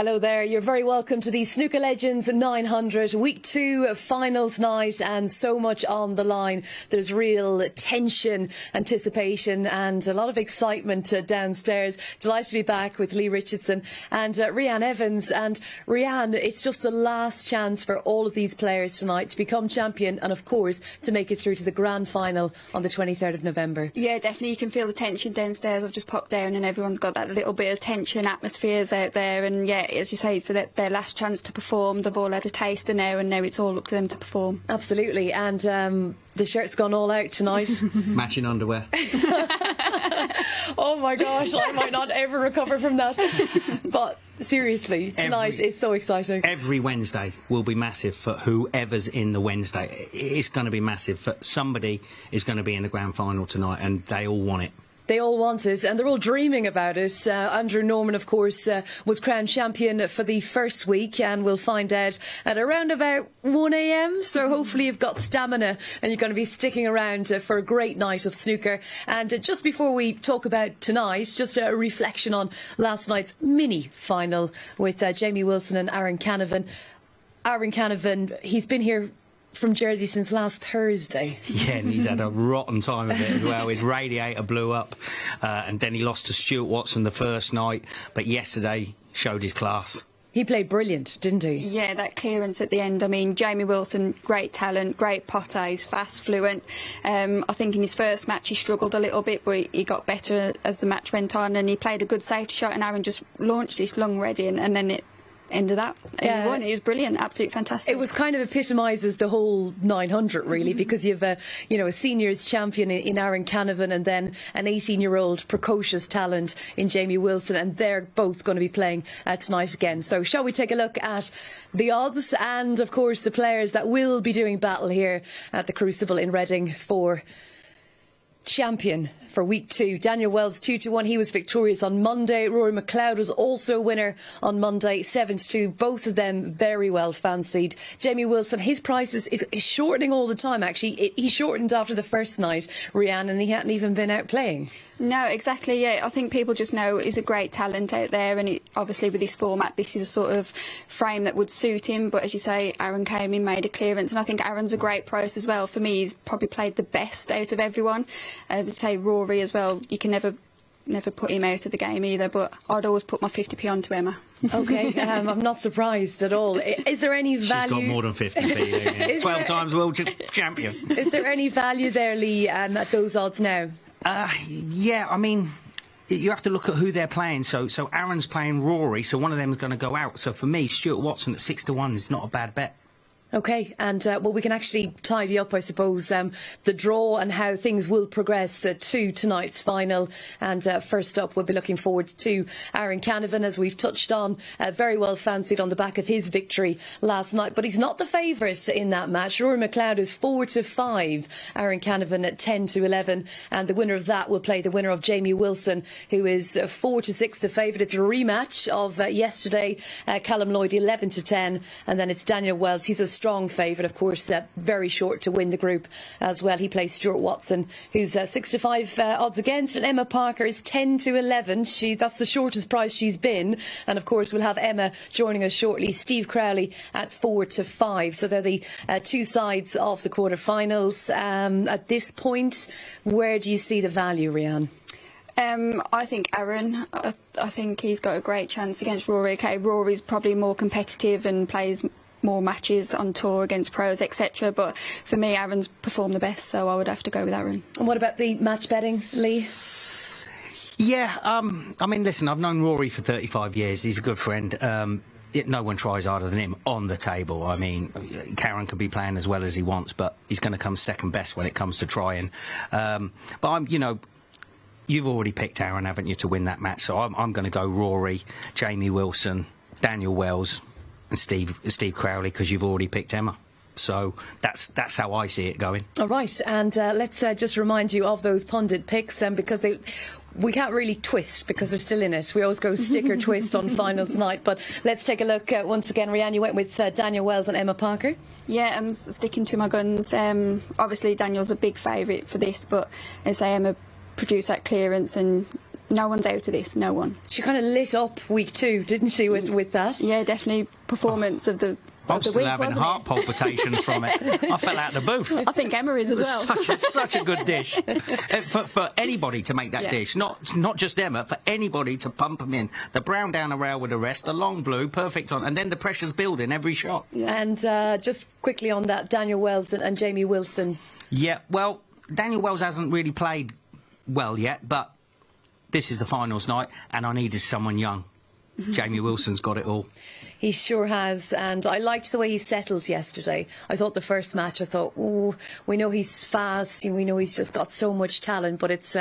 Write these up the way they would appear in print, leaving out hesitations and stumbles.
Hello there, you're very welcome to the Snooker Legends 900 Week 2 finals night, and so much on the line. There's real tension, anticipation and a lot of excitement downstairs. Delighted to be back with Lee Richardson and Rhian Evans. And Rhian, it's just the last chance for all of these players tonight to become champion and of course to make it through to the grand final on the 23rd of November. Yeah, definitely, you can feel the tension downstairs. I've just popped down and everyone's got that little bit of tension, atmospheres out there, and yeah, as you say, it's their last chance to perform. They've all had a taster now, and now it's all up to them to perform. Absolutely, and the shirt's gone all out tonight. Matching underwear. Oh my gosh, I might not ever recover from that. But seriously, tonight is so exciting. Every Wednesday will be massive for whoever's in the Wednesday. It's going to be massive. For somebody is going to be in the grand final tonight, and they all want it. They all want it, and they're all dreaming about it. Andrew Norman, of course, was crowned champion for the first week, and we'll find out at around about 1 a.m. So hopefully you've got stamina and you're going to be sticking around for a great night of snooker. And just before we talk about tonight, just a reflection on last night's mini final with Jamie Wilson and Aaron Canovan. Aaron Canovan, he's been here from Jersey since last Thursday. Yeah, and he's had a rotten time of it as well. His radiator blew up, and then he lost to Stuart Watson the first night, but yesterday showed his class. He played brilliant, didn't he? Yeah, that clearance at the end. I mean, Jamie Wilson, great talent, great potter, he's fast, fluent. I think in his first match he struggled a little bit, but he got better as the match went on, and he played a good safety shot, and Aaron just launched this long ready, and then it ended up. Yeah. He won. It was brilliant, absolutely fantastic. It was kind of epitomises the whole 900 really, because you've a seniors champion in Aaron Canovan and then an 18-year-old precocious talent in Jamie Wilson, and they're both going to be playing tonight again. So shall we take a look at the odds and of course the players that will be doing battle here at the Crucible in Reading for champion for week 2. Daniel Wells 2-1. He was victorious on Monday. Rory McLoud was also a winner on Monday, 7-2. Both of them very well fancied. Jamie Wilson, his price is shortening all the time. Actually, he shortened after the first night, Rhian, and he hadn't even been out playing. No, exactly, yeah. I think people just know he's a great talent out there, and obviously with this format, this is a sort of frame that would suit him. But as you say, Aaron came in, made a clearance, and I think Aaron's a great price as well. For me, he's probably played the best out of everyone. Say Rory as well, you can never put him out of the game either, but I'd always put my 50p on to Emma. OK, I'm not surprised at all. Is there any value? She's got more than 50p. Yeah. 12 times world champion. Is there any value there, Lee, at those odds now? Yeah, I mean, you have to look at who they're playing. So Aaron's playing Rory, so one of them is going to go out. So for me, Stuart Watson at 6-1 is not a bad bet. OK, and well, we can actually tidy up, I suppose, the draw and how things will progress to tonight's final. And first up, we'll be looking forward to Aaron Canovan, as we've touched on, very well fancied on the back of his victory last night. But he's not the favourite in that match. Rory McLeod is 4-5, Aaron Canovan at 10-11, and the winner of that will play the winner of Jamie Wilson, who is 4-6 the favourite. It's a rematch of yesterday, Callum Lloyd 11-10, and then it's Daniel Wells. He's a strong favourite, of course, very short to win the group as well. He plays Stuart Watson, who's 6-5 odds against, and Emma Parker is 10-11. That's the shortest price she's been, and of course we'll have Emma joining us shortly. Steve Crowley at 4-5. So they're the two sides of the quarter-finals. At this point, where do you see the value, Rhian? I think Aaron. I think he's got a great chance against Rory. Okay, Rory's probably more competitive and plays more matches on tour against pros, etc. But for me, Aaron's performed the best, so I would have to go with Aaron. And what about the match betting, Lee? Yeah, I mean, listen, I've known Rory for 35 years. He's a good friend. No one tries harder than him on the table. I mean, Karen could be playing as well as he wants, but he's going to come second best when it comes to trying. But you've already picked Aaron, haven't you, to win that match? So I'm going to go Rory, Jamie Wilson, Daniel Wells, and Steve Crowley, because you've already picked Emma. So that's how I see it going. All right, and let's just remind you of those pundit picks, because we can't really twist because they're still in it. We always go stick or twist on finals night. But let's take a look once again. Rhian, you went with Daniel Wells and Emma Parker. Yeah, I'm sticking to my guns. Obviously, Daniel's a big favourite for this, but as I say, Emma produced that clearance and no one's out of this, no one. She kind of lit up week 2, didn't she, with that? Yeah, definitely performance of the I'm of the still week, having wasn't heart it? palpitations from it. I fell out of the booth. I think Emma is as well. Such a good dish. For anybody to make that dish, not just Emma, for anybody to pump them in. The brown down the rail with the rest, the long blue, perfect on, and then the pressure's building every shot. Yeah. And just quickly on that, Daniel Wells and Jamie Wilson. Yeah, well, Daniel Wells hasn't really played well yet, but this is the finals night, and I needed someone young. Jamie Wilson's got it all. He sure has, and I liked the way he settled yesterday. I thought the first match, I thought, oh, we know he's fast, and we know he's just got so much talent, but it's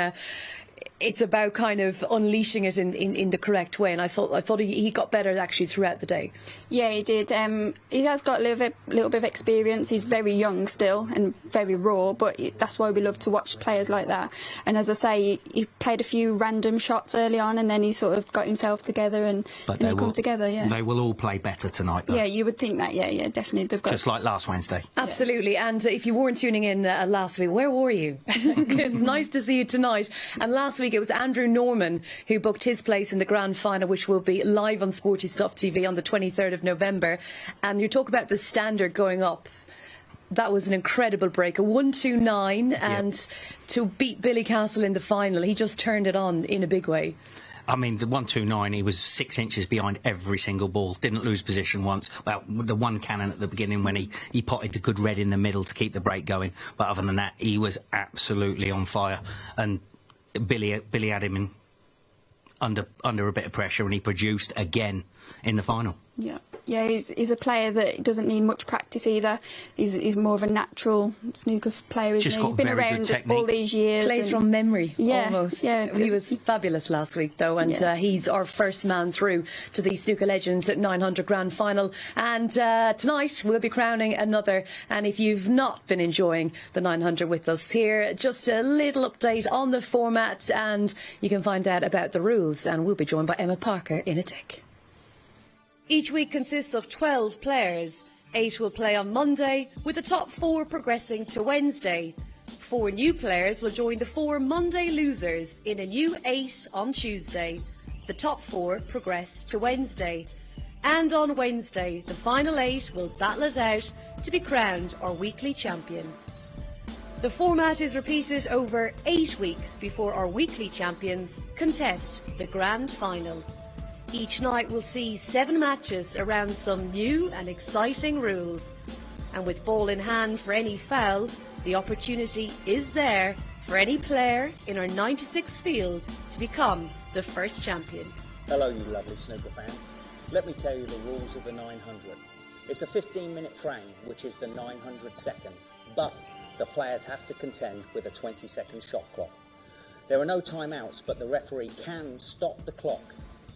about kind of unleashing it in the correct way, and I thought he got better actually throughout the day. Yeah, he did. He has got a little bit of experience. He's very young still and very raw, but that's why we love to watch players like that. And as I say, he played a few random shots early on, and then he sort of got himself together and they come together. Yeah, they will all play better tonight, though. Yeah, you would think that. Yeah, definitely. They've got just like last Wednesday. Absolutely. And if you weren't tuning in last week, where were you? It's nice to see you tonight. And last week it was Andrew Norman who booked his place in the grand final, which will be live on Sporty Stuff TV on the 23rd of November. And you talk about the standard going up. That was an incredible break, a 1-2-9, and to beat Billy Castle in the final, he just turned it on in a big way. I mean, the 1-2-9, he was 6 inches behind every single ball. Didn't lose position once. Well, the one cannon at the beginning when he potted the good red in the middle to keep the break going. But other than that, he was absolutely on fire. And Billy had him under a bit of pressure, and he produced again in the final. Yeah, he's a player that doesn't need much practice either. He's more of a natural snooker player, isn't he? He's been around all these years. Plays from memory, yeah, almost. Yeah, he was fabulous last week, though, and he's our first man through to the Snooker Legends at 900 Grand Final. And tonight we'll be crowning another. And if you've not been enjoying the 900 with us here, just a little update on the format, and you can find out about the rules. And we'll be joined by Emma Parker in a tick. Each week consists of 12 players. 8 will play on Monday, with the top 4 progressing to Wednesday. 4 new players will join the 4 Monday losers in a new 8 on Tuesday. The top 4 progress to Wednesday. And on Wednesday, the final 8 will battle it out to be crowned our weekly champion. The format is repeated over 8 weeks before our weekly champions contest the grand final. Each night will see 7 matches around some new and exciting rules. And with ball in hand for any foul, the opportunity is there for any player in our 96 field to become the first champion. Hello you lovely snooker fans. Let me tell you the rules of the 900. It's a 15-minute frame, which is the 900 seconds, but the players have to contend with a 20-second shot clock. There are no timeouts, but the referee can stop the clock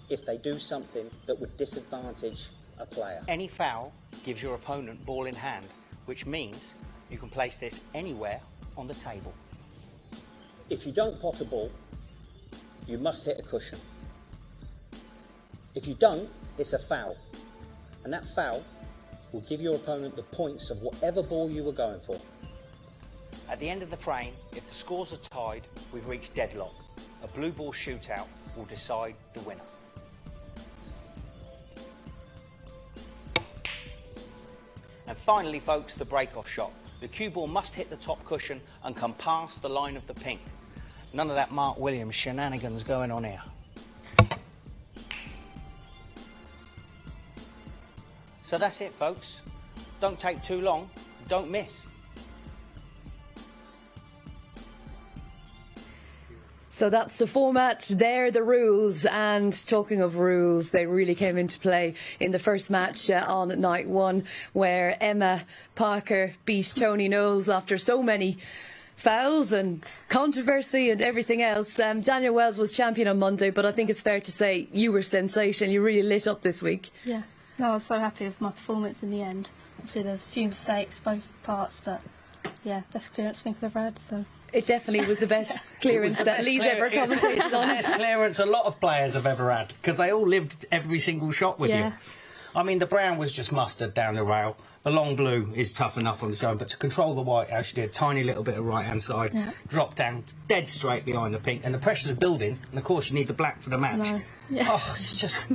if they do something that would disadvantage a player. Any foul gives your opponent ball in hand, which means you can place this anywhere on the table. If you don't pot a ball, you must hit a cushion. If you don't, it's a foul. And that foul will give your opponent the points of whatever ball you were going for. At the end of the frame, if the scores are tied, we've reached deadlock. A blue ball shootout will decide the winner. And finally, folks, the break-off shot. The cue ball must hit the top cushion and come past the line of the pink. None of that Mark Williams shenanigans going on here. So that's it, folks. Don't take too long. Don't miss. So that's the format, they're the rules, and talking of rules, they really came into play in the first match on night 1, where Emma Parker beat Tony Knowles after so many fouls and controversy and everything else. Daniel Wells was champion on Monday, but I think it's fair to say you were sensational, you really lit up this week. Yeah, no, I was so happy with my performance in the end. Obviously there's a few mistakes, both parts, but yeah, best clearance I think I've ever had, so... It definitely was the best clearance that Lee's ever commentated on. Best clearance a lot of players have ever had, because they all lived every single shot with you. I mean, the brown was just mustard down the rail. The long blue is tough enough on its own, but to control the white, actually did a tiny little bit of right-hand side, drop down dead straight behind the pink, and the pressure's building, and of course you need the black for the match. No. Yeah. Oh, it's just...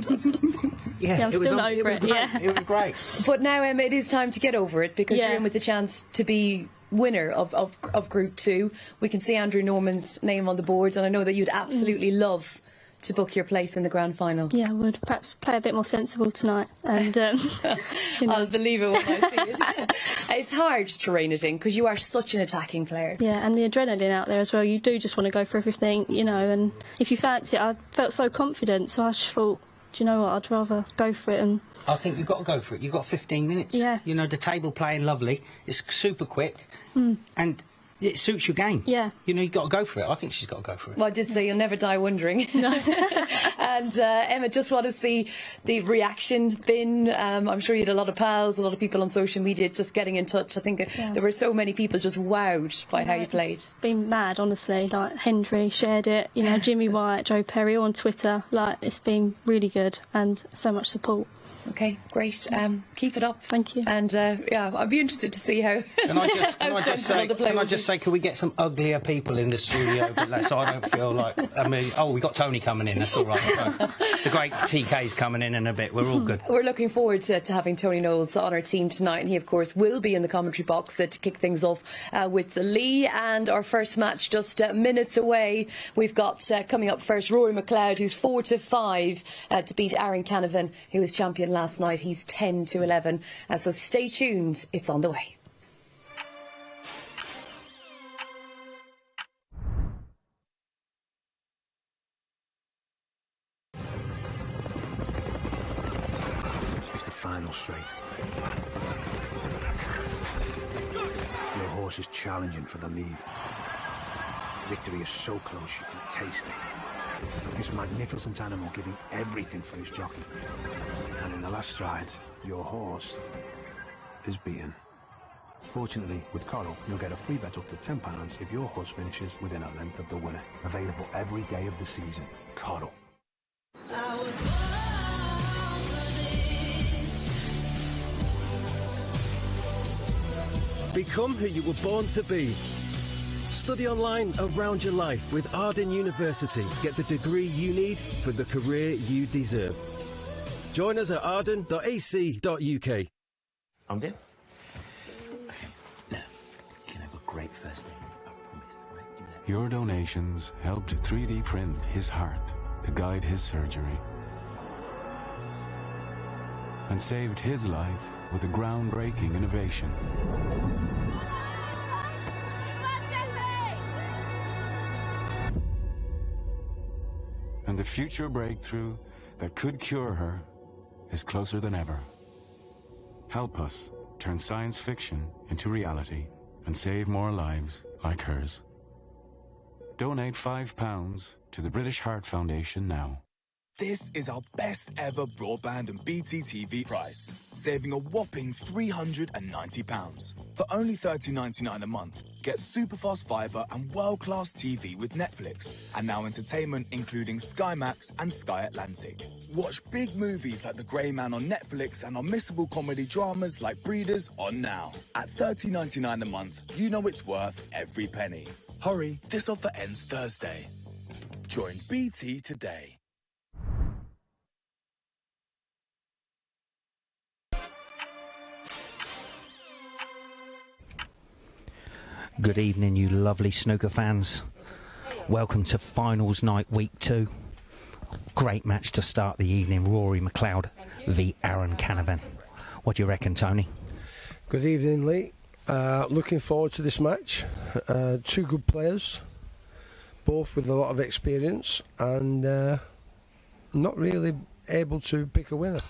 Yeah, I'm still over it. Yeah. It was great. But now, Emma, it is time to get over it, because you're in with the chance to be winner of Group 2. We can see Andrew Norman's name on the board, and I know that you'd absolutely love to book your place in the grand final. Yeah, I would perhaps play a bit more sensible tonight. And you know. I'll believe it when I see it. It's hard to rein it in because you are such an attacking player. Yeah, and the adrenaline out there as well. You do just want to go for everything, you know. And if you fancy it, I felt so confident, so I just thought, do you know what? I'd rather go for it. And I think you've got to go for it. You've got 15 minutes. Yeah. You know, the table playing lovely. It's super quick. And it suits your game. Yeah. You know, you've got to go for it. I think she's got to go for it. Well, I did say you'll never die wondering. No. And Emma, just what has the reaction been? I'm sure you had a lot of pals, a lot of people on social media just getting in touch. I think there were so many people just wowed by how you played. It's been mad, honestly. Like, Hendry shared it, you know, Jimmy White, Joe Perry on Twitter. Like, it's been really good and so much support. Okay, great. Keep it up. Thank you. And yeah, I'd be interested to see how. Can I just say, can we get some uglier people in the studio? But so I don't feel like. I mean, we got Tony coming in. That's all right. The great TK's coming in a bit. We're all good. We're looking forward to having Tony Knowles on our team tonight, and he, of course, will be in the commentary box to kick things off with Lee. And our first match just minutes away. We've got coming up first Rory McLeod, who's 4-5 to beat Aaron Canovan, who was champion last night. He's 10-11. So stay tuned. It's on the way. It's the final straight. Your horse is challenging for the lead. Victory is so close you can taste it. This magnificent animal giving everything for his jockey. And in the last strides, your horse is beaten. Fortunately, with Coral, you'll get a free bet up to £10 if your horse finishes within a length of the winner. Available every day of the season. Coral. Become who you were born to be. Study online around your life with Arden University. Get the degree you need for the career you deserve. Join us at arden.ac.uk. I'm deal. Okay, now, you can have a great first day. I promise. Right? Give me that. Your donations helped 3D print his heart to guide his surgery. And saved his life with a groundbreaking innovation. And the future breakthrough that could cure her is closer than ever. Help us turn science fiction into reality and save more lives like hers. Donate £5 to the British Heart Foundation now. This is our best ever broadband and BT TV price, saving a whopping £390. For only $13.99 a month, get superfast fibre and world-class TV with Netflix, and now entertainment including Sky Max and Sky Atlantic. Watch big movies like The Grey Man on Netflix and unmissable comedy dramas like Breeders on Now. At $13.99 a month, you know it's worth every penny. Hurry, this offer ends Thursday. Join BT today. Good evening, you lovely snooker fans. Welcome to finals night, week 2. Great match to start the evening. Rory McLeod v Aaron Canovan. What do you reckon, Tony? Good evening, Lee. Looking forward to this match. Two good players, both with a lot of experience, and not really able to pick a winner.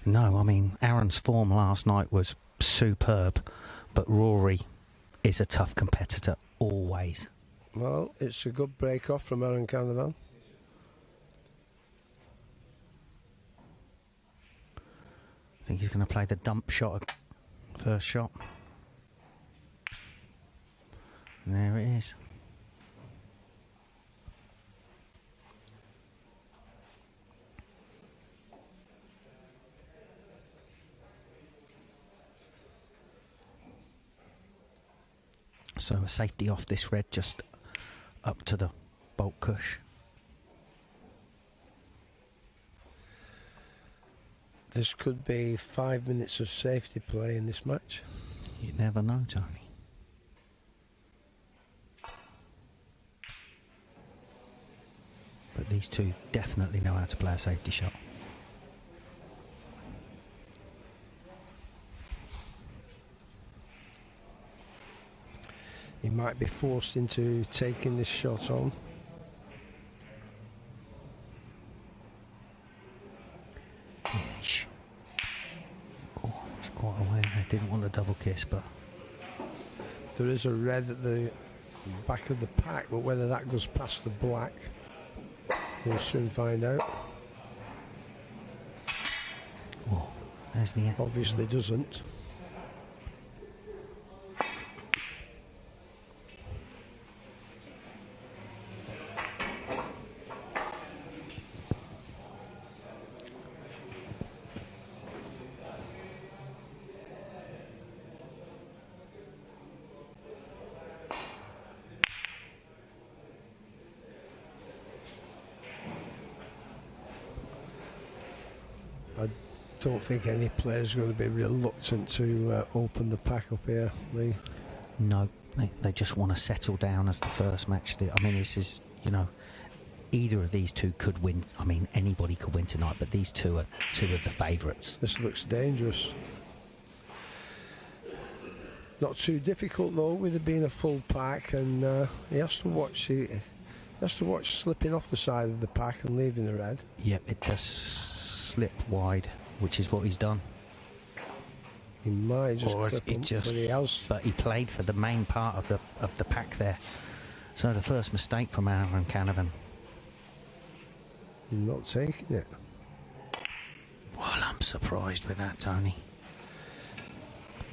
No, I mean, Aaron's form last night was superb, but Rory is a tough competitor, always. Well, it's a good break-off from Aaron Canovan. I think he's going to play the dump shot, first shot. And there it is. So a safety off this red, just up to the bolt cush. This could be 5 minutes of safety play in this match. You never know, Tony. But these two definitely know how to play a safety shot. He might be forced into taking this shot on. Yeesh. Oh, it's quite a way there. Didn't want a double kiss, but there is a red at the back of the pack, but whether that goes past the black, we'll soon find out. Oh, there's the... Obviously doesn't. I don't think any player's going to be reluctant to open the pack up here, Lee. No, they just want to settle down as the first match. I mean, this is, you know, either of these two could win. I mean, anybody could win tonight, but these two are two of the favourites. This looks dangerous. Not too difficult though, with it being a full pack, and he has to watch. He has to watch slipping off the side of the pack and leaving the red. Yep, it does slip wide, which is what he's done. He might just or clip it him, just, but he played for the main part of the pack there. So the first mistake from Aaron Canovan. He's not taking it. Well, I'm surprised with that, Tony.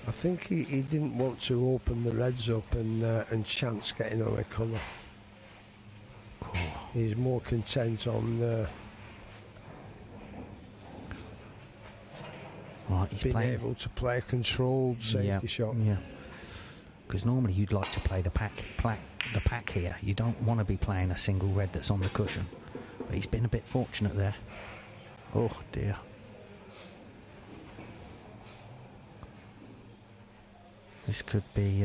I think he didn't want to open the reds up and chance getting on a colour. Cool. He's more content on right, he's being able to play a controlled safety shot. Yeah. Because normally you'd like to play the pack here. You don't want to be playing a single red that's on the cushion. But he's been a bit fortunate there. Oh dear. This could be...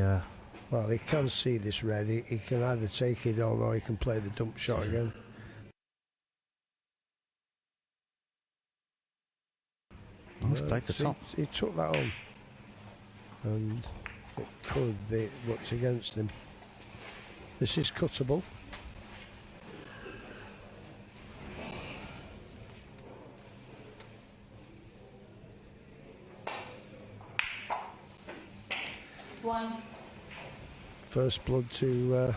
well, he can see this red. He can either take it on or he can play the dump shot again. Oh, he's played the top. He took that on. And it could be what's against him. This is cuttable. First blood to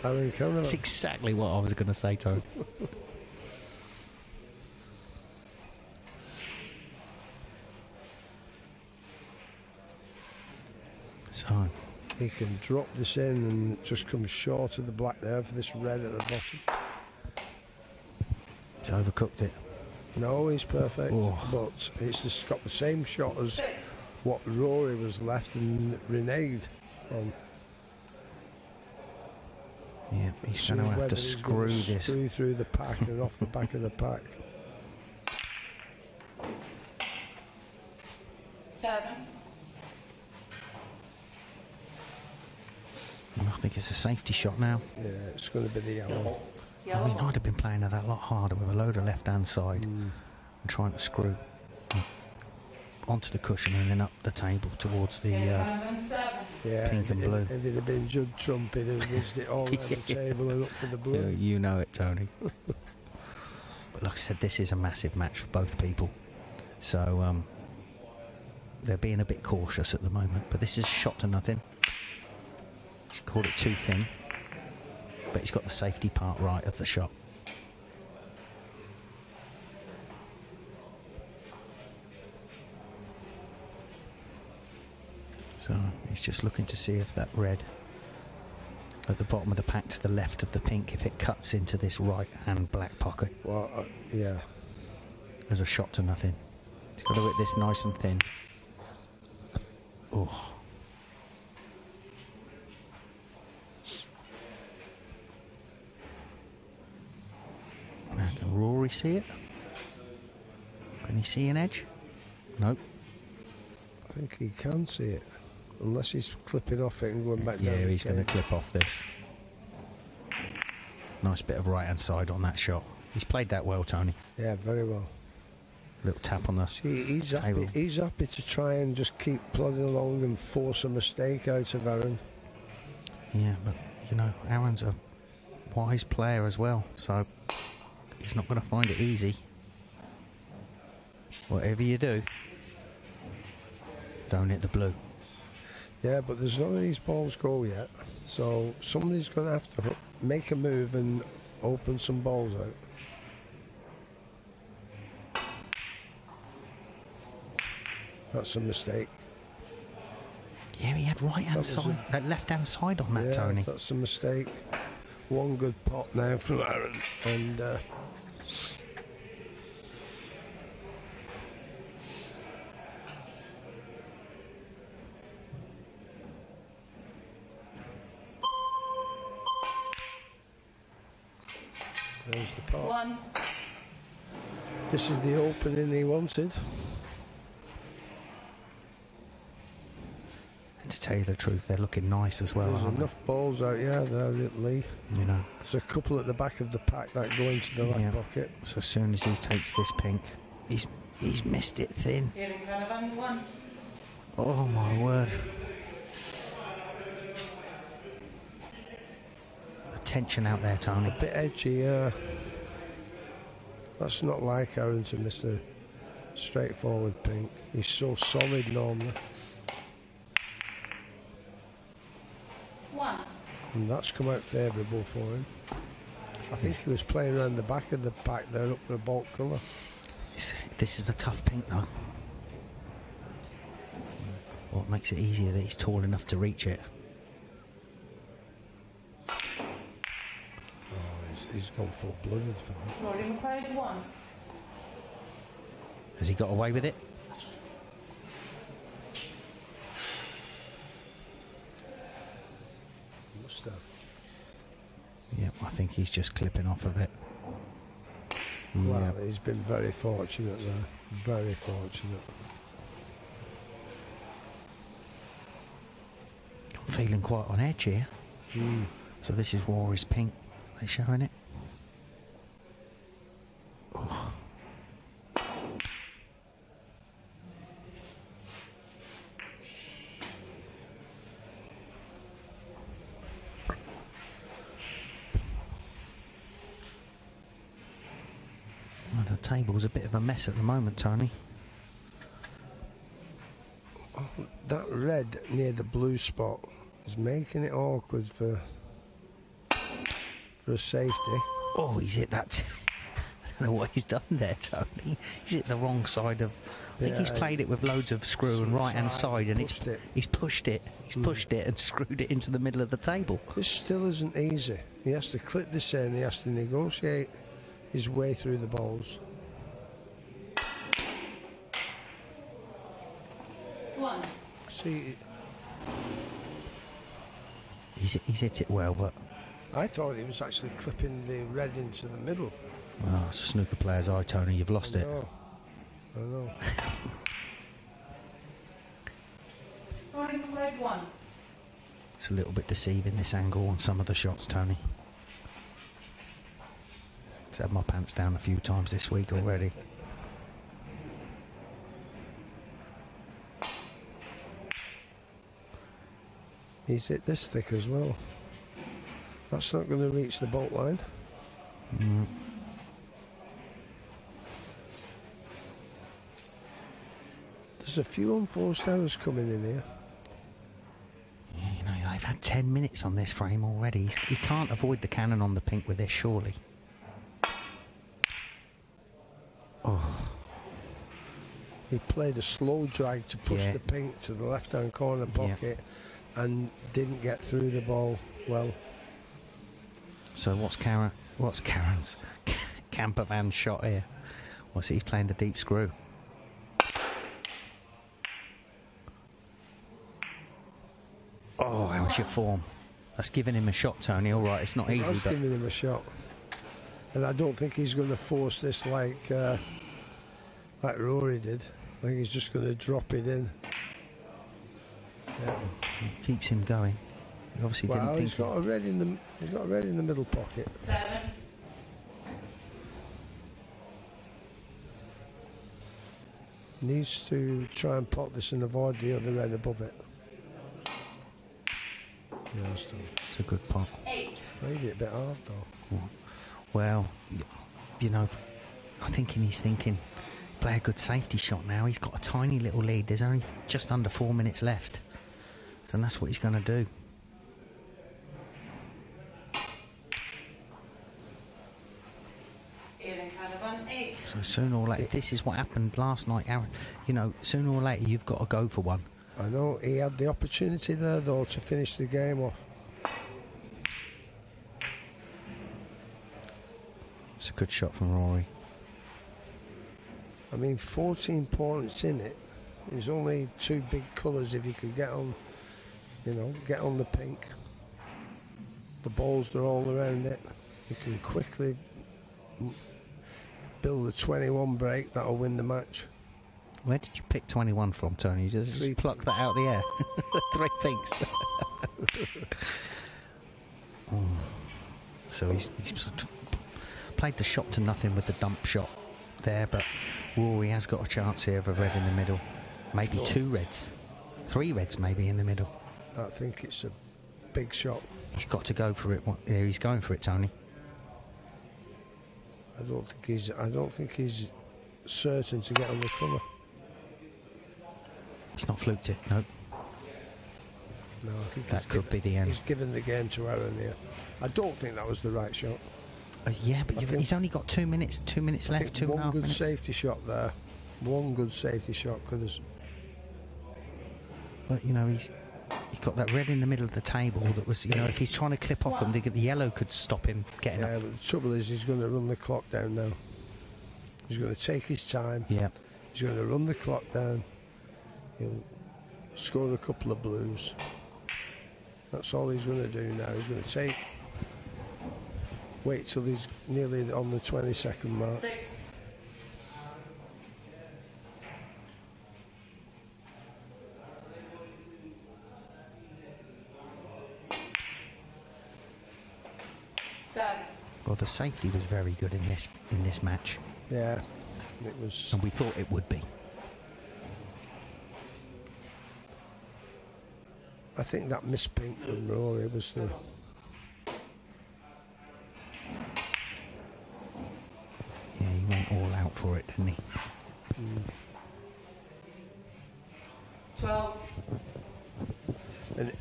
Aaron Canovan. That's exactly what I was going to say, Tony. So he can drop this in and just come short of the black there for this red at the bottom. He's overcooked it. No, he's perfect, but it's just got the same shot as what Rory was left and reneged on. Yeah, he's going to have to screw this. Screw through the pack and off the back of the pack. 7. I think it's a safety shot now. Yeah, it's going to be the yellow. I mean, I'd have been playing that a lot harder with a load of left-hand side and trying to screw onto the cushion and then up the table towards the pink and blue. If it had been Judd Trump, he'd have whizzed it all around the table and up for the blue. You know it, Tony. But like I said, this is a massive match for both people. So they're being a bit cautious at the moment. But this is a shot to nothing. He's called it too thin. But he's got the safety part right of the shot. So he's just looking to see if that red at the bottom of the pack to the left of the pink, if it cuts into this right hand black pocket. Well, yeah. There's a shot to nothing. He's got to hit this nice and thin. Oh. Rory see it? Can he see an edge? Nope. I think he can see it, unless he's clipping off it and going back down. Yeah, he's going to clip off this. Nice bit of right-hand side on that shot. He's played that well, Tony. Yeah, very well. Little tap on the table. He's happy to try and just keep plodding along and force a mistake out of Aaron. Yeah, but, you know, Aaron's a wise player as well, so he's not going to find it easy. Whatever you do, don't hit the blue. Yeah, but there's none of these balls go yet, so somebody's going to have to make a move and open some balls out. That's a mistake. Yeah, he had right-hand side, left-hand side on that, yeah, Tony. That's a mistake. One good pot now from Aaron, and there's the pot. One. This is the opening he wanted. To tell you the truth, they're looking nice as well. There's enough balls out, yeah, there at Lee. You know. There's a couple at the back of the pack that go into the left pocket. So as soon as he takes this pink, he's missed it thin. Aaron Canovan, one. Oh my word. The tension out there, Tony. A bit edgy, yeah. That's not like Aaron to miss a straightforward pink. He's so solid normally. One. And that's come out favourable for him. I think he was playing around the back of the pack there up for a bulk colour. This is a tough pink though. What makes it easier that he's tall enough to reach it. Oh, he's gone full-blooded for that. Rory McLeod, one. Has he got away with it? Must have. Yep, I think he's just clipping off of it. Well, yep. He's been very fortunate there. Very fortunate. I'm feeling quite on edge here. So this is Rory's pink. Are they showing it? Oh. The table's a bit of a mess at the moment, Tony. Oh, that red near the blue spot is making it awkward for a safety. Oh, he's hit that. I don't know what he's done there, Tony. He's hit the wrong side of. I think he's played it with loads of screw and right-hand side, and he's pushed it. He's pushed it and screwed it into the middle of the table. This still isn't easy. He has to clip this in. He has to negotiate his way through the balls. One. See, he's hit it well, but I thought he was actually clipping the red into the middle. Oh, it's a snooker player's eye, Tony. You've lost it. I know. Rory McLeod, one. It's a little bit deceiving, this angle on some of the shots, Tony. I've had my pants down a few times this week already. He's hit this thick as well. That's not going to reach the bolt line. There's a few unforced errors coming in here. Yeah, you know, I've had 10 minutes on this frame already. He can't avoid the cannon on the pink with this, surely. Oh. He played a slow drag to push the pink to the left-hand corner pocket and didn't get through the ball well. So what's Karen's campervan shot here? What's it? He's playing the deep screw. Oh, how's your form? That's giving him a shot, Tony. All right, it's not easy, but giving him a shot. And I don't think he's going to force this like Rory did. I think he's just going to drop it in. Yeah. It keeps him going. He obviously didn't think. He's got a red in the middle pocket. 7. Needs to try and pot this and avoid the other red above it. Yeah, still. It's a good pot. 8. Made it a bit hard though. Well, you know, I think he's thinking, play a good safety shot now. He's got a tiny little lead. There's only just under 4 minutes left. So that's what he's going to do. Aaron Canovan, 8. So sooner or later, this is what happened last night, Aaron. You know, sooner or later you've got to go for one. I know, he had the opportunity there though to finish the game off. It's a good shot from Rory. I mean, 14 points in it. There's only 2 big colours if you could get on, you know, get on the pink. The balls are all around it. You can quickly build a 21 break that'll win the match. Where did you pick 21 from, Tony? You just pluck that out of the air. 3 pinks. So he's sort of played the shot to nothing with the dump shot there, but Rory has got a chance here of a red in the middle. Maybe 2 reds. 3 reds maybe in the middle. I think it's a big shot. He's got to go for it. Yeah, he's going for it, Tony. I don't think he's certain to get on the colour. He's not fluked it, no. No, I think that could be the end. He's given the game to Aaron here. I don't think that was the right shot. Yeah, but he's only got 2 minutes. 2 minutes left. 2.5 minutes. One good safety shot there. One good safety shot could have. But you know, he's got that red in the middle of the table. That was, you know, if he's trying to clip off him, the yellow could stop him getting up. Yeah, but the trouble is, he's going to run the clock down now. He's going to take his time. Yeah. He's going to run the clock down. He'll score a couple of blues. That's all he's going to do now. He's going to wait till he's nearly on the 20-second mark. 6. Well, the safety was very good in this match. Yeah, it was. And we thought it would be. I think that missed pink from Rory was the. Yeah, he went all out for it, didn't he? 12.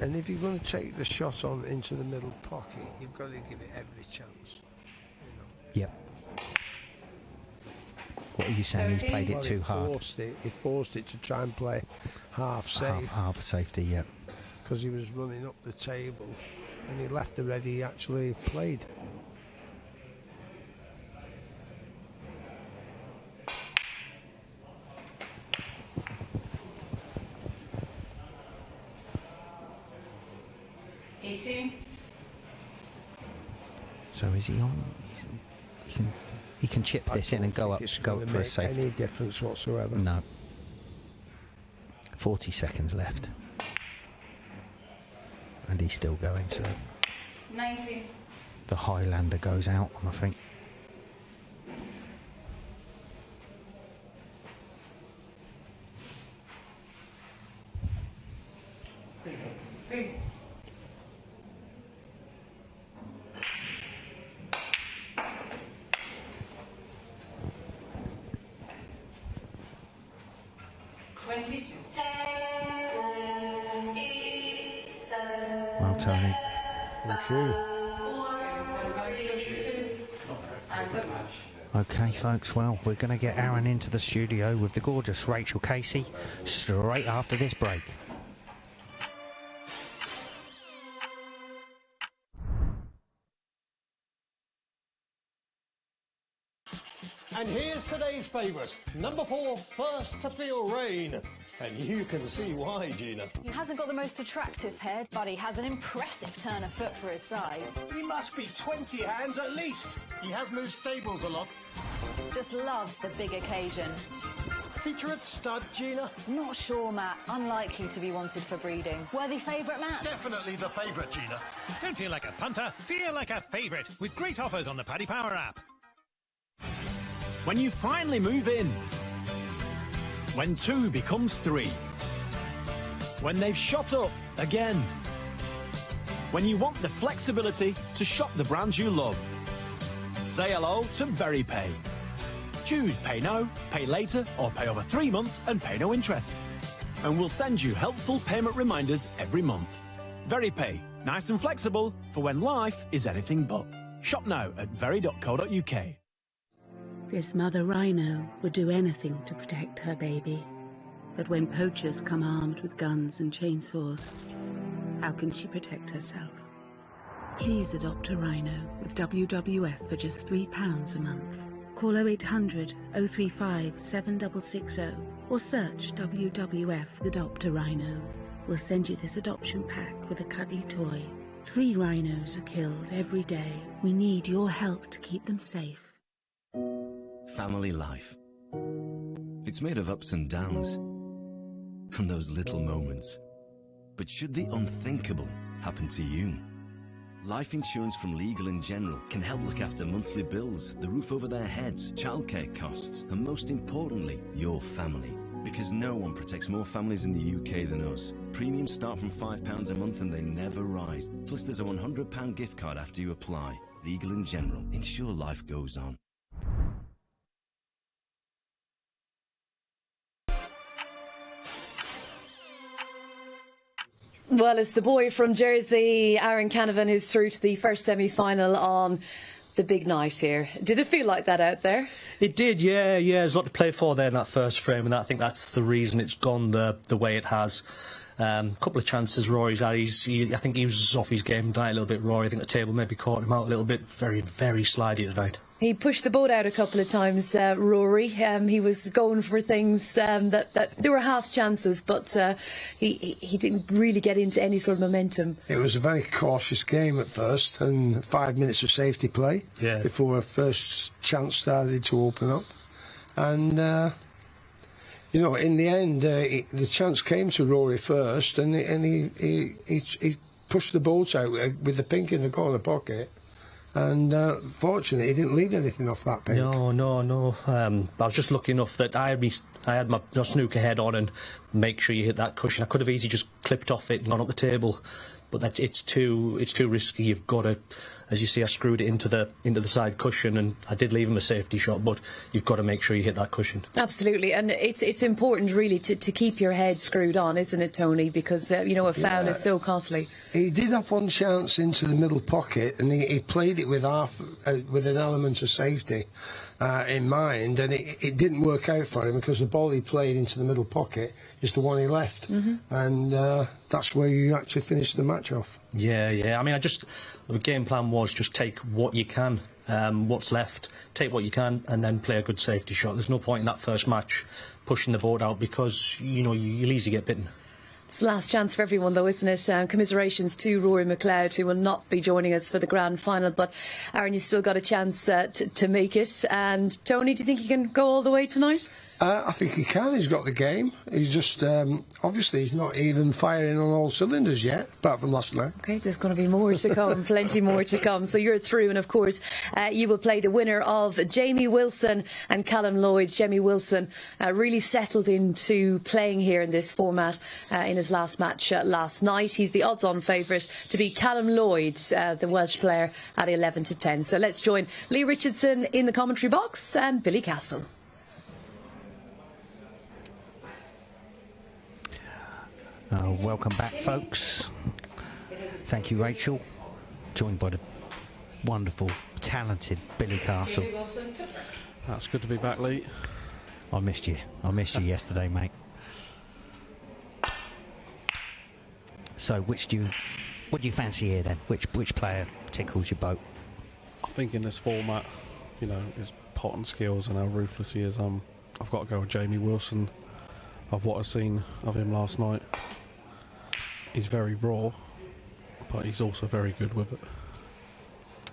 And if you're going to take the shot on into the middle pocket, you've got to give it every chance. Yep. What are you saying? He's played it too hard. He forced it to try and play half safe. Half safety, yeah. Because he was running up the table, and he left the red he actually played. So is he on? He can chip this in and go up for a safety. Any difference whatsoever? No. 40 seconds left, and he's still going. So 90. The Highlander goes out, I think. Well, Tony. Thank you. Okay, folks, well, we're going to get Aaron into the studio with the gorgeous Rachel Casey straight after this break. And here's today's favourite, number 4, First to Feel Rain. And you can see why, Gina. He hasn't got the most attractive head, but he has an impressive turn of foot for his size. He must be 20 hands at least. He has moved stables a lot. Just loves the big occasion. Featurette stud, Gina? Not sure, Matt. Unlikely to be wanted for breeding. Worthy favourite, Matt? Definitely the favourite, Gina. Don't feel like a punter, feel like a favourite with great offers on the Paddy Power app. When you finally move in. When 2 becomes 3. When they've shot up again. When you want the flexibility to shop the brands you love. Say hello to VeryPay. Choose Pay Now, Pay Later, or pay over 3 months and pay no interest. And we'll send you helpful payment reminders every month. VeryPay, nice and flexible for when life is anything but. Shop now at very.co.uk. This mother rhino would do anything to protect her baby. But when poachers come armed with guns and chainsaws, how can she protect herself? Please adopt a rhino with WWF for just £3 a month. Call 0800 035 7660 or search WWF Adopt a Rhino. We'll send you this adoption pack with a cuddly toy. 3 rhinos are killed every day. We need your help to keep them safe. Family life. It's made of ups and downs, and those little moments. But should the unthinkable happen to you? Life insurance from Legal & General can help look after monthly bills, the roof over their heads, childcare costs, and most importantly, your family. Because no one protects more families in the UK than us. Premiums start from £5 a month and they never rise. Plus there's a £100 gift card after you apply. Legal & General. Ensure life goes on. Well, it's the boy from Jersey, Aaron Canovan, who's through to the first semi-final on the big night here. Did it feel like that out there? It did, yeah. There's a lot to play for there in that first frame, and I think that's the reason it's gone the way it has. A couple of chances Rory's had. I think he was off his game tonight a little bit, Rory. I think the table maybe caught him out a little bit. Very, very slidey tonight. He pushed the boat out a couple of times, Rory. He was going for things that there were half chances, but he didn't really get into any sort of momentum. It was a very cautious game at first, and 5 minutes of safety play before a first chance started to open up. And you know, in the end, the chance came to Rory first, and he pushed the boat out with the pink in the corner pocket. And fortunately, he didn't leave anything off that pink. No. I was just lucky enough that I had my snooker head on and make sure you hit that cushion. I could have easily just clipped off it and gone up the table, but it's too risky. You've got to, as you see, I screwed it into the side cushion, and I did leave him a safety shot, but you've got to make sure you hit that cushion. Absolutely, and it's important really to keep your head screwed on, isn't it, Tony? Because you know, a foul is so costly. He did have one chance into the middle pocket, and he played it with with an element of safety in mind, and it didn't work out for him because the ball he played into the middle pocket is the one he left, and that's where you actually finished the match off. Yeah. I mean, the game plan was just take what you can, what's left, take what you can, and then play a good safety shot. There's no point in that first match pushing the boat out because you'll easily get bitten. It's the last chance for everyone, though, isn't it? Commiserations to Rory McLoud, who will not be joining us for the grand final. But, Aaron, you've still got a chance to make it. And, Tony, do you think he can go all the way tonight? I think he can. He's got the game. He's just, obviously, he's not even firing on all cylinders yet, apart from last night. OK, there's going to be more to come, plenty more to come. So you're through, and of course, you will play the winner of Jamie Wilson and Callum Lloyd. Jamie Wilson really settled into playing here in this format in his last match last night. He's the odds-on favourite to beat Callum Lloyd, the Welsh player, at 11-10. So let's join Lee Richardson in the commentary box and Billy Castle. Welcome back, folks. Thank you, Rachel. Joined by the wonderful, talented Billy Castle. That's good to be back, Lee. I missed you. I missed you yesterday, mate. So, what do you fancy here then? Which player tickles your boat? I think in this format, it's potting skills and how ruthless he is, I've got to go with Jamie Wilson. Of what I've seen of him last night, he's very raw, but he's also very good with it.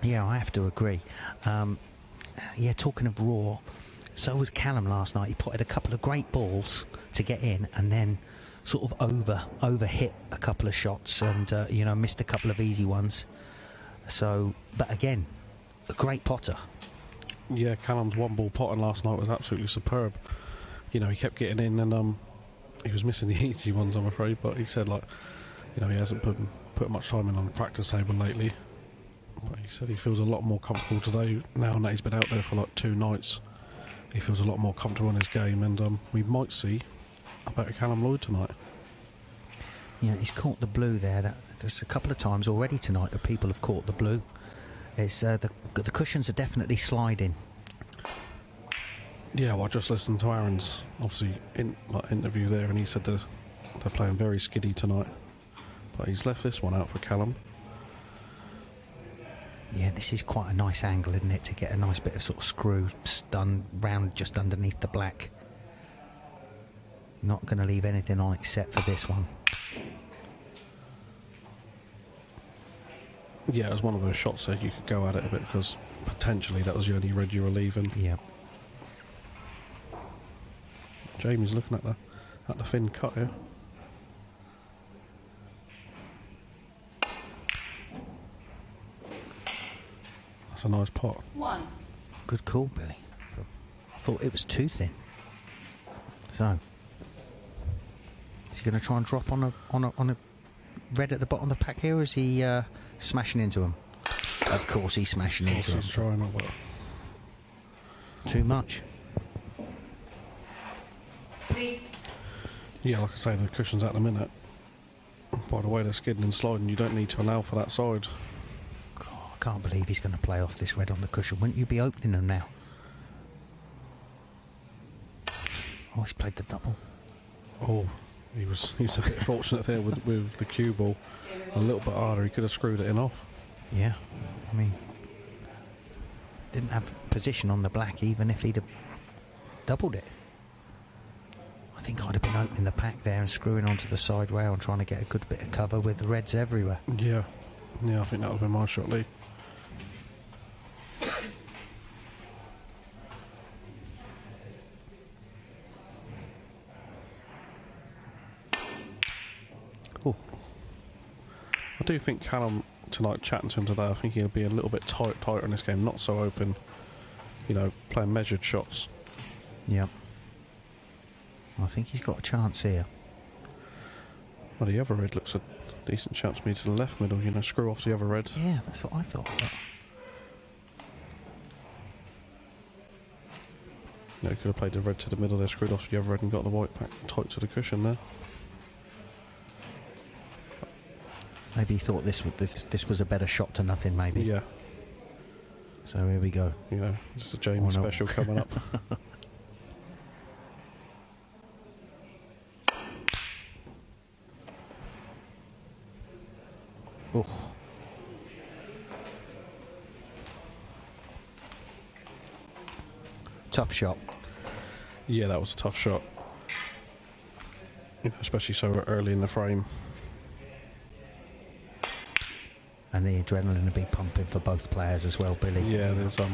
Yeah, I have to agree. Yeah, talking of raw, so was Callum last night. He potted a couple of great balls to get in, and then sort of over hit a couple of shots, and you know, missed a couple of easy ones. So, but again, a great potter. Yeah, Callum's one ball potting last night was absolutely superb. You know, he kept getting in, and he was missing the easy ones, I'm afraid. But he said, like, you know, he hasn't put much time in on the practice table lately. But he said he feels a lot more comfortable today now that he's been out there for like 2 nights. He feels a lot more comfortable in his game, and we might see a better Callum Lloyd tonight. Yeah, he's caught the blue there. There's a couple of times already tonight that people have caught the blue. It's the cushions are definitely sliding. Yeah, well, I just listened to Aaron's obviously interview there, and he said they're playing very skiddy tonight. But he's left this one out for Callum. Yeah, this is quite a nice angle, isn't it, to get a nice bit of sort of screw done round just underneath the black. Not going to leave anything on except for this one. Yeah, it was one of those shots that you could go at it a bit, because potentially that was the only red you were leaving. Yeah. Jamie's looking at the thin cut here. That's a nice pot. Good call, Billy. I thought it was too thin. So, is he going to try and drop on a red at the bottom of the pack here, or is he smashing into him? Of course he's smashing into him. He's trying a lot. Too much. Yeah, like I say, the cushion's at the minute. By the way they're skidding and sliding, you don't need to allow for that side. I can't believe he's going to play off this red on the cushion. Wouldn't you be opening them now? Oh, he's played the double. Oh, he was a bit fortunate there with the cue ball. A little bit harder, he could have screwed it in off. Yeah, I mean, didn't have position on the black even if he'd have doubled it. I think I'd have been opening the pack there and screwing onto the side rail and trying to get a good bit of cover with the reds everywhere. Yeah, I think that would have been my shot, Lee. Oh. I do think Callum tonight, chatting to him today, I think he'll be a little bit tighter in this game, not so open, you know, playing measured shots. Yeah. I think he's got a chance here. Well, the other red looks a decent chance to me to the left middle, you know, screw off the other red. Yeah, that's what I thought. You know, he could have played the red to the middle there, screwed off the other red and got the white back tight to the cushion there. Maybe he thought this was a better shot to nothing, maybe. Yeah. So here we go. You know, this is a Jamie special coming up. Oh. Tough shot. Yeah, that was a tough shot. You know, especially so early in the frame. And the adrenaline will be pumping for both players as well, Billy. Yeah, there's a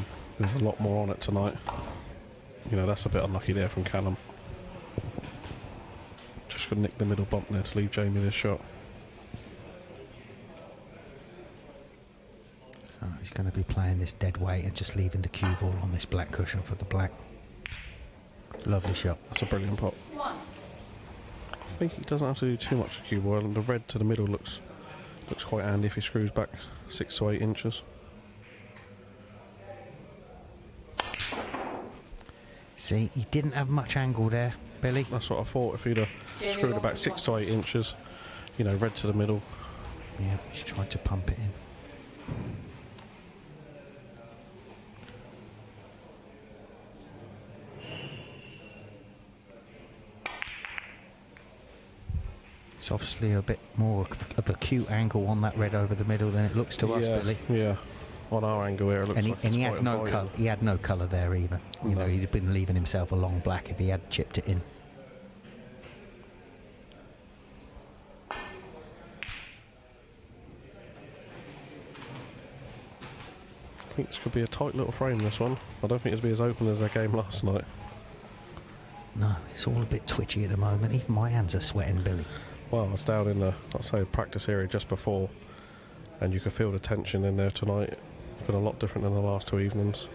lot more on it tonight. You know, that's a bit unlucky there from Callum. Just could nick the middle bump there to leave Jamie this shot. So he's going to be playing this dead weight and just leaving the cue ball on this black cushion for the black. Lovely shot. That's a brilliant pot. I think he doesn't have to do too much to cue ball, and the red to the middle looks quite handy if he screws back 6 to 8 inches. See, he didn't have much angle there, Billy. That's what I thought. If he'd have screwed it back 6 to 8 inches, you know, red to the middle. Yeah, he's tried to pump it in. It's obviously a bit more of a cute angle on that red over the middle than it looks to us, Billy. Yeah, on our angle here, it looks like and it's he quite had no inviting. colour. He had no colour there either. You know, he'd have been leaving himself a long black if he had chipped it in. I think this could be a tight little frame, this one. I don't think it'll be as open as that game last night. No, it's all a bit twitchy at the moment. Even my hands are sweating, Billy. Well, I was down in the, I'd say, practice area just before, and you could feel the tension in there tonight. It's been a lot different than the last 2 evenings.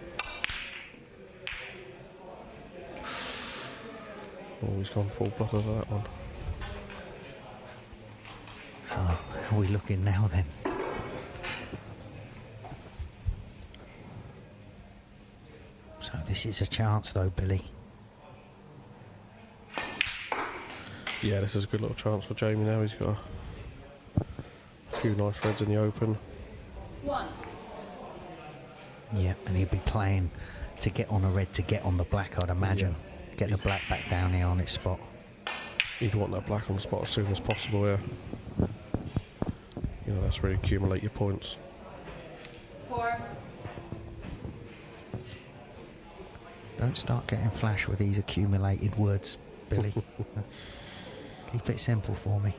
Oh, he's gone full blood over that one. So, how are we looking now then? So this is a chance though, Billy. Yeah, this is a good little chance for Jamie now. He's got a few nice reds in the open. Yeah, and he'll be playing to get on a red to get on the black, I'd imagine. Yeah. Get the black back down here on its spot. He'd want that black on the spot as soon as possible, yeah. You know, that's really accumulate your points. 4. Don't start getting flash with these accumulated words, Billy. Keep it simple for me.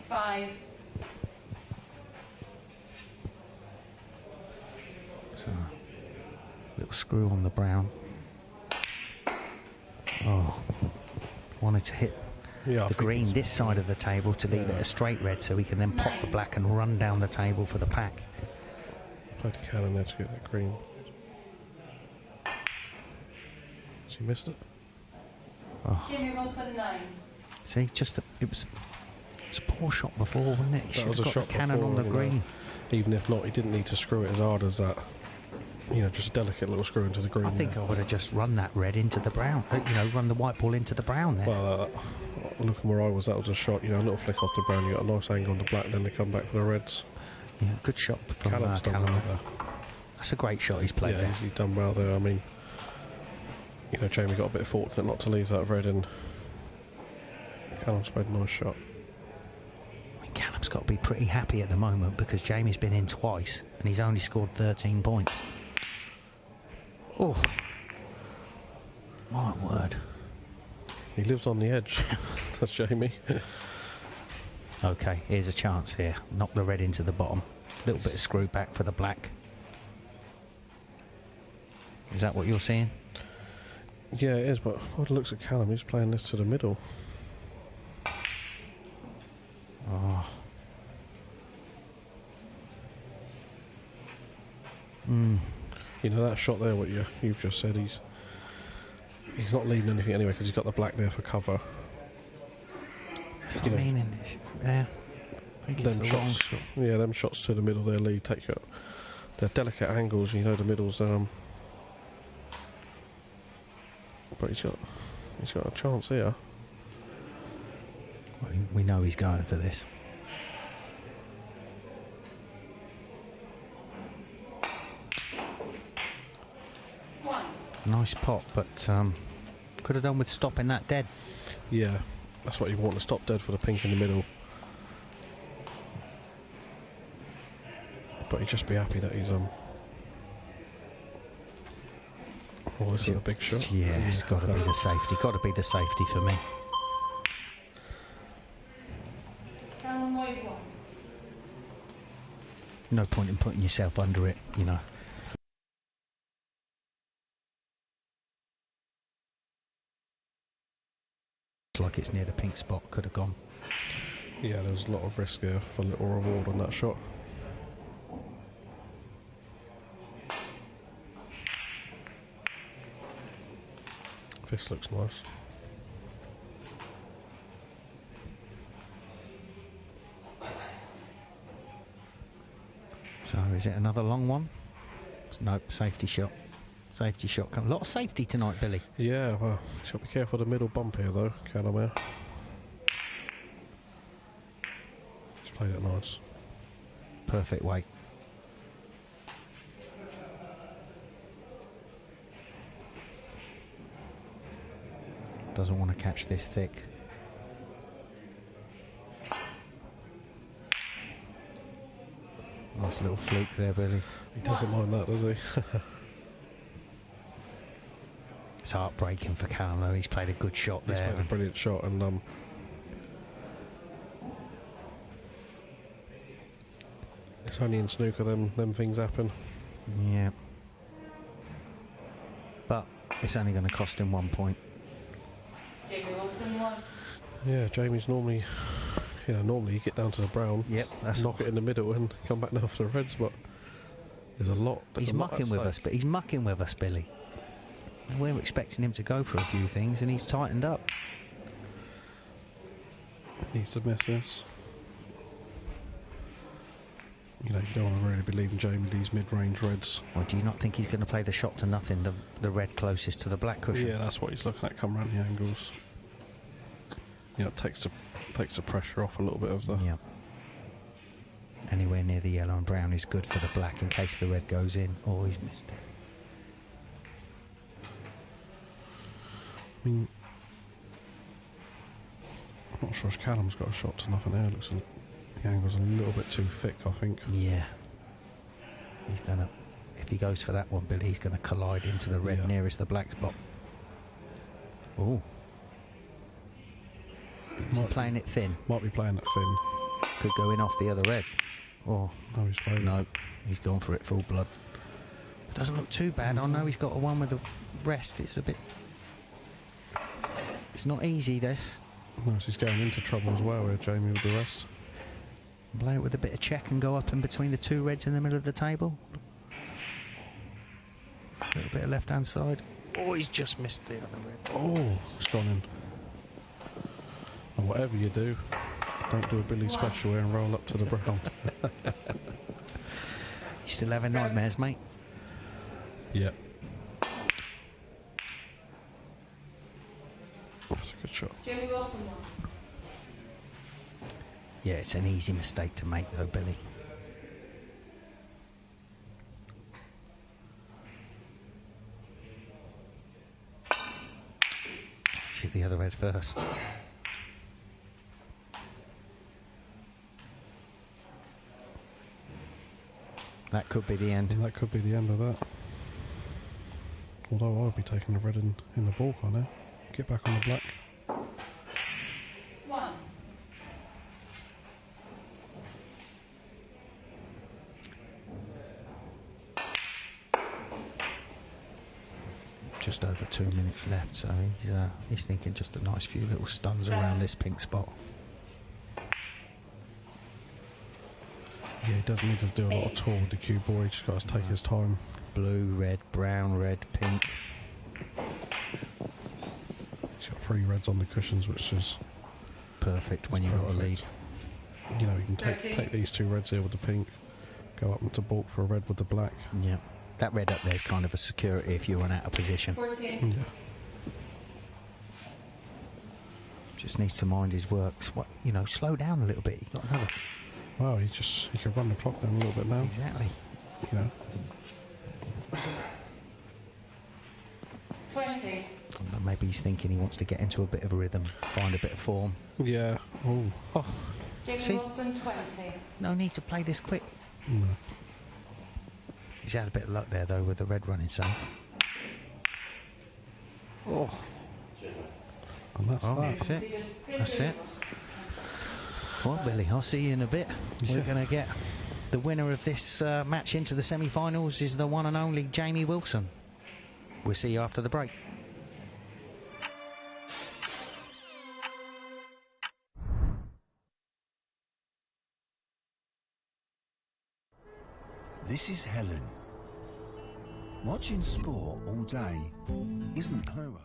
5. So, little screw on the brown. Oh, wanted to hit the green this side of the table to leave it a straight red so we can then pop the black and run down the table for the pack. Played a cannon there to get that green. Has he missed it? Oh. Jimmy rolls for 9. See, it's a poor shot before, wasn't it? He should That was have a got shot the cannon before, on the you know. green. Even if not, he didn't need to screw it as hard as that. You know, just a delicate little screw into the green. I think I would have just run that red into the brown. You know, run the white ball into the brown there. Well, looking where I was, that was a shot. You know, a little flick off the brown. You got a nice angle on the black, then they come back for the reds. Yeah, good shot from Callum's done Callum. well there. That's a great shot he's played Yeah, there. he's done well there. I mean, you know, Jamie got a bit fortunate not to leave that red in. Callum's played a nice shot. I mean, Callum's got to be pretty happy at the moment because Jamie's been in twice and he's only scored 13 points. Oh, my word. He lives on the edge. That's Jamie. Okay, here's a chance here. Knock the red into the bottom. A little bit of screw back for the black. Is that what you're seeing? Yeah, it is, but what looks at Callum, he's playing this to the middle. Oh. Hmm. You know, that shot there, what you've just said, he's not leaving anything anyway because he's got the black there for cover. That's what I mean. Yeah. I think it's Them the wrong shots, shot. yeah, them shots to the middle there, Lee, take you. They're delicate angles, you know, the middle's but he's got a chance here. Well, we know he's going for this. Nice pot, but could have done with stopping that dead. Yeah, that's what you want, to stop dead for the pink in the middle. But he'd just be happy that he's Oh, this is a big shot. Yeah, it's got to be the safety. Got to be the safety for me. Callum Lloyd 1. No point in putting yourself under it, you know. Like it's near the pink spot, could have gone. Yeah, there was a lot of risk here for a little reward on that shot. This looks nice. So is it another long one? Nope, safety shot. Safety shot. A lot of safety tonight, Billy. Yeah, well, he's got to be careful of the middle bump here though, Callum here. He's played it nice. Perfect weight. Doesn't want to catch this thick. Nice little fluke there, Billy. He doesn't mind that, does he? It's heartbreaking for Callum, though. He's played a good shot there. He's played a brilliant shot, and it's only in snooker them things happen. Yeah. But it's only going to cost him 1 point. Yeah, Jamie's normally, normally you get down to the brown, knock it in the middle and come back down for the reds, but there's a lot. He's mucking with us, but he's mucking with us, Billy. And we're expecting him to go for a few things, and he's tightened up. Needs to miss this. You don't want to really believe in Jamie these mid-range reds. Or do you not think he's going to play the shot to nothing, the red closest to the black cushion? Yeah, that's what he's looking at, come around the angles. It takes the pressure off a little bit of the... Yeah. Anywhere near the yellow and brown is good for the black in case the red goes in. Oh, he's missed it. I mean, I'm not sure if Callum's got a shot to nothing there. Looks like the angle's a little bit too thick, I think. Yeah. He's going to... If he goes for that one, Billy, he's going to collide into the red nearest the black spot. Oh. Is he playing it thin? Might be playing it thin. Could go in off the other red. Oh. No, he's playing No, he's gone for it full blood. It doesn't look too bad. I know he's got a one with the rest. It's a bit... It's not easy, this. No, so he's getting into trouble as well here, Jamie, with the rest. Play it with a bit of check and go up in between the two reds in the middle of the table. A little bit of left-hand side. Oh, he's just missed the other red. Oh, it's gone in. And whatever you do, don't do a Billy special here and roll up to the brown. You still having nightmares, mate? Yep. That's a good shot. Yeah, it's an easy mistake to make, though, Billy. Hit the other red first. That could be the end. And that could be the end of that. Although I'll be taking the red in the ball corner. Get back on the black. Just over 2 minutes left, so he's thinking just a nice few little stuns around this pink spot. Yeah, he doesn't need to do a lot of tour with the cue ball, he's just got to take his time. Blue, red, brown, red, pink. He's got 3 reds on the cushions, which is perfect when you've got a lead. You know, you can take these 2 reds here with the pink, go up into balk for a red with the black. Yeah. That red up there is kind of a security if you run out of position. Yeah. Just needs to mind his works. What, slow down a little bit. He's got another. Wow, he can run the clock down a little bit now. Exactly. You know. 20. Maybe he's thinking he wants to get into a bit of a rhythm, find a bit of form. Yeah. Oh. See? Wilson, 20. No need to play this quick. No. He's had a bit of luck there, though, with the red running safe. Oh. And that's that. That's it. That's it. Well, Billy, I'll see you in a bit. Yeah. We're going to get the winner of this match into the semi-finals is the one and only Jamie Wilson. We'll see you after the break. This is Helen. Watching sport all day isn't her idea.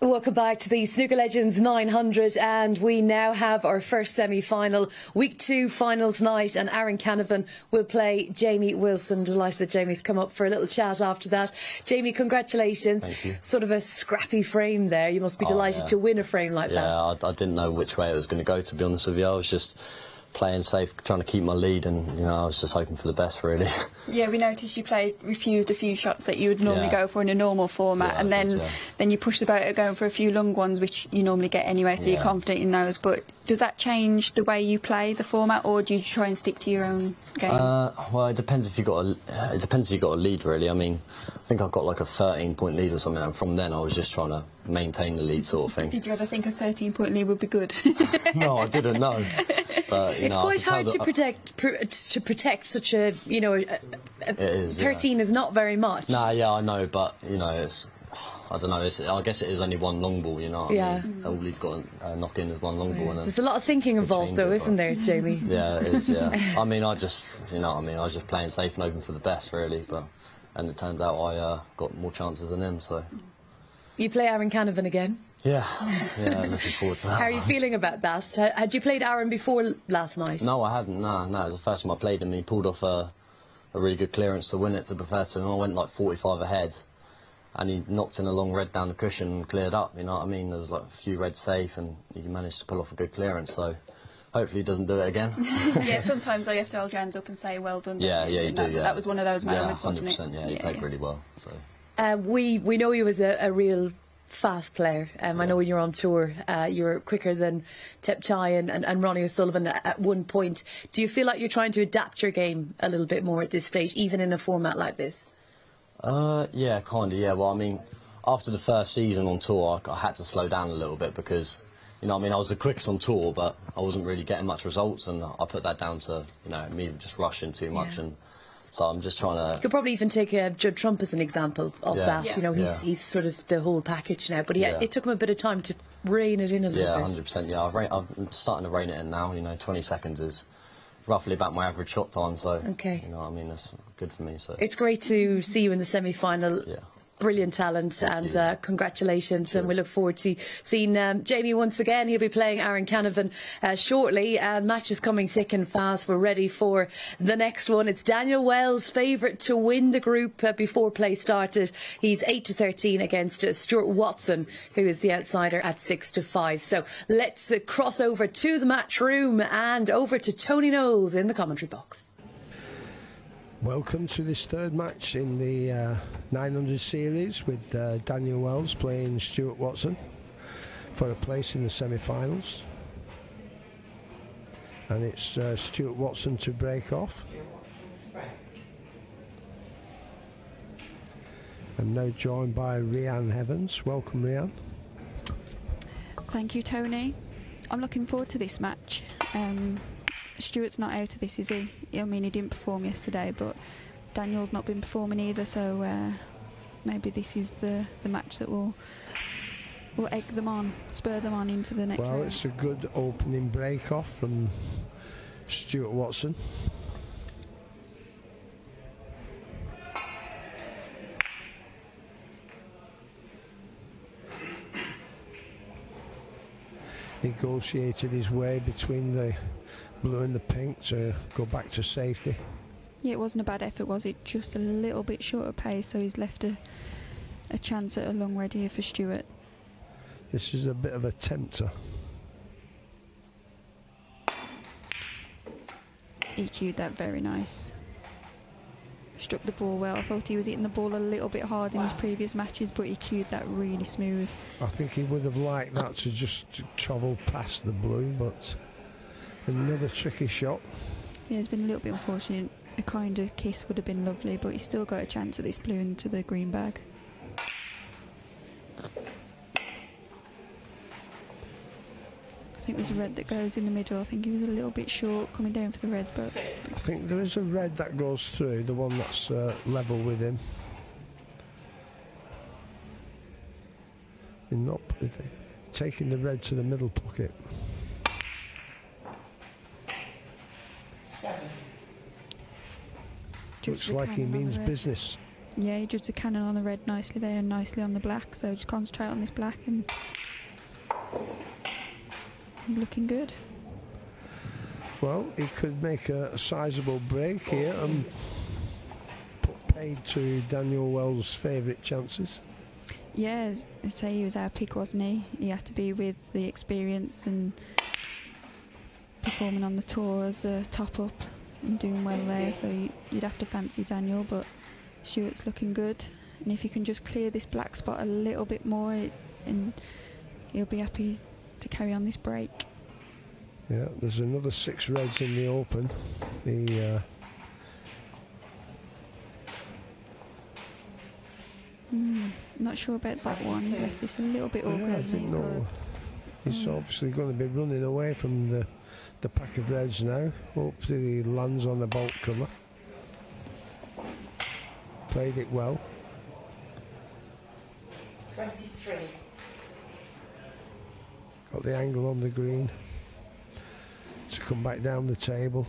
Welcome back to the Snooker Legends 900, and we now have our first semi-final, week 2 finals night, and Aaron Canovan will play Jamie Wilson. Delighted that Jamie's come up for a little chat after that. Jamie, congratulations. Thank you. Sort of a scrappy frame there. You must be delighted to win a frame like that. Yeah, I didn't know which way it was going to go, to be honest with you. I was just playing safe, trying to keep my lead, and I was just hoping for the best, really. Yeah, we noticed you refused a few shots that you would normally go for in a normal format, and then you pushed the boat at going for a few long ones, which you normally get anyway, so you're confident in those. But does that change the way you play the format, or do you try and stick to your own game? Well, it depends if you got a lead, really. I mean, I think I've got like a 13-point lead or something, and from then I was just trying to maintain the lead, sort of thing. Did you ever think a 13-point lead would be good? No, I didn't know. But, it's quite hard to protect such a, it is, 13 is not very much. Nah, yeah, I know, but it's, I don't know. I guess it is only one long ball, you know. What I mean? All he's got to knock in is one long ball. And there's a lot of thinking involved, though, isn't there, Jamie? Yeah, it is. Yeah. I mean, I just, I was just playing safe and hoping for the best, really. And it turns out I got more chances than him. So. You play Aaron Canovan again? Yeah, looking forward to that. How are you feeling about that? Had you played Aaron before last night? No, I hadn't. No, it was the first time I played him. He pulled off a really good clearance to win it, to be fair to him. I went like 45 ahead, and he knocked in a long red down the cushion and cleared up, you know what I mean? There was like a few reds safe, and he managed to pull off a good clearance, so hopefully he doesn't do it again. Yeah, sometimes you have to hold your hands up and say, well done. Yeah, you do, That was one of those moments, wasn't it? 100%, yeah, he played really well. So. We know you as a real fast player. I know when you're on tour, you're quicker than Tep Chai and Ronnie O'Sullivan at one point. Do you feel like you're trying to adapt your game a little bit more at this stage, even in a format like this? Yeah, kind of, yeah. Well, I mean, after the first season on tour, I had to slow down a little bit because, I was the quickest on tour, but I wasn't really getting much results, and I put that down to, me just rushing too much, and so I'm just trying to... You could probably even take Judd Trump as an example of that. Yeah. He's sort of the whole package now, but it took him a bit of time to rein it in a little bit. Yeah, 100%, yeah. I'm starting to rein it in now, 20 seconds is roughly about my average shot time, so, that's good for me. So it's great to see you in the semi-final. Yeah. Brilliant talent, and congratulations. Cheers. And we look forward to seeing Jamie once again. He'll be playing Aaron Canovan shortly. Matches coming thick and fast. We're ready for the next one. It's Daniel Wells' favourite to win the group before play started. He's 8-13 against Stuart Watson, who is the outsider at 6-5. So let's cross over to the match room and over to Tony Knowles in the commentary box. Welcome to this third match in the 900 series with Daniel Wells playing Stuart Watson for a place in the semi-finals. And it's Stuart Watson to break off. I'm now joined by Rhiann Evans. Welcome, Rhiann. Thank you, Tony. I'm looking forward to this match. Stuart's not out of this, is he? He didn't perform yesterday, but Daniel's not been performing either, so maybe this is the match that will egg them on, spur them on into the next round. Well, it's a good opening break-off from Stuart Watson. Negotiated his way between the blue and the pink to go back to safety. Yeah, it wasn't a bad effort, was it? Just a little bit short of pace, so he's left a chance at a long red here for Stuart. This is a bit of a tempter. EQ'd that very nice. Struck the ball well. I thought he was hitting the ball a little bit hard in his previous matches, but he cued that really smooth. I think he would have liked that to just travel past the blue, but another tricky shot. Yeah, it's been a little bit unfortunate. A kind of kiss would have been lovely, but he's still got a chance at this blue into the green bag. I think there's a red that goes in the middle. I think he was a little bit short coming down for the reds, but I think there is a red that goes through, the one that's level with him. In not taking the red to the middle pocket. 7. Looks like he means business. Yeah, he judged the cannon on the red nicely there and nicely on the black, so just concentrate on this black and he's looking good. Well, he could make a sizable break here and put paid to Daniel Wells' favourite chances. Yeah, as I say, he was our pick, wasn't he? He had to be with the experience and performing on the tour as a top-up and doing well there, so you'd have to fancy Daniel, but Stuart's looking good, and if he can just clear this black spot a little bit more, and he'll be happy to carry on this break. Yeah, there's another 6 reds in the open. Not sure about that one. He's left this a little bit awkward. Yeah, I didn't know. He's obviously going to be running away from the pack of reds now. Hopefully he lands on a bolt colour. Played it well. 23. Got the angle on the green to come back down the table.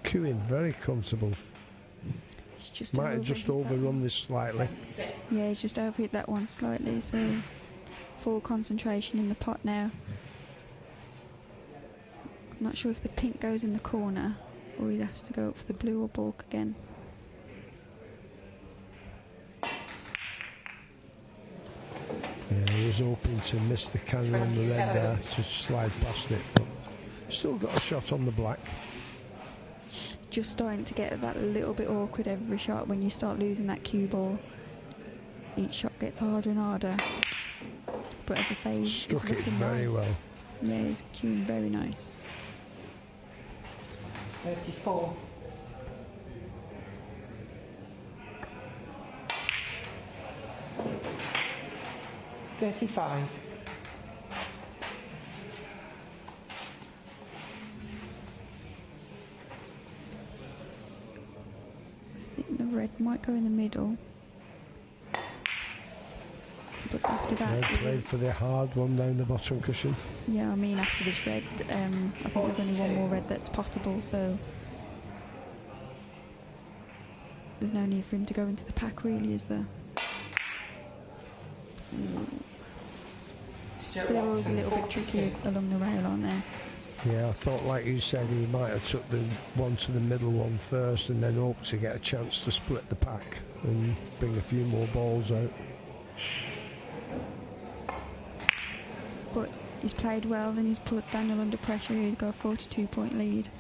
Queuing very comfortable. Might have just overrun this slightly. Yeah, he's just overhit that one slightly, so full concentration in the pot now. I'm not sure if the pink goes in the corner or he has to go up for the blue or balk again. Yeah, he was hoping to miss the cannon on the red there, to slide past it, but still got a shot on the black. Just starting to get that little bit awkward every shot when you start losing that cue ball. Each shot gets harder and harder. But as I say, he's struck it looking very nice. well. Yeah, he's cueing very nice. 34. $35. I think the red might go in the middle. But after that... Red played for the hard one down the bottom cushion. Yeah, I mean, after this red, I think there's only one more red that's potable, so there's no need for him to go into the pack, really, is there? So they're always a little bit tricky along the rail, aren't they? Yeah, I thought, like you said, he might have took the one to the middle one first and then hoped to get a chance to split the pack and bring a few more balls out. But he's played well and he's put Daniel under pressure. He's got a 42-point lead.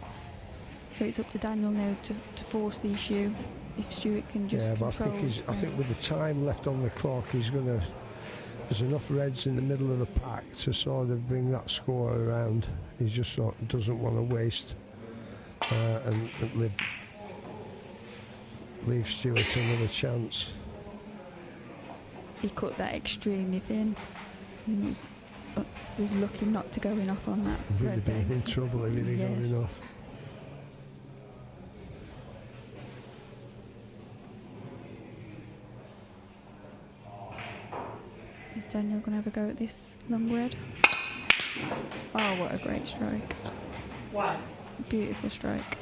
So it's up to Daniel now to force the issue. If Stuart can just but I think with the time left on the clock, he's going to... There's enough reds in the middle of the pack to sort of bring that score around. He just sort of doesn't want to waste and leave Stuart another chance. He cut that extremely thin. And was lucky not to go in off on that. He'd really been in trouble if he'd gone off. Is Daniel going to have a go at this long red? Oh, what a great strike. What? Beautiful strike.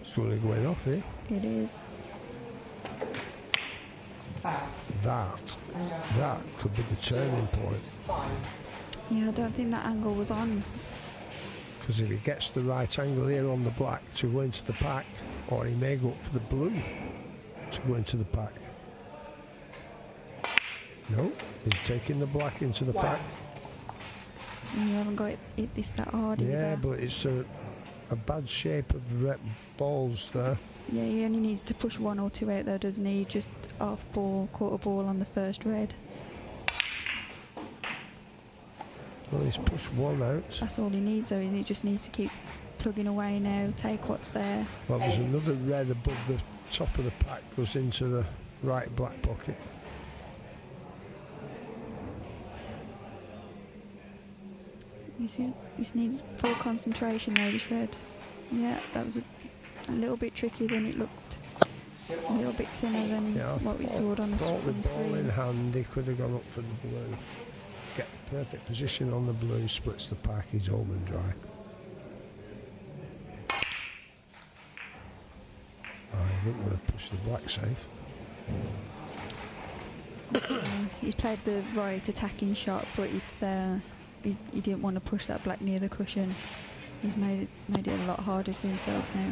It's really going off here. It is. That could be the turning point. Yeah, I don't think that angle was on. Because if he gets the right angle here on the black to go into the pack, or he may go up for the blue to go into the pack. No, he's taking the black into the pack. And you haven't got it this that hard either. Yeah, but it's a bad shape of red balls there. Yeah, he only needs to push one or two out there, doesn't he? Just half ball, quarter ball on the first red. Well, he's pushed one out. That's all he needs, though. He just needs to keep plugging away now, take what's there. Well, there's another red above the top of the pack, goes into the right black pocket. This needs full concentration though, this red. Yeah, that was a little bit tricky than it looked. A little bit thinner than what we saw on the Thought with ball in screen. hand, he could have gone up for the blue. Get the perfect position on the blue, splits the pack, he's home and dry. He didn't want to push the black safe. He's played the right attacking shot, but it's he didn't want to push that black near the cushion. He's made it a lot harder for himself now.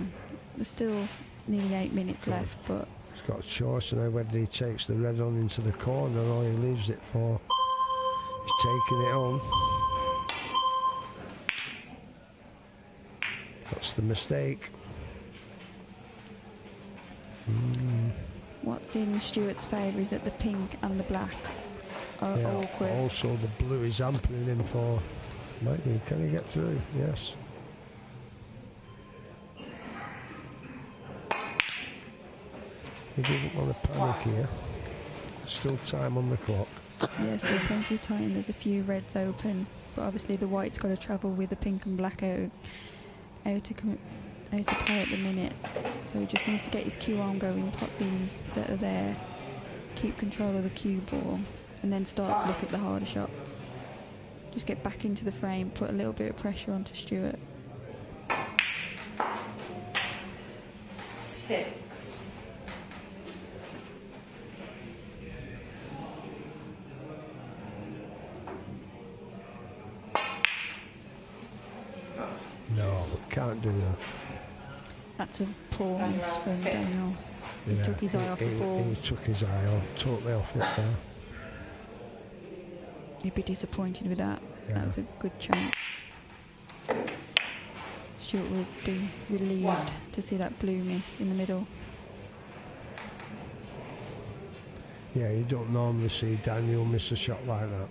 There's still nearly 8 minutes left, but he's got a choice now whether he takes the red on into the corner or he leaves it for. He's taking it on. That's the mistake. What's in Stuart's favour is that the pink and the black are awkward. Also, the blue is hampering him for. Can he get through? Yes. He doesn't want to panic here. There's still time on the clock. Yeah, still plenty of time. There's a few reds open, but obviously the white's got to travel with the pink and black out to play at the minute. So he just needs to get his cue arm going, pop these that are there, keep control of the cue ball, and then start to look at the harder shots. Just get back into the frame, put a little bit of pressure onto Stuart. 6. No, can't do that. That's a poor miss from Daniel. He took his eye off the ball. He took his eye totally off it there. He'd be disappointed with that. Yeah. That was a good chance. Stuart would be relieved to see that blue miss in the middle. Yeah, you don't normally see Daniel miss a shot like that.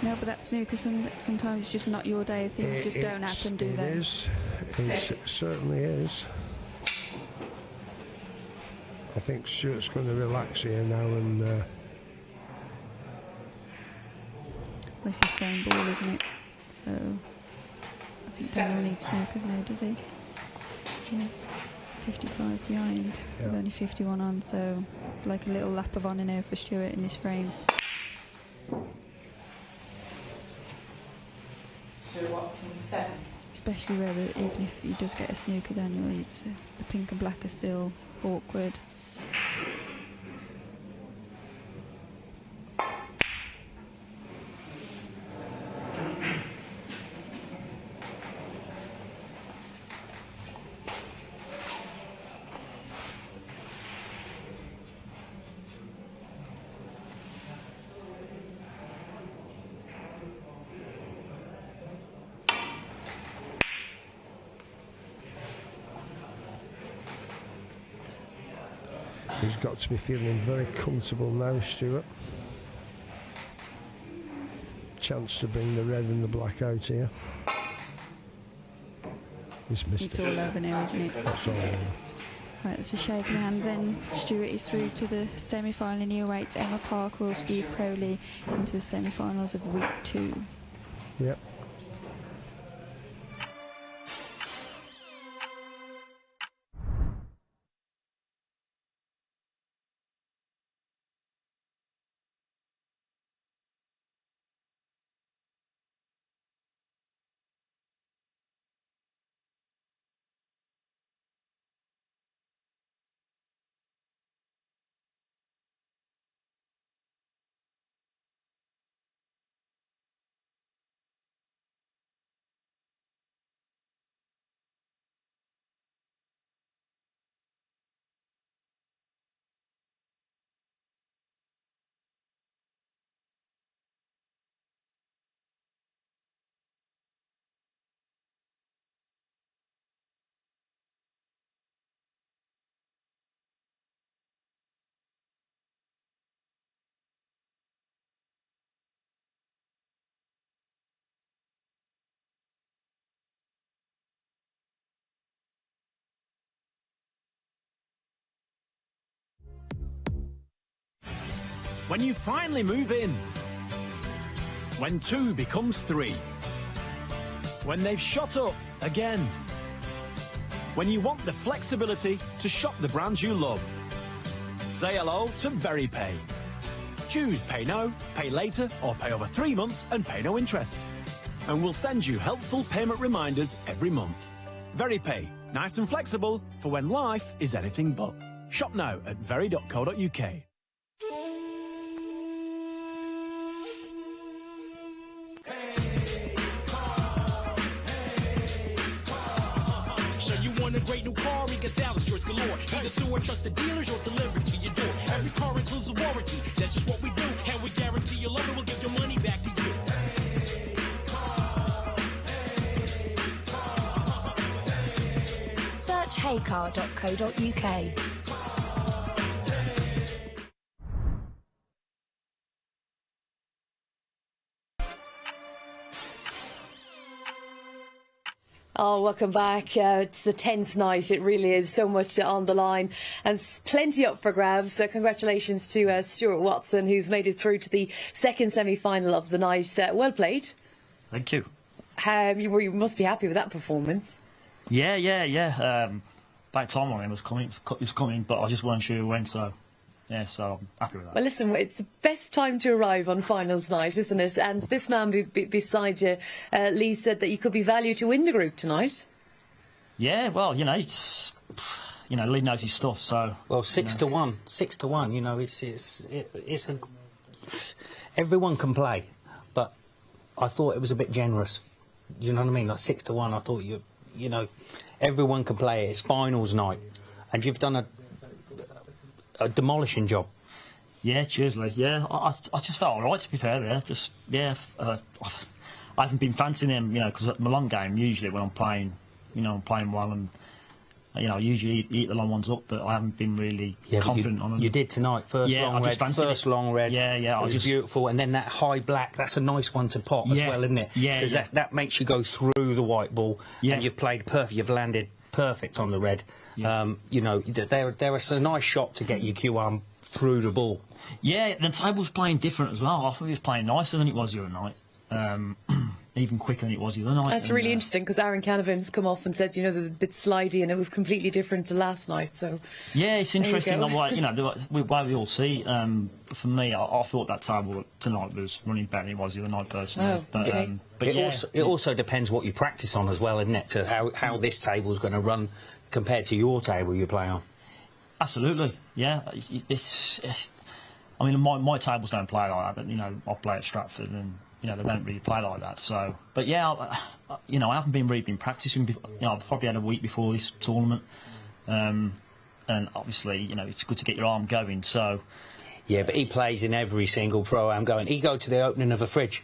No, but that snooker sometimes it's just not your day. Things just don't happen, do they? It is. It certainly is. I think Stuart's going to relax here now and. Well, this is frame ball, isn't it? So I think Daniel needs snookers now, does he? Yeah, 55 behind, with only 51 on, so like a little lap of honour now for Stuart in this frame. Watson 7. Especially where even if he does get a snooker, Daniel, the pink and black are still awkward. He's got to be feeling very comfortable now, Stuart. Chance to bring the red and the black out here. He's missed it. It's all over now, isn't it? That's all over. Right, that's a shake of hands then. Stuart is through to the semi-final and he awaits Emma Parker or Steve Crowley into the semi-finals of week 2. Yep. When you finally move in. When 2 becomes 3. When they've shot up again. When you want the flexibility to shop the brands you love. Say hello to VeryPay. Choose Pay Now, Pay Later, or Pay over 3 months and pay no interest. And we'll send you helpful payment reminders every month. VeryPay, nice and flexible for when life is anything but. Shop now at very.co.uk. A great new car, we got thousands, choice galore. Either to or trust the dealers or delivered to your door. Every car includes a warranty, that's just what we do. And we guarantee you'll love it, we'll give your money back to you. Search heycar.co.uk. Oh, welcome back. It's a tense night. It really is. So much on the line and plenty up for grabs. Congratulations to Stuart Watson, who's made it through to the second semi-final of the night. Well played. Thank you. You must be happy with that performance. Yeah. By the time it was coming, but I just wasn't sure when, so... Yeah, so I'm happy with that. Well, listen, it's the best time to arrive on finals night, isn't it? And this man beside you, Lee, said that you could be valued to win the group tonight. Yeah, well, it's... Lee knows his stuff, so... Well, 6 to 1. 6 to 1, it's a... Everyone can play, but I thought it was a bit generous. You know what I mean? Like 6 to 1, I thought everyone can play it. It's finals night. And you've done a demolishing job. Yeah, cheers, Lee. Yeah, I just felt all right, to be fair there. Just, yeah, I haven't been fancying them, because at my long game, usually when I'm playing, I'm playing well and, I usually eat the long ones up, but I haven't been really confident on them. You did tonight, first long red. Yeah, it was beautiful. And then that high black, that's a nice one to pot as well, isn't it? Yeah, because that makes you go through the white ball, and you've played perfect, you've landed perfect on the red. Yeah. There was a nice shot to get your Q-arm through the ball. Yeah, the table's playing different as well. I thought it was playing nicer than it was the other night. Even quicker than it was the other night. That's really interesting, because Aaron Canovan's come off and said, they're a bit slidey and it was completely different to last night. So yeah, it's interesting. The way we all see. For me, I thought that table tonight was running better than it was the other night personally. Oh, okay. But it also depends what you practice on as well, isn't it? To how this table is going to run compared to your table you play on. Absolutely, yeah. My tables don't play like that. I play at Stratford and. They don't really play like that. So, but yeah, I haven't been practicing. I've probably had a week before this tournament, and obviously, it's good to get your arm going. So, yeah, but he plays in every single pro-am going. He go to the opening of a fridge,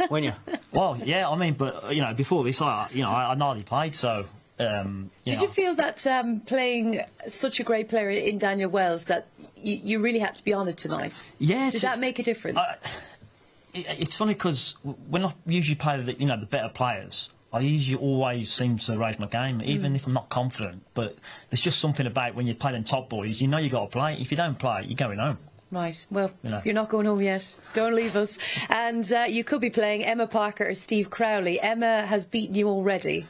wouldn't you? Well, yeah, but before this, I hardly played. So, did you feel that playing such a great player in Daniel Wells that you really had to be on it tonight? Yeah, did that make a difference? It's funny because when I usually play the better players, I usually always seem to raise my game, even if I'm not confident. But there's just something about when you play them top boys, you've got to play. If you don't play, you're going home. Right, well, you're not going home yet. Don't leave us. And you could be playing Emma Parker or Steve Crowley. Emma has beaten you already.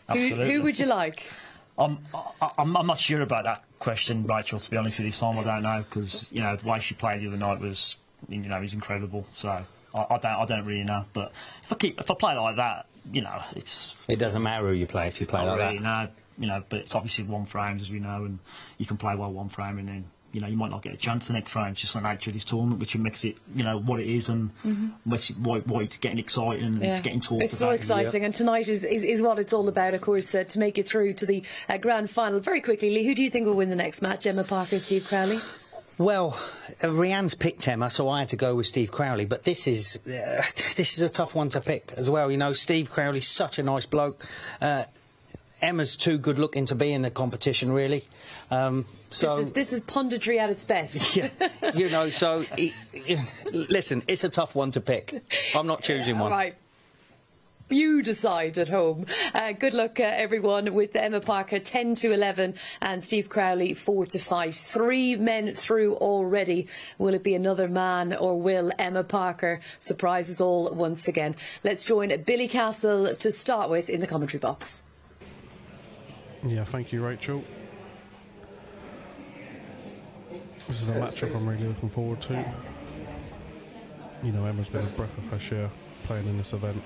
Absolutely. Who would you like? I'm not sure about that question, Rachel, to be honest with you, Sam. I don't know, because, the way she played the other night was... he's incredible. So I don't really know. But if I play like that, it doesn't matter who you play if you play like really, that. No, but it's obviously one frame, as we know, and you can play well one frame, and then you might not get a chance the next frame. It's just the nature of this tournament, which makes it what it is, and why it's getting exciting and it's getting talked about. It's so exciting, and tonight is what it's all about, of course, to make it through to the grand final. Very quickly, Lee, who do you think will win the next match? Emma Parker, Steve Crowley? Well, Rianne's picked Emma, so I had to go with Steve Crowley. But this is a tough one to pick as well. Steve Crowley's such a nice bloke. Emma's too good looking to be in the competition, really. So this is punditry at its best. Yeah, so listen, it's a tough one to pick. I'm not choosing one. Right. You decide at home. Good luck, everyone, with Emma Parker 10-11 and Steve Crowley 4-5. 3 men through already. Will it be another man, or will Emma Parker surprise us all once again? Let's join Billy Castle to start with in the commentary box. Yeah, thank you, Rachel. This is a matchup I'm really looking forward to. You know, Emma's been a breath of fresh air playing in this event.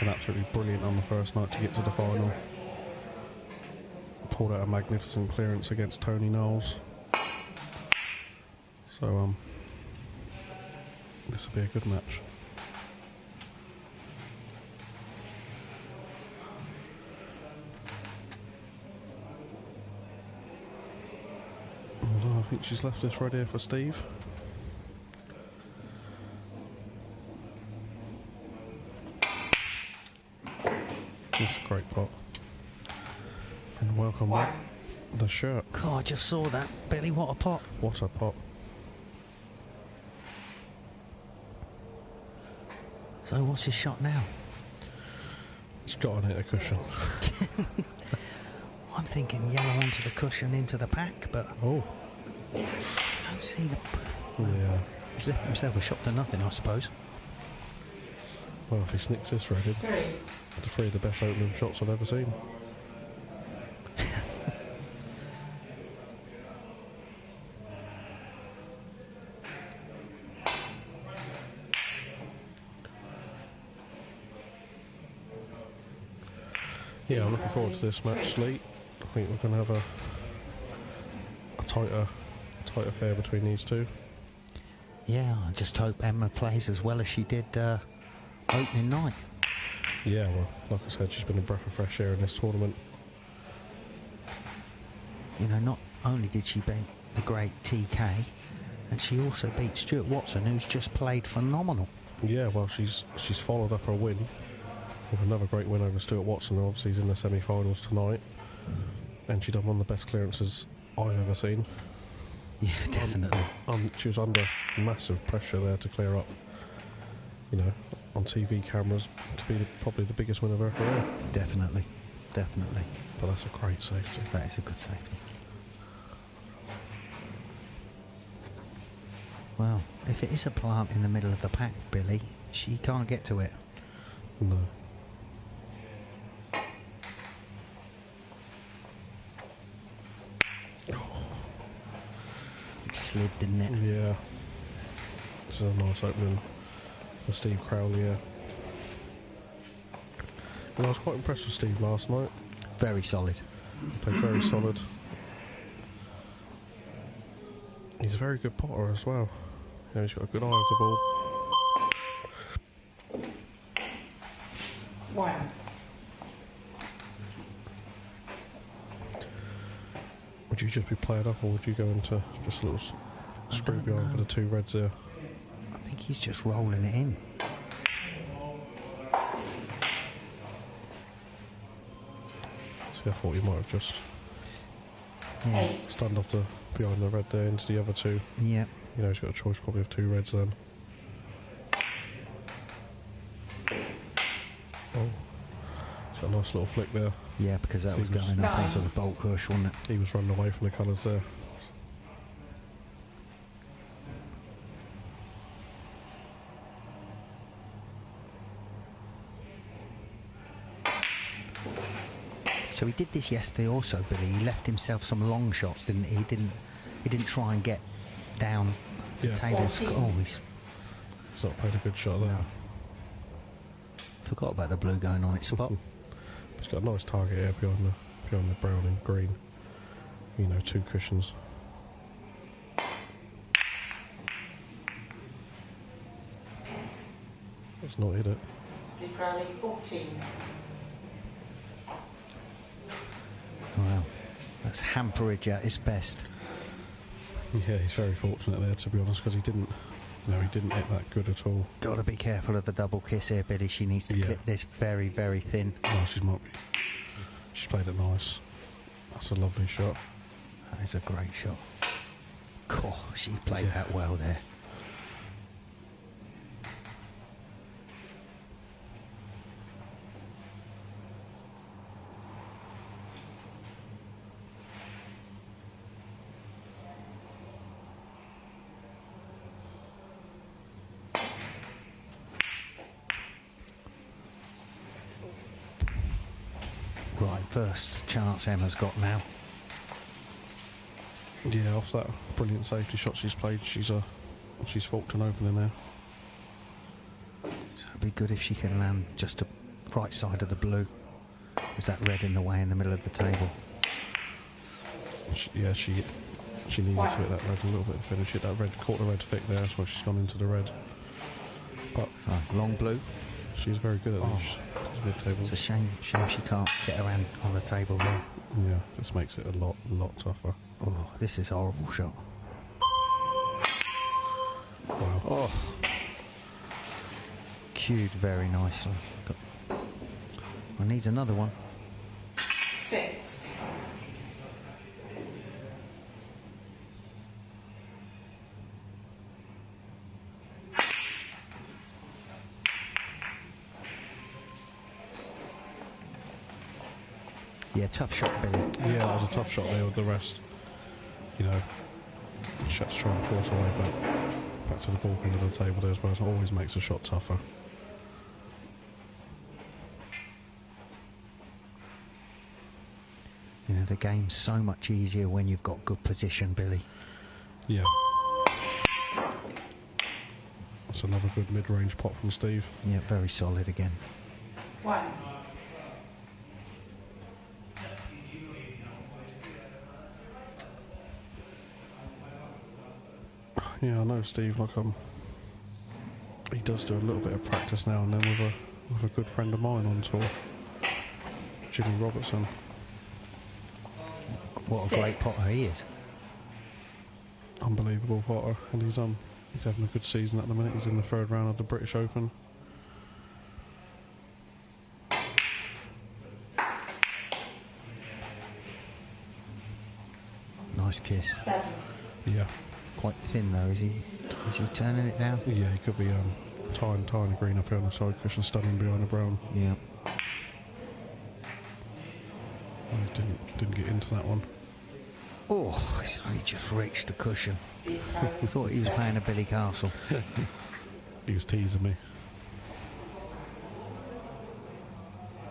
Been absolutely brilliant on the first night to get to the final. Pulled out a magnificent clearance against Tony Knowles. So, this will be a good match. Although I think she's left this right here for Steve. It's a great pot. And welcome back. The shirt. God, I just saw that. Billy, what a pot. What a pot. So what's his shot now? He's got on it a cushion. I'm thinking yellow onto the cushion into the pack, but... Oh. I don't see the... Yeah. He's left himself a shot to nothing, I suppose. Well, if he snicks this red in, the 3 of the best opening shots I've ever seen. Yeah, I'm looking forward to this match, Lee. I think we're going to have a tighter affair between these two. Yeah, I just hope Emma plays as well as she did opening night. Yeah, well, like I said, she's been a breath of fresh air in this tournament. You know, not only did she beat the great TK, and she also beat Stuart Watson, who's just played phenomenal. Yeah, well, she's followed up her win with another great win over Stuart Watson, who obviously is in the semi-finals tonight. And she done one of the best clearances I've ever seen. Yeah, definitely. She was under massive pressure there to clear up, you know, on TV cameras, to be probably the biggest win of her career. Definitely, definitely. But that's a great safety. That is a good safety. Well, if it is a plant in the middle of the pack, Billy, she can't get to it. No. It slid, didn't it? Yeah. This is a nice opening for Steve Crowley here. And I was quite impressed with Steve last night. Very solid. He played very solid. He's a very good potter as well. You know, he's got a good eye of the ball. Wow. Would you just be played up, or would you go into just a little screw behind for the 2 reds there? I think he's just rolling it in. See, I thought he might have just Yeah. stand off behind the red there into the other 2. Yeah. You know, he's got a choice probably of 2 reds then. Oh, he's got a nice little flick there. Yeah, because that was going up onto the bolt cush, wasn't it? He was running away from the colours there. So he did this yesterday also, Billy. He left himself some long shots, didn't he? He didn't try and get down the table. Oh, he's not played a good shot there. No. Forgot about the blue going on its spot. He's got a nice target here behind the brown and green. You know, 2 cushions. It's not hit it. Steve Crowley 14. Wow, that's hamperage at its best. Yeah, he's very fortunate there, to be honest, because he didn't hit that good at all. Got to be careful of the double kiss here, Billy. She needs to clip this very, very thin. Oh, she's played it nice. That's a lovely shot. That is a great shot. God, she played that well there. Right, first chance Emma's got now. Yeah, off that brilliant safety shot she's played, she's forked an opener now. So it'd be good if she can land just the right side of the blue. Is that red in the way in the middle of the table? She needed to hit that red a little bit to finish it. That red caught the red thick there, that's why she's gone into the red. But so, long blue. She's very good at these mid-tables. It's a shame she can't get her hand on the table there. Yeah, this makes it a lot tougher. Oh, this is a horrible shot. Wow. Oh. Cued very nicely. I need another one. 6. Yeah, tough shot, Billy. Yeah, that was a tough shot there with the rest. You know, she had to try and force her way back to the ball end of the table there as well. So it always makes a shot tougher. You know, the game's so much easier when you've got good position, Billy. Yeah. That's another good mid-range pot from Steve. Yeah, very solid again. 1. Yeah, I know Steve. Like he does do a little bit of practice now and then with a good friend of mine on tour, Jimmy Robertson. What a great potter he is. Unbelievable potter, and he's having a good season at the minute. He's in the 3rd round of the British Open. Nice kiss. 7. Yeah. Quite thin though, is he? Is he turning it down? Yeah, he could be tying the green up here on the side cushion, standing behind the brown. Yeah. He didn't get into that one. Oh, he's only just reached the cushion. I thought he was playing a Billy Castle. He was teasing me.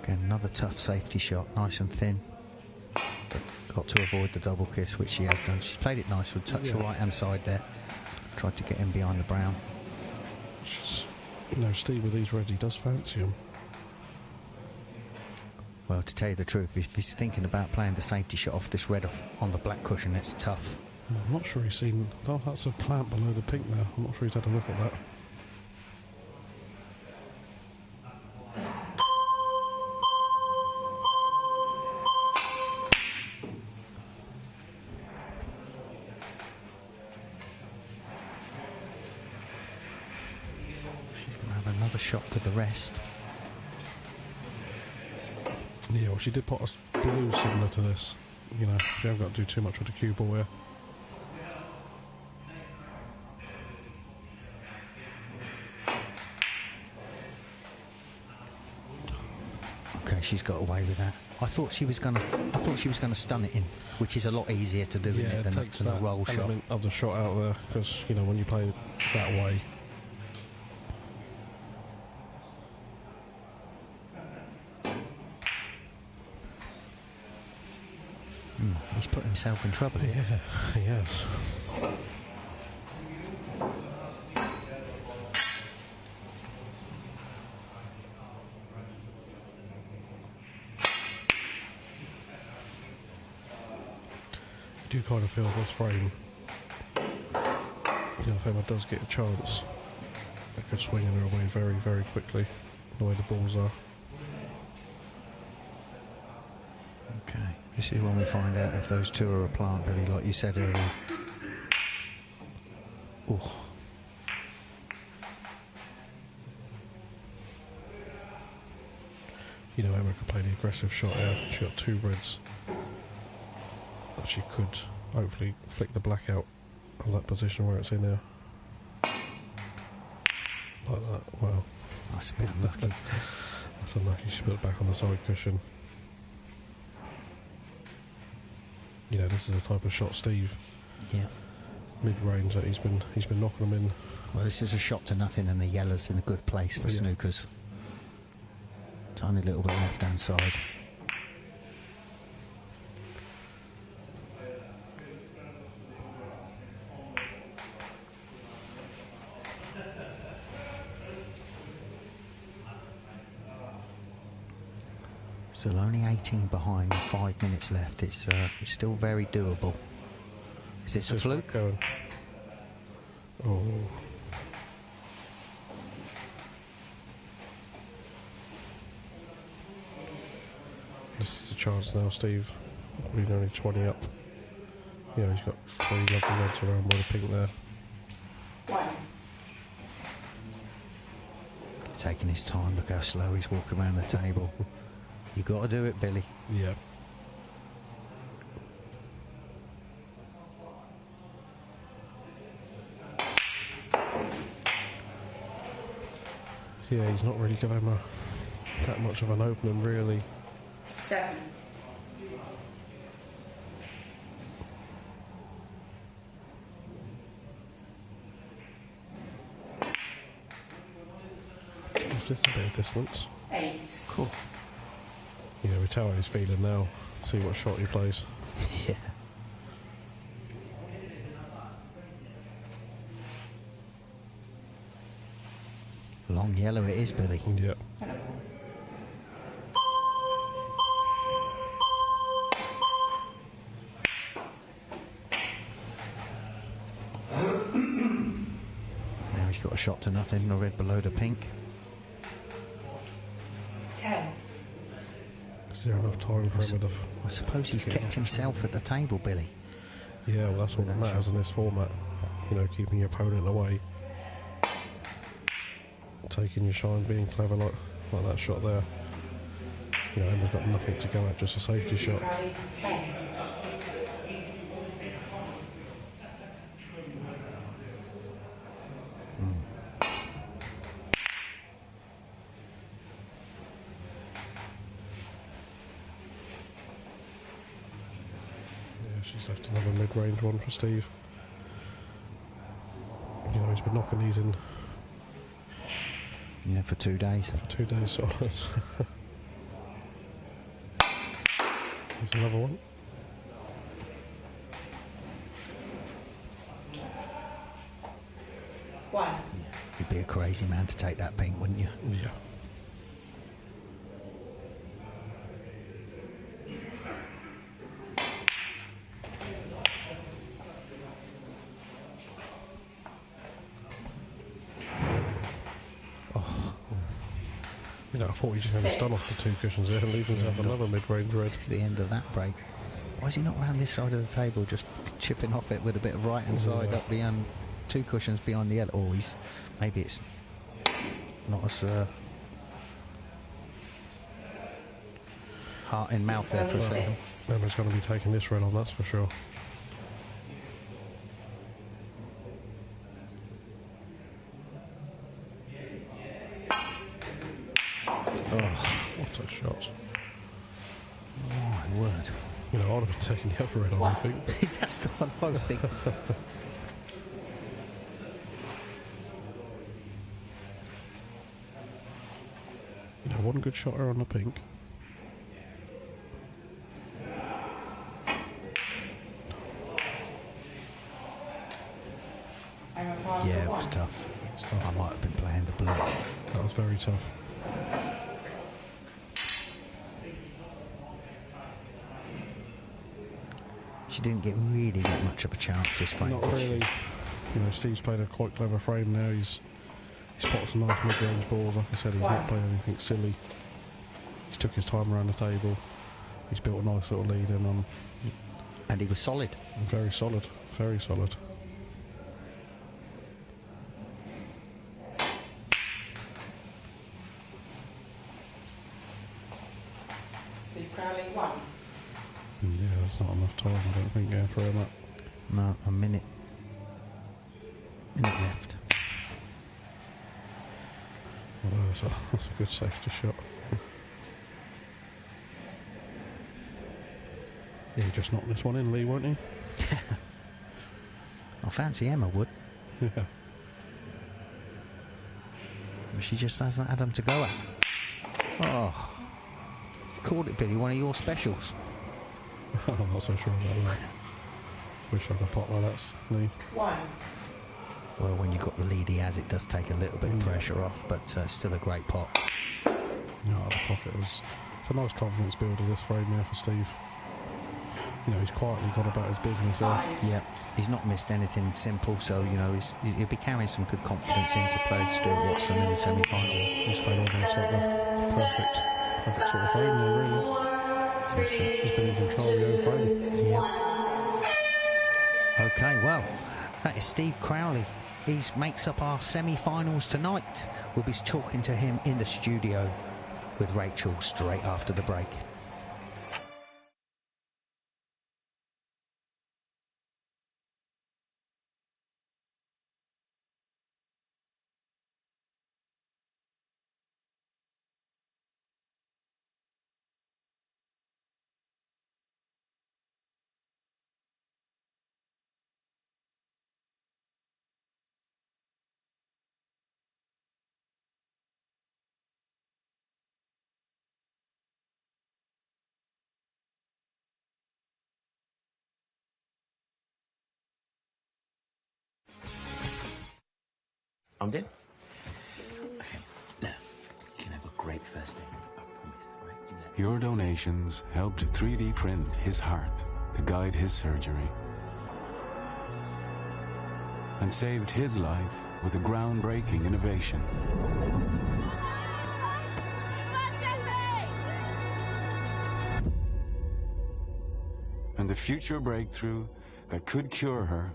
Again, another tough safety shot, nice and thin. Got to avoid the double kiss, which she has done. She's played it nice with touch the right hand side there. Tried to get in behind the brown. You know, Steve with these reds, he does fancy him. Well, to tell you the truth, if he's thinking about playing the safety shot off this red on the black cushion, it's tough. I'm not sure he's seen. Oh, that's a plant below the pink there. I'm not sure he's had a look at that. She's going to have another shot to the rest. Yeah, well, she did put a blue similar to this. You know, she hasn't got to do too much with the cue ball here. Okay, she's got away with that. I thought she was going to stun it in, which is a lot easier to do Yeah, in it than takes a that roll shot. element of the shot out there, because you know when you play that way. He's put himself in trouble here. Yeah, he has. You do kind of feel this frame, you know, if Emma does get a chance, that could swing in her way very, very quickly, the way the balls are. Okay, this is when we find out if those two are a plant, Billy, like you said earlier. Oh. You know, Emma could play the aggressive shot here. She got 2 reds. But she could hopefully flick the black out of that position where it's in there. Like that. Wow. That's a bit unlucky. That's unlucky. She put it back on the side cushion. You know, this is the type of shot Steve. Yeah. Mid-range that he's been knocking them in. Well, this is a shot to nothing, and the yellow's in a good place for snookers. Tiny little bit left-hand side. Still only 18 behind, 5 minutes left. It's still very doable. Is this a fluke? Going. Oh. This is a chance now, Steve. We're only 20 up. Yeah, he's got 3 lovely reds around with a pink there. Taking his time, look how slow he's walking around the table. You got to do it, Billy. Yeah. Yeah, he's not really given him that much of an opening, really. 7. Just a bit of distance. 8. Cool. Yeah, we tell how he's feeling now. See what shot he plays. Yeah. Long yellow it is, Billy. Yep. Now he's got a shot to nothing, no red below the pink. 10. Is there enough time for him? I suppose he's kept himself at the table, Billy. Yeah, well, that's what matters in this format. You know, keeping your opponent away. Taking your shine, being clever like that shot there. You know, Emma's got nothing to go at, just a safety shot. 10. She's left another mid-range one for Steve. You know, he's been knocking these in. Yeah, for 2 days. For 2 days solid. There's another one. One. You'd be a crazy man to take that pink, wouldn't you? Yeah. You know, I thought he just had to stun off the 2 cushions there and leave himself another mid-range red. It's the end of that break. Why is he not round this side of the table, just chipping off it with a bit of right-hand side up beyond 2 cushions behind the yellow? Oh, maybe it's not as heart in mouth there for a second. Emma's going to be taking this red on, that's for sure. Oh, what a shot. Oh, my word. You know, I'd have been taking the other red on, I think. That's the one I was thinking. You know, one good shot on the pink. Yeah, it was tough. I might have been playing the blue. That was very tough. She didn't really get much of a chance this frame. Not really. You know, Steve's played a quite clever frame now. He's spotted some nice mid-range balls. Like I said, he's not playing anything silly. He's took his time around the table. He's built a nice little lead, and he was solid. Very solid. Very solid. Steve Crowley, 1. Yeah, there's not enough time, I don't think, going for him up. No, a minute left. Well, that's a good safety shot. Yeah, he just knocked this one in, Lee, won't he? I fancy Emma would. Yeah. But she just hasn't had them to go at. Oh. You called it, Billy, one of your specials. I'm not so sure about that. Wish I could pot like that, Lee. 1. Well, when you've got the lead he has, it does take a little bit of pressure off, but still a great pot. No, the pocket was It's a nice confidence builder, this frame here for Steve. You know, he's quietly gone about his business there. Yeah, he's not missed anything simple, so, you know, he'll be carrying some good confidence in to play Stuart Watson in the semi-final. He's played almost like the perfect sort of frame there, really. Yes, sir. He's been in control of the own frame. Yeah. OK, well, that is Steve Crowley. He makes up our semi-finals tonight. We'll be talking to him in the studio with Rachel straight after the break. I'm in. Okay, now, you can have a great first day, I promise, right? Your donations helped 3D print his heart to guide his surgery and saved his life with a groundbreaking innovation. And the future breakthrough that could cure her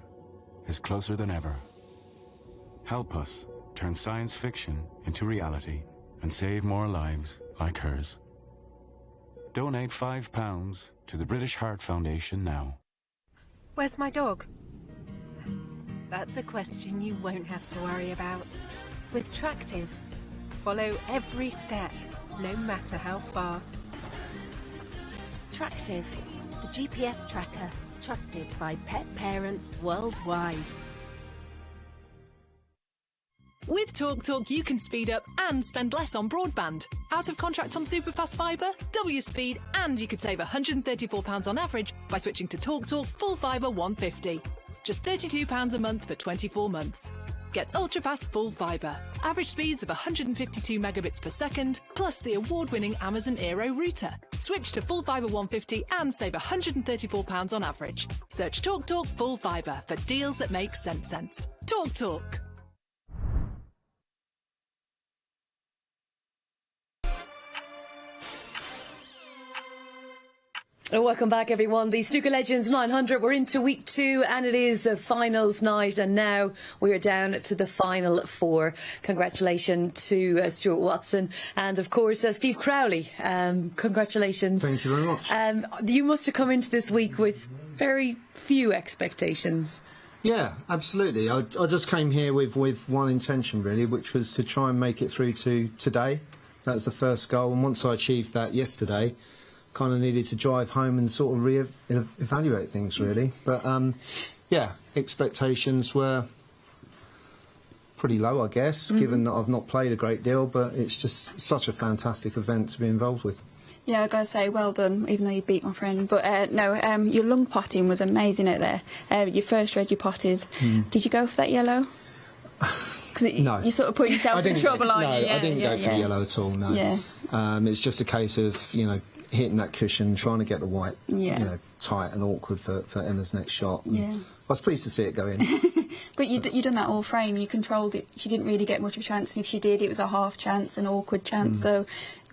is closer than ever. Help us turn science fiction into reality and save more lives like hers. Donate £5 to the British Heart Foundation now. Where's my dog? That's a question you won't have to worry about. With Tractive, follow every step, no matter how far. Tractive, the GPS tracker, trusted by pet parents worldwide. With TalkTalk, you can speed up and spend less on broadband. Out of contract on superfast fibre? Double your speed, and you could save £134 on average by switching to TalkTalk Full Fibre 150. Just £32 a month for 24 months. Get ultra-fast full fibre. Average speeds of 152 megabits per second, plus the award-winning Amazon Aero router. Switch to Full Fibre 150 and save £134 on average. Search TalkTalk Full Fibre for deals that make sense. TalkTalk. Welcome back, everyone. The Snooker Legends 900, we're into week 2 and it is a finals night, and now we are down to the final 4. Congratulations to Stuart Watson and, of course, Steve Crowley. Congratulations. Thank you very much. You must have come into this week with very few expectations. Yeah, absolutely. I just came here with one intention, really, which was to try and make it through to today. That was the first goal, and once I achieved that yesterday, kind of needed to drive home and sort of re-evaluate things, really. But yeah, expectations were pretty low, I guess, given that I've not played a great deal, but it's just such a fantastic event to be involved with. Yeah, I've got to say, well done, even though you beat my friend. But no, your lung potting was amazing out there. Your first red you potted. Did you go for that yellow? No. You sort of put yourself in trouble, aren't you? No, I didn't go for the yellow at all, no. Yeah. It's just a case of, you know, hitting that cushion, trying to get the white, you know, tight and awkward for Emma's next shot. Yeah. I was pleased to see it go in. But you done that all frame, you controlled it. She didn't really get much of a chance, and if she did, it was a half chance, an awkward chance. So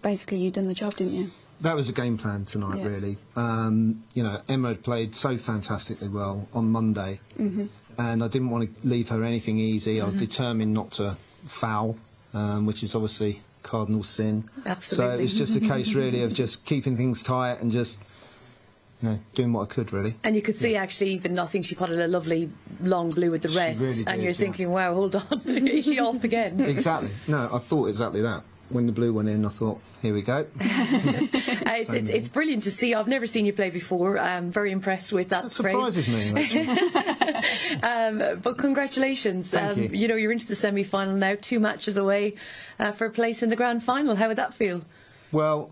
basically you done the job, didn't you? That was the game plan tonight, really. You know, Emma had played so fantastically well on Monday, and I didn't want to leave her anything easy. I was determined not to foul, which is obviously cardinal sin. Absolutely. So it was just a case, really, of just keeping things tight and just, you know, doing what I could, really. And you could see, actually, even nothing, she potted a lovely long blue with the rest. Really did, and you're thinking, wow, hold on, is she off again? Exactly. No, I thought exactly that. When the blue went in, I thought, here we go. It's brilliant to see. I've never seen you play before. I'm very impressed with that. That surprises me, But congratulations. Thank you. You know, you're into the semi-final now, 2 matches away for a place in the grand final. How would that feel? Well,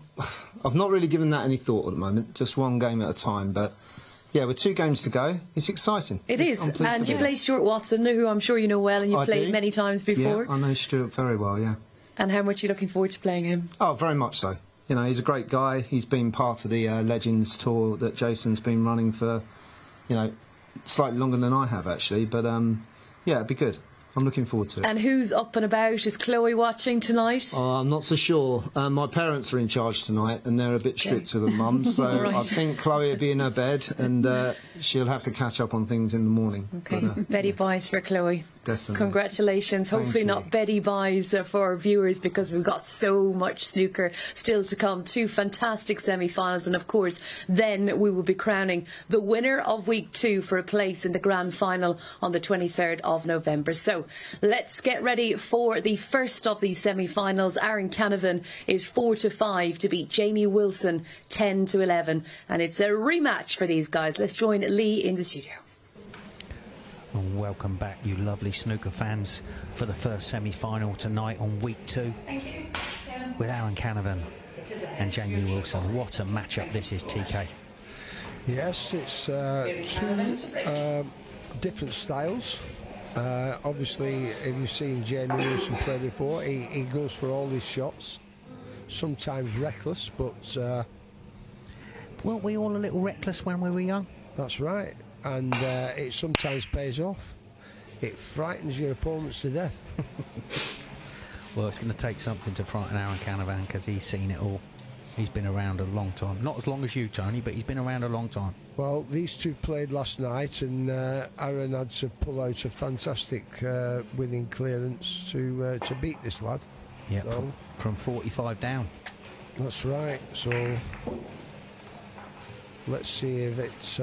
I've not really given that any thought at the moment, just one game at a time, but yeah, with 2 games to go, it's exciting. It is, and you play Stuart Watson, who I'm sure you know well, and you've played many times before. Yeah, I know Stuart very well, yeah. And how much are you looking forward to playing him? Oh, very much so. you know, he's a great guy. He's been part of the Legends tour that Jason's been running for, you know, slightly longer than I have actually. But yeah, it'd be good. I'm looking forward to it. And who's up and about? Is Chloe watching tonight? I'm not so sure. My parents are in charge tonight, and they're a bit stricter than Mum, so Right. I think Chloe will be in her bed, and she'll have to catch up on things in the morning. Okay, But, Betty buys for Chloe. definitely. Congratulations. Thank Hopefully you. not Betty buys for our viewers, because we've got so much snooker still to come. 2 fantastic semi-finals, and of course then we will be crowning the winner of week 2 for a place in the grand final on the 23rd of November. So let's get ready for the first of these semi-finals. Aaron Canovan is 4-5 to beat Jamie Wilson 10-11, and it's a rematch for these guys. Let's join Lee in the studio. And welcome back, you lovely snooker fans, for the first semi-final tonight on week 2 with Aaron Canovan and Jamie Wilson. What a matchup this is, TK. Yes, it's 2 different styles. Obviously, if you've seen Jamie Wilson play before, he goes for all his shots, sometimes reckless, but weren't we all a little reckless when we were young? That's right, and it sometimes pays off. It frightens your opponents to death. Well, it's going to take something to frighten Aaron Canovan, because he's seen it all. He's been around a long time. Not as long as you, Tony, but he's been around a long time. Well, these 2 played last night, and Aaron had to pull out a fantastic winning clearance to beat this lad. Yeah, so, from 45 down. That's right. So let's see if it's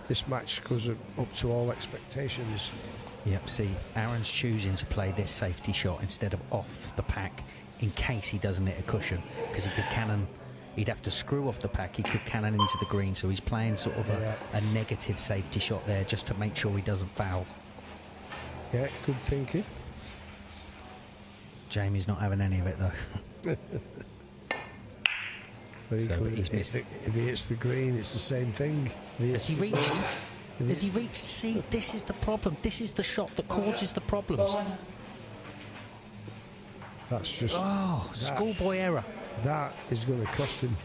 this match goes up to all expectations. Yep, see, Aaron's choosing to play this safety shot instead of off the pack, in case he doesn't hit a cushion, because he could cannon. He'd have to screw off the pack, he could cannon into the green, so he's playing sort of a negative safety shot there, just to make sure he doesn't foul. Yeah, good thinking. Jamie's not having any of it, though. But So equally, he's missed. if he hits the green, it's the same thing. Has he reached? Has he reached? See, this is the problem. This is the shot that causes the problems. That's just... schoolboy error. That is going to cost him.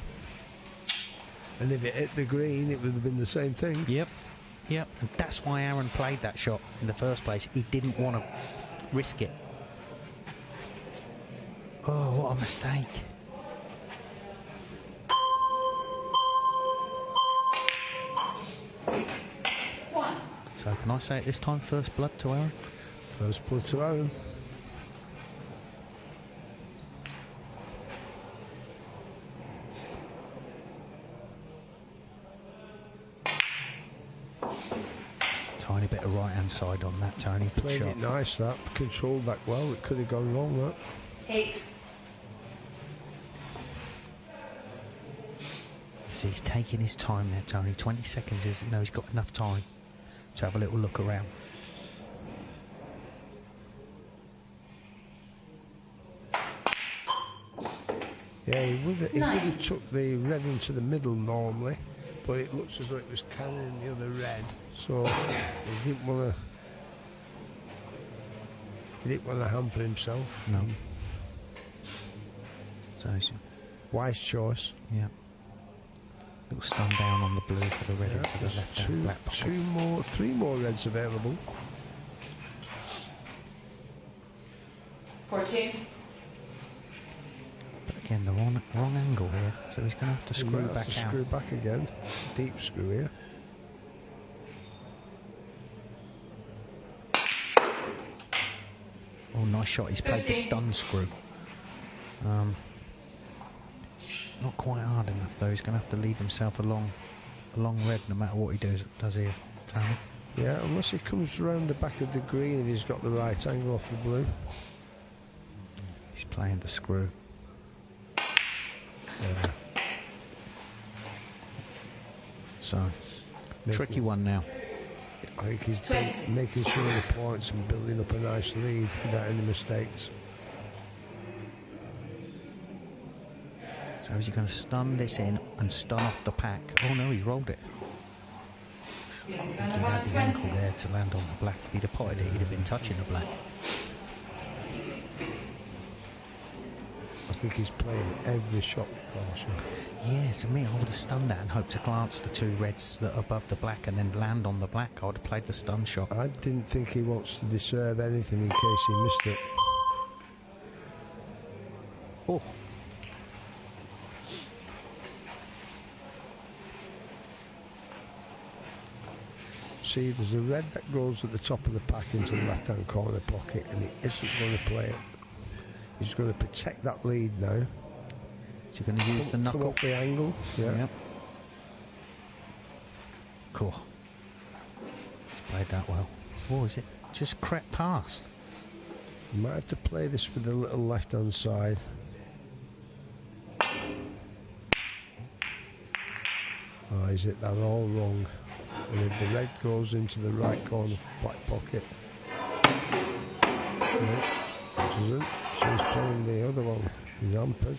And if it hit the green, it would have been the same thing. Yep. Yep. And that's why Aaron played that shot in the first place. He didn't want to risk it. Oh, what a mistake. So can I say it this time, first blood to Aaron? First blood to Aaron. Tiny bit of right hand side on that, Tony. Good Played shot. it nice, that. Controlled that well. It could have gone wrong, that. 8. See, he's taking his time there, Tony. 20 seconds is, you know, he's got enough time to have a little look around. Yeah, he would have took the red into the middle normally, but it looks as though it was cannon the other red, so he didn't want to hamper himself. No. So he's wise choice. Yeah. Little stun down on the blue for the red into the there's left hand black pocket. 3 more reds available. 14. But again, the wrong angle here, so he's going to have to screw back out. Screw back again. Deep screw here. Oh, nice shot. He's played the stun screw. Not quite hard enough though. He's going to have to leave himself a long red no matter what he does here, Tony. Yeah, unless he comes around the back of the green if he's got the right angle off the blue. He's playing the screw. Yeah. So, tricky one now. I think he's making sure the points and building up a nice lead without any mistakes. So is he going to stun this in and stun off the pack? Oh no, he's rolled it. I think he had the ankle there to land on the black. If he'd have potted it, he'd have been touching the black. think he's playing every shot with caution. Yeah, to me, I would have stunned that and hoped to glance the two reds that are above the black and then land on the black. I would have played the stun shot. I didn't think he wants to disturb anything in case he missed it. Oh. See, there's a red that goes at the top of the pack into the left-hand corner pocket, and he isn't going to play it. He's going to protect that lead now. Is he going to use the knuckle? Come off the angle, yeah. Yep. Cool. He's played that well. Oh, is it just crept past? You might have to play this with the little left-hand side. Oh, is it that all wrong? And if the red goes into the right corner black pocket, no, it doesn't. So he's playing the other one. He's hampered.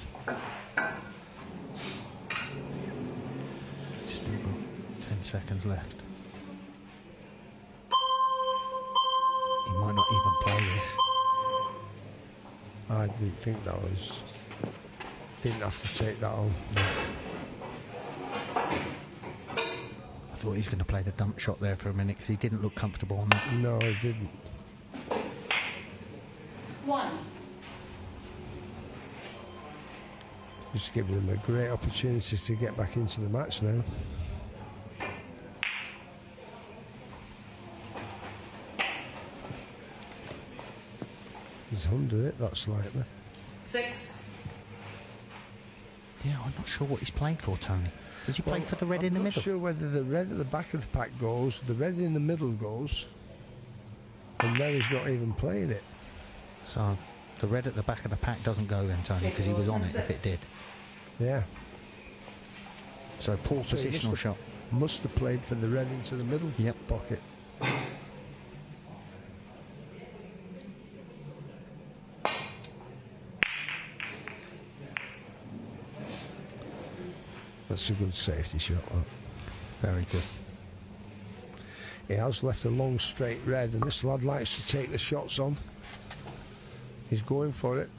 Still got 10 seconds left. He might not even play this. I didn't think that was... Didn't have to take that on. No. I thought he was going to play the dump shot there for a minute because he didn't look comfortable on that. No, he didn't. 1. Just giving him a great opportunity to get back into the match now. He's under it that slightly. 6. Yeah, I'm not sure what he's playing for, Tony. Does he play for the red in the middle? I'm not sure whether the red at the back of the pack goes, the red in the middle goes, and now he's not even playing it. So, the red at the back of the pack doesn't go then, Tony, because he was on it if it did. Yeah. So, poor positional shot. Must have played for the red into the middle pocket. That's a good safety shot. Very good. He has left a long straight red, and this lad likes to take the shots on. He's going for it.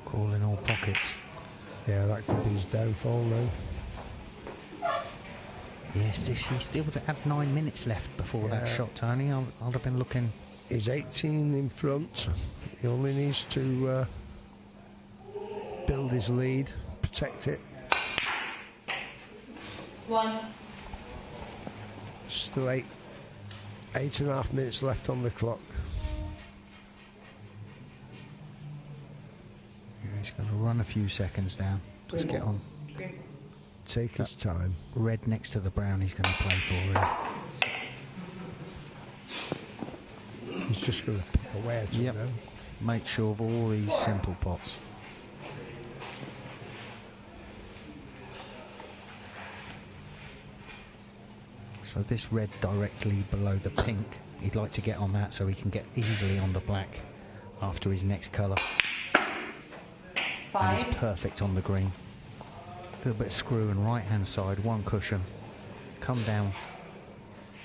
Calling all pockets. Yeah, that could be his downfall now. Yes, he still would have had 9 minutes left before that shot, Tony. I'd have been looking. He's 18 in front. He only needs to build his lead, protect it. 1. Still 8.5 minutes left on the clock. He's going to run a few seconds down. Just get on. Take his time. Red next to the brown he's going to play for, really. He's just going to pick away at it now. Make sure of all these simple pots. So this red directly below the pink, he'd like to get on that so he can get easily on the black after his next colour. 5. And he's perfect on the green. A little bit of screw and right hand side, one cushion, come down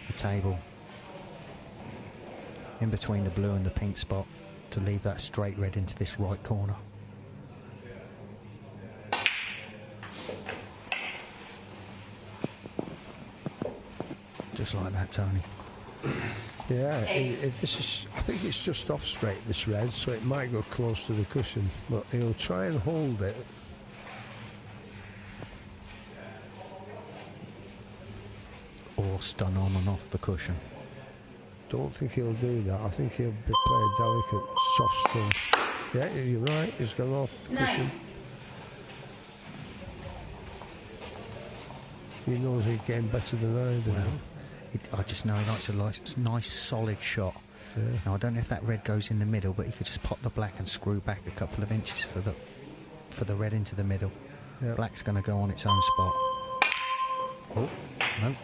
the table in between the blue and the pink spot to leave that straight red into this right corner. Just like that, Tony. Yeah, if this is, I think it's just off straight, this red, so it might go close to the cushion, but he'll try and hold it. Or stun on and off the cushion. Don't think he'll do that. I think he'll play a delicate, soft stun. Yeah, you're right, he's gone off the cushion. He knows he's getting better than I do. Well, I just know he likes a nice solid shot. Yeah. Now I don't know if that red goes in the middle, but he could just pop the black and screw back a couple of inches for the red into the middle. Yep. Black's going to go on its own spot. Oh no,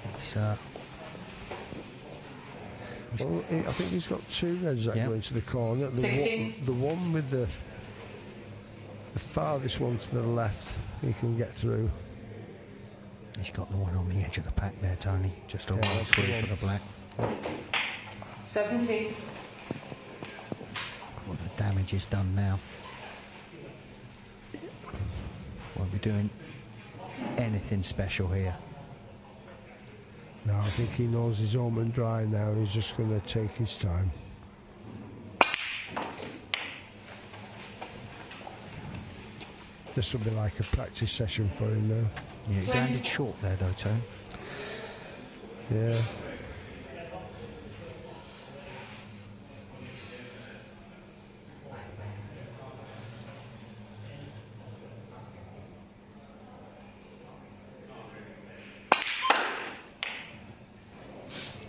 well, I think he's got two reds that go into the corner. The one with the farthest one to the left, he can get through. He's got the one on the edge of the pack there, Tony. Just a 1-3 for the black. 70. What the damage is done now. Won't be doing anything special here. No, I think he knows he's home and dry now. He's just going to take his time. This will be like a practice session for him now. Yeah, he's landed short there though, Tone. Yeah.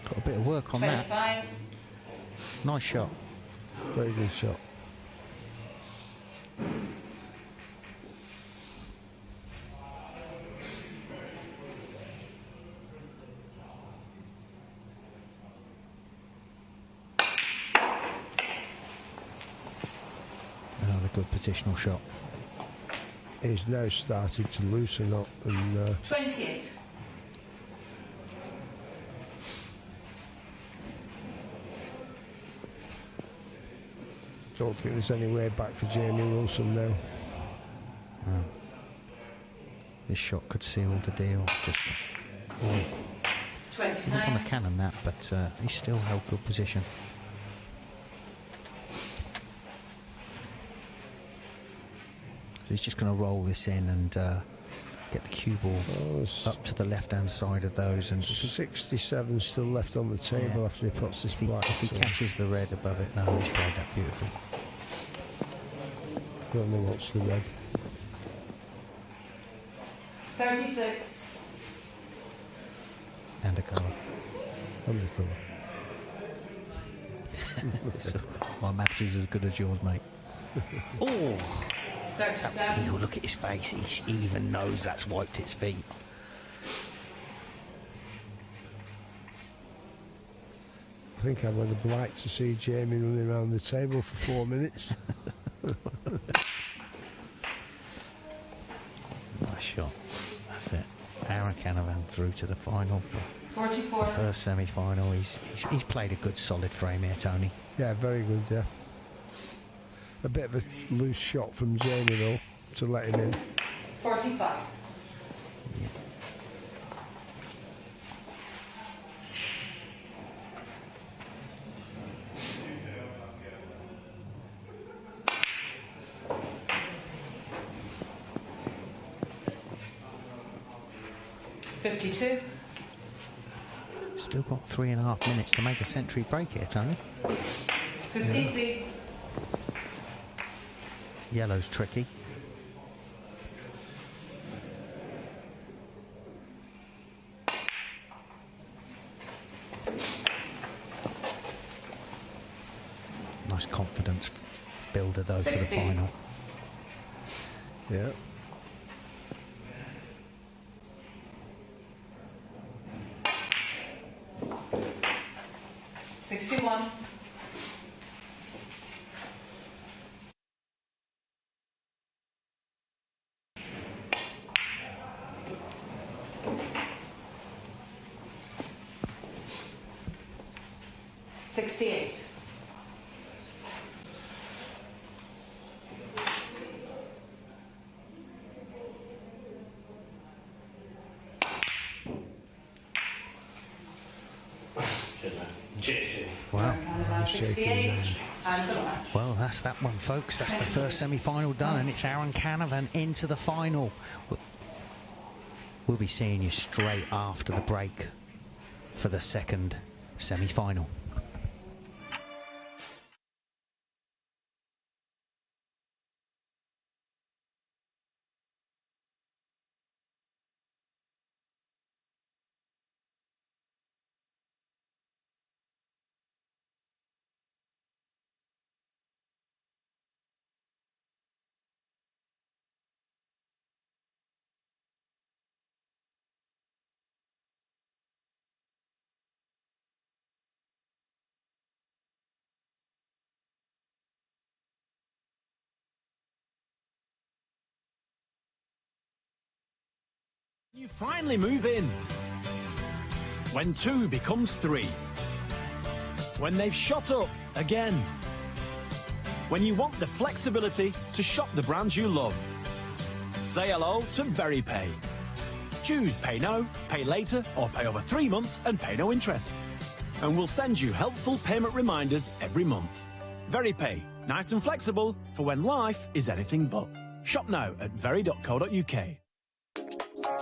Got a bit of work on that. Nice shot. Very good shot. Another good positional shot. He's now started to loosen up and 28. don't think there's any way back for Jamie Wilson now. No. This shot could seal the deal. Just not on a cannon that, but he's still held good position. So he's just going to roll this in and get the cue ball up to the left-hand side of those. And 67 still left on the table after he puts this black. If he catches the red above it, no, he's played that beautiful. He only wants the red. 36. And a colour. And a colour. My maths is as good as yours, mate. Oh! 37. Ew, look at his face. He even knows that's wiped its feet. I think I would have liked to see Jamie running around the table for 4 minutes. Nice shot. That's it. Aaron Canovan through to the final for 44. the first semi-final. He's played a good solid frame here, Tony. Yeah, very good, yeah. A bit of a loose shot from Jamie, though, to let him in. 45. Yeah. $52. Still got 3.5 minutes to make a century break here, Tony. 53. Yellow's tricky. Nice confidence builder though 60. for the final. Yeah. $61. $68. Wow. $68. And the match. Well, that's that one, folks. That's the first semi-final done, and it's Aaron Canovan into the final. We'll be seeing you straight after the break for the second semi-final. You finally move in. When 2 becomes 3. When they've shot up again. When you want the flexibility to shop the brands you love. Say hello to VeryPay. Choose Pay Now, Pay Later, or Pay over 3 months and pay no interest. And we'll send you helpful payment reminders every month. VeryPay, nice and flexible for when life is anything but. Shop now at very.co.uk.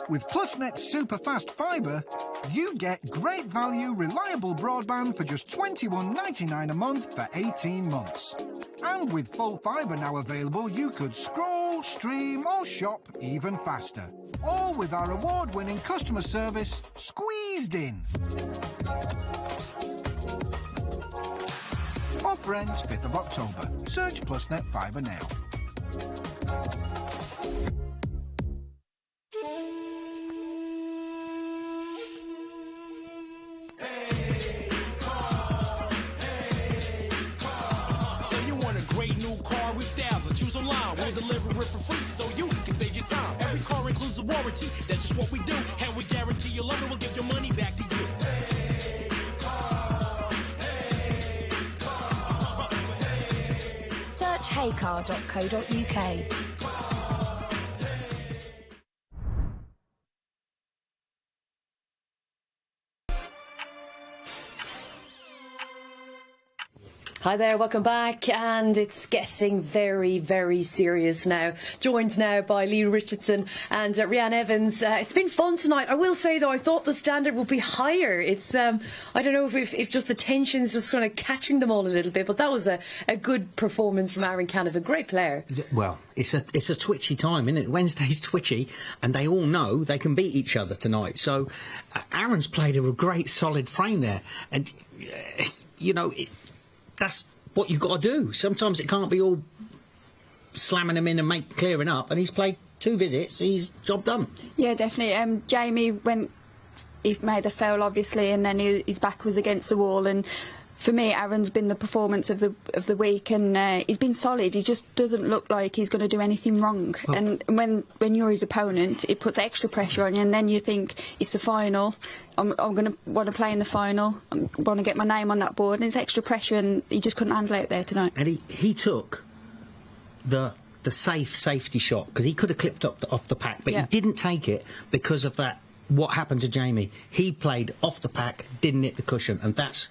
With PlusNet Superfast Fibre, you get great value, reliable broadband for just $21.99 a month for 18 months. And with full fibre now available, you could scroll, stream or shop even faster. All with our award-winning customer service squeezed in. Offer ends 5th of October. Search PlusNet Fibre now. Choose online, we'll deliver it for free so you can save your time. Every car includes a warranty, that's just what we do. And we guarantee you'll love it, we'll give your money back to you. Search heycar.co.uk. Hi there, welcome back, and it's getting very, very serious now. Joined now by Lee Richardson and Rhiannon Evans. It's been fun tonight. I will say, though, I thought the standard would be higher. It's, I don't know if just the tension's just kind of catching them all a little bit, but that was a good performance from Aaron Canovan. Great player. Well, it's a twitchy time, isn't it? Wednesday's twitchy, and they all know they can beat each other tonight. So Aaron's played a great, solid frame there, and, you know, that's what you've got to do. Sometimes it can't be all slamming them in and clearing up. And he's played 2 visits. He's job done. Yeah, definitely. Jamie he made the foul, obviously, and then his back was against the wall. And for me, Aaron's been the performance of the week, and he's been solid. He just doesn't look like he's going to do anything wrong. Oh. And when you're his opponent, it puts extra pressure on you, and then you think it's the final. I'm going to want to play in the final. I want to get my name on that board, and it's extra pressure, and he just couldn't handle it there tonight. And he took the safety shot, because he could have clipped off the pack, but he didn't take it because of that. What happened to Jamie? He played off the pack, didn't hit the cushion, and that's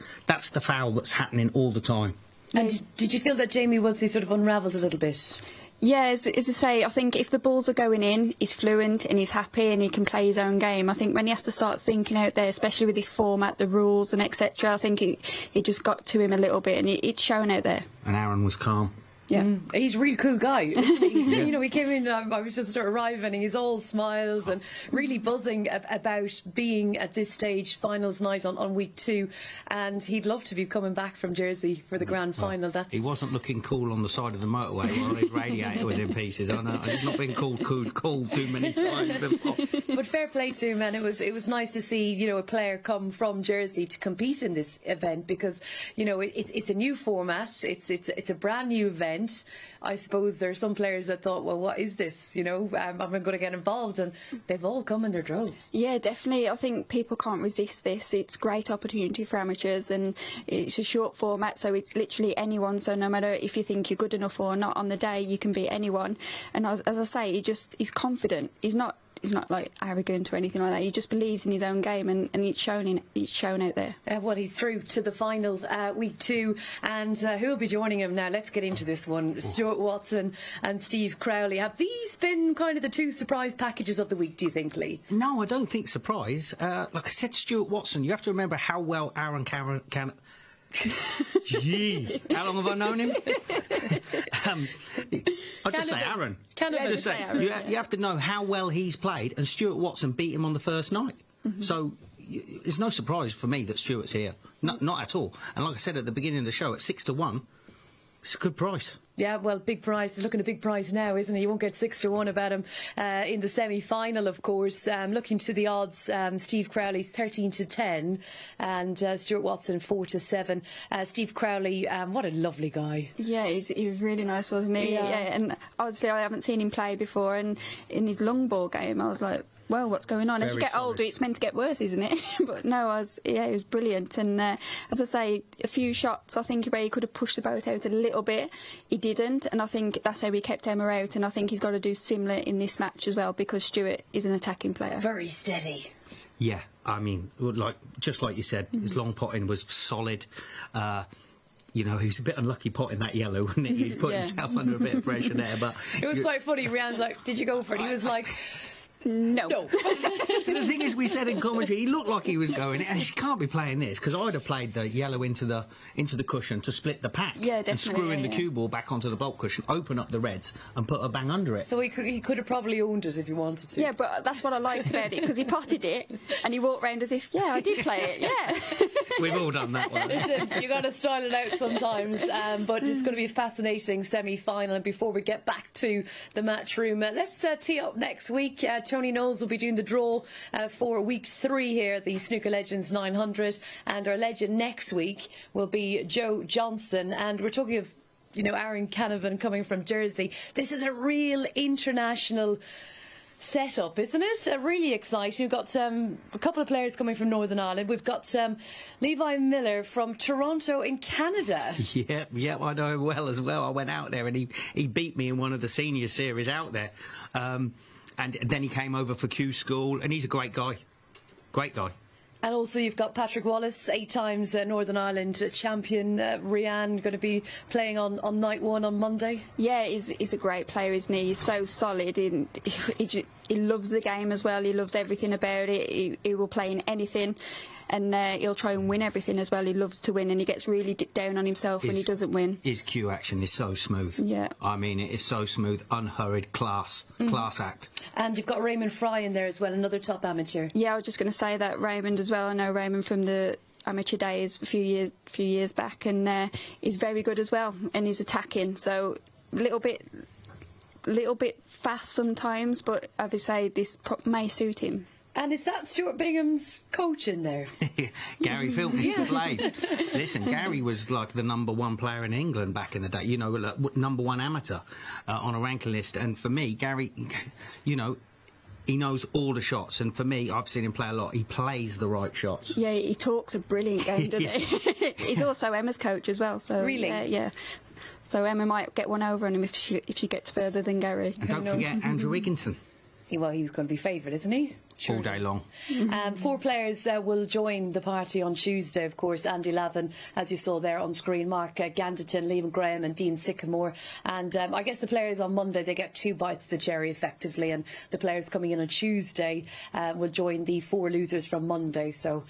the foul that's happening all the time. And did you feel that Jamie once he sort of unravelled a little bit? Yeah, as I say, I think if the balls are going in, he's fluent and he's happy and he can play his own game. I think when he has to start thinking out there, especially with his format, the rules and etc., I think it just got to him a little bit, and it's shown out there. And Aaron was calm. Yeah, he's a real cool guy, isn't he? Yeah. You know, he came in, I was just arriving, and he's all smiles and really buzzing about being at this stage, finals night on week 2, and he'd love to be coming back from Jersey for the grand final. He wasn't looking cool on the side of the motorway while his radiator was in pieces. I know, I've not been called cool too many times before. But fair play to him, and it was nice to see, you know, a player come from Jersey to compete in this event, because, you know, it's a new format, it's a brand new event. I suppose there are some players that thought, well, what is this? You know, I'm going to get involved, and they've all come in their droves. Yeah, definitely. I think people can't resist this. It's a great opportunity for amateurs, and it's a short format, so it's literally anyone. So no matter if you think you're good enough or not on the day, you can beat anyone. And as I say, he's confident. He's not like arrogant or anything like that. He just believes in his own game, and it's shown out there. Well, he's through to the final, week 2, and who will be joining him now? Let's get into this one. Stuart Watson and Steve Crowley. Have these been kind of the 2 surprise packages of the week, do you think, Lee? No, I don't think surprise. Like I said, Stuart Watson, you have to remember how well Aaron can. Gee, how long have I known him? I'll just say Aaron. Just say Aaron. You have to know how well he's played, and Stuart Watson beat him on the first night. So it's no surprise for me that Stuart's here. Not at all. And like I said at the beginning of the show, at 6-1, it's a good price. Yeah, well, big price. He's looking at a big price now, isn't he? You won't get 6-1 about him in the semi-final, of course. Looking to the odds, Steve Crowley's 13-10, and Stuart Watson 4-7. Steve Crowley, what a lovely guy. Yeah, he was really nice, wasn't he? Yeah. And obviously I haven't seen him play before, and in his long ball game, I was like, well, what's going on? As you Very get solid. older, it's meant to get worse, isn't it? But no, it was brilliant. And as I say, a few shots, I think, where he could have pushed the boat out a little bit, he didn't. And I think that's how he kept Emma out. And I think he's got to do similar in this match as well, because Stuart is an attacking player. Very steady. Yeah, I mean, just like you said, his long potting was solid. You know, he was a bit unlucky potting that yellow, wasn't it? He put himself under a bit of pressure there, but... It was quite funny. Rianne's like, did you go for it? He was like... No. The thing is, we said in commentary, he looked like he was going, and he can't be playing this, because I'd have played the yellow into the cushion to split the pack. Yeah, definitely. And screw in the cue ball back onto the bulk cushion, open up the reds, and put a bang under it. So he could have probably owned it if he wanted to. Yeah, but that's what I liked about it, because he potted it, and he walked round as if, I did play it, yeah. We've all done that one. Listen, you got to style it out sometimes, but it's going to be a fascinating semi-final. And before we get back to the match room, let's tee up next week. Tony Knowles will be doing the draw for week 3 here at the Snooker Legends 900, and our legend next week will be Joe Johnson. And we're talking of, Aaron Canovan coming from Jersey. This is a real international setup, isn't it? Really exciting. We've got a couple of players coming from Northern Ireland. We've got Levi Meiller from Toronto in Canada. Yeah, I know him well as well. I went out there and he beat me in one of the senior series out there. And then he came over for Q School, and he's a great guy. Great guy. And also you've got Patrick Wallace, 8 times Northern Ireland champion. Rianne going to be playing on night 1 on Monday. Yeah, he's a great player, isn't he? He's so solid. He loves the game as well. He loves everything about it. He will play in anything. And he'll try and win everything as well. He loves to win, and he gets really down on himself when he doesn't win. His cue action is so smooth. Yeah. I mean, it is so smooth, unhurried, class act. And you've got Raymond Fry in there as well, another top amateur. Yeah, I was just going to say that Raymond as well. I know Raymond from the amateur days a few years back, and he's very good as well, and he's attacking. So little bit fast sometimes, but I would say this may suit him. And is that Stuart Bingham's coach in there? Gary Filton's the blade. Listen, Gary was like the #1 player in England back in the day, like, #1 amateur on a ranking list. And for me, Gary, he knows all the shots. And for me, I've seen him play a lot. He plays the right shots. Yeah, he talks a brilliant game, doesn't he? He's also Emma's coach as well. So really? Yeah. So Emma might get one over on him if she gets further than Gary. And don't forget Andrew Wigginson. Well, he's going to be favourite, isn't he? Sure. All day long. 4 players will join the party on Tuesday, of course. Andy Lavin, as you saw there on screen, Mark Ganderton, Liam Graham and Dean Sycamore. And I guess the players on Monday, they get 2 bites of the cherry, effectively. And the players coming in on Tuesday will join the 4 losers from Monday. So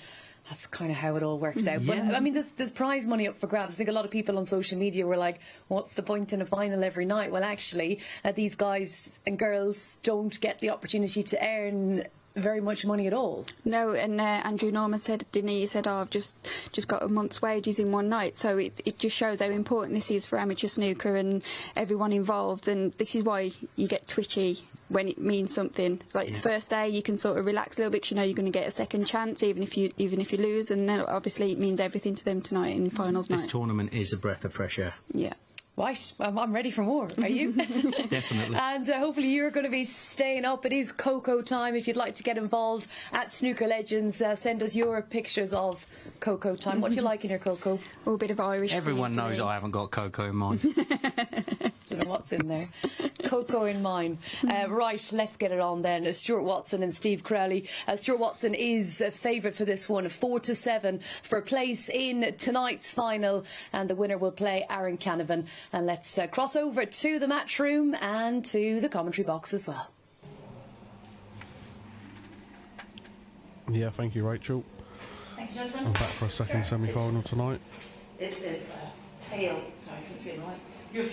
that's kind of how it all works out. But, I mean, there's prize money up for grabs. I think a lot of people on social media were like, what's the point in a final every night? Well, actually, these guys and girls don't get the opportunity to earn very much money at all. No, and Andrew Norman said, didn't he? He said, I've just got a month's wages in one night. So it just shows how important this is for amateur snooker and everyone involved. And this is why you get twitchy when it means something. Like the first day, you can sort of relax a little bit, 'cause you're going to get a second chance, even if you lose. And then obviously it means everything to them tonight in finals night. This tournament is a breath of fresh air. Yeah. Right, I'm ready for more. Are you? Definitely. And hopefully you're going to be staying up. It is Coco time. If you'd like to get involved at Snooker Legends, send us your pictures of Coco time. What do you like in your Coco? Oh, a bit of Irish. Everyone knows I haven't got cocoa in mine. Don't know what's in there. Cocoa in mine. Right, let's get it on then. Stuart Watson and Steve Crowley. Stuart Watson is a favourite for this one, 4-7 for a place in tonight's final, and the winner will play Aaron Canovan. And let's cross over to the match room and to the commentary box as well. Yeah, thank you, Rachel. Thank you, gentlemen. I'm back for a second semi-final tonight. It is tail. Sorry, I couldn't see it right. Your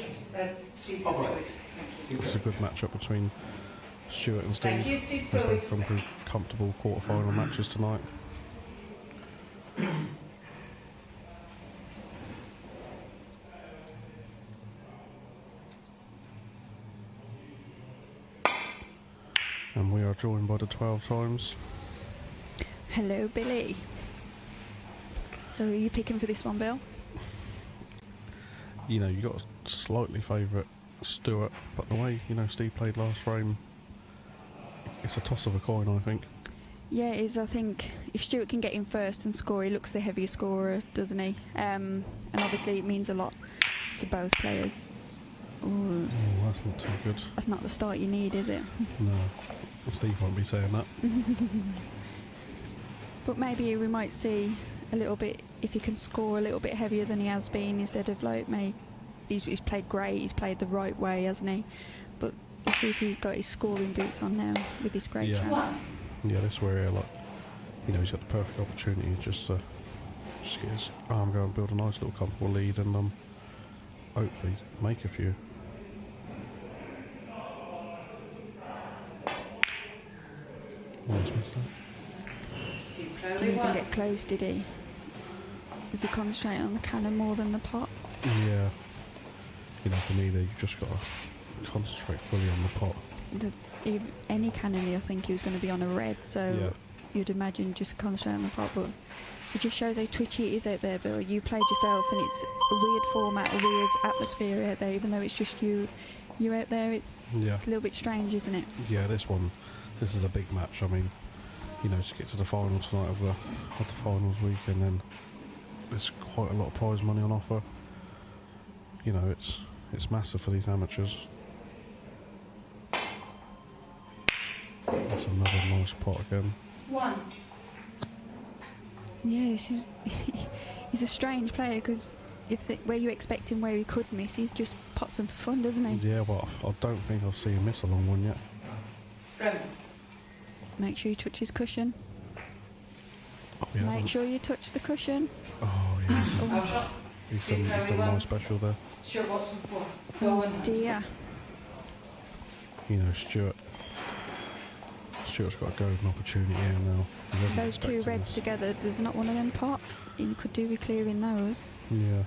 Steve, your choice. Thank you. It's a good matchup between Stuart and Steve. Thank you, Steve They've Crowley. both come through comfortable quarter-final matches tonight. And we are joined by the 12 times. Hello, Billy. So who are you picking for this one, Bill? You know, you got a slightly favourite Stuart, but the way, Steve played last frame, it's a toss of a coin, I think. Yeah, it is. I think if Stuart can get in first and score, he looks the heavier scorer, doesn't he? And obviously it means a lot to both players. Ooh. Oh, that's not too good. That's not the start you need, is it? No. Steve won't be saying that. But maybe we might see a little bit, if he can score a little bit heavier than he has been, instead of like, he's played great, he's played the right way, hasn't he? But we'll see if he's got his scoring boots on now with this great chance. Yeah, this is where, like, you know, he's got the perfect opportunity just to get his arm going, build a nice little comfortable lead, and hopefully make a few. Almost missed that. Didn't even get close, did he? Was he concentrating on the cannon more than the pot? Yeah. You know, for me, you've just got to concentrate fully on the pot. Any cannon, I think he was going to be on a red, so you'd imagine just concentrate on the pot, but it just shows how twitchy it is out there, Bill. You played yourself, and it's a weird format, a weird atmosphere out there, even though it's just you out there, it's a little bit strange, isn't it? Yeah, this is a big match. I mean, you know, to get to the final tonight of the finals week, and then there's quite a lot of prize money on offer. You know, it's massive for these amateurs. That's another nice pot again. Yeah, this is he's a strange player, because where you expect him, where he could miss, he's just pots them for fun, doesn't he? Yeah, but I don't think I've seen him miss a long one yet. Make sure you touch his cushion. Oh, Make sure you touch the cushion. Oh, yeah. He's done a nice special there. Stuart Watson for Oh dear. You know, Stuart's got a golden opportunity here now. Those two reds together, does not one of them pot? You could do with clearing those. Yeah.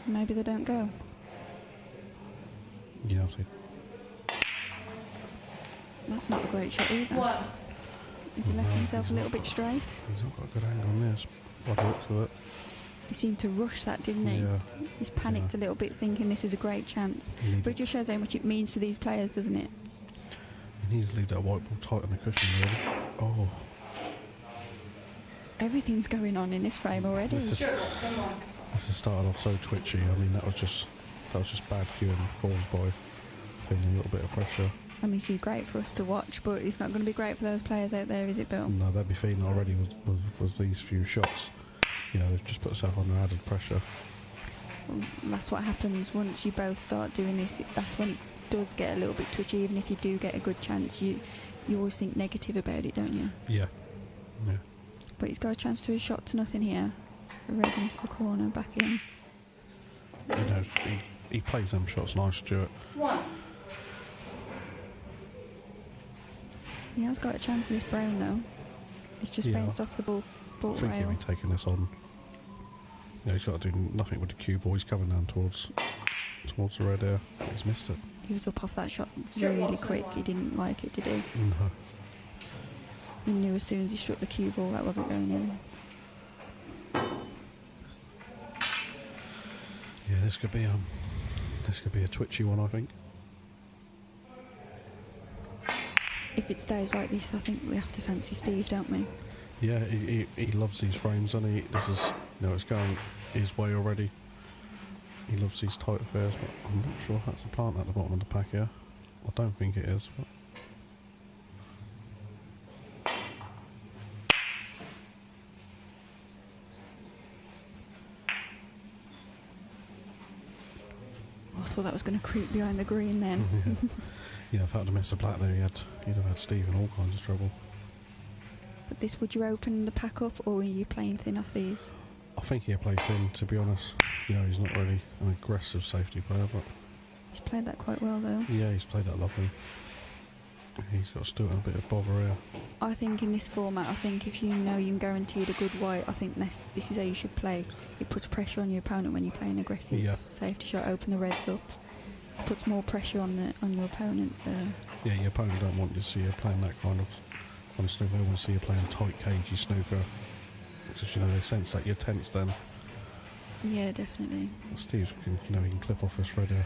Maybe they don't go. Yeah, I'll see. That's not a great shot either. Has he left himself a little bit straight? He's not got a good angle on this. By the looks of it. He seemed to rush that, didn't he? Yeah. He's panicked a little bit, thinking this is a great chance. But it just shows how much it means to these players, doesn't it? He needs to leave that white ball tight on the cushion, really. Oh. Everything's going on in this frame already. This has started off so twitchy. I mean, that was just bad cueing caused by feeling a little bit of pressure. I mean, this is great for us to watch, but it's not going to be great for those players out there, is it, Bill? No, they'd be feeling already with these few shots. You know, they've just put themselves under added pressure. Well, that's what happens once you both start doing this. That's when it does get a little bit twitchy. Even if you do get a good chance, you always think negative about it, don't you? Yeah. Yeah. But he's got a chance to a shot to nothing here. Right into the corner, back in. You know, he plays them shots nice, Stuart. He has got a chance in this brown though. It's just bounced off the ball I think he'll rail. be taking this on. You know, he's got to do nothing with the cue ball. He's coming down towards the red air. He's missed it. He was up off that shot really quick. He didn't like it, did he? No. He knew as soon as he struck the cue ball that wasn't going in. Yeah, this could be a twitchy one, I think. If it stays like this, I think we have to fancy Steve, don't we? Yeah, he loves these frames, and this is, you know, it's going his way already. He loves these tight affairs, but I'm not sure if that's a plant at the bottom of the pack here. I don't think it is. But I thought that was going to creep behind the green then. yeah. You know, if I had missed the black there, you'd have had Steve in all kinds of trouble. But this, would you open the pack up, or are you playing thin off these? I think he'll play thin, to be honest. You know, he's not really an aggressive safety player, but He's played that quite well though. yeah, he's played that lovely. He's got still a bit of bother here. I think in this format, I think if you know you're guaranteed a good white, I think this is how you should play. It puts pressure on your opponent when you play an aggressive safety shot, open the reds up. It puts more pressure on your opponent, so... Yeah, your opponent don't want you to see you playing that kind of on snooker. They want to see you playing tight, cagey snooker. Because, you know, they sense that you're tense then. Yeah, definitely. Steve can, you know, he can clip off this red here.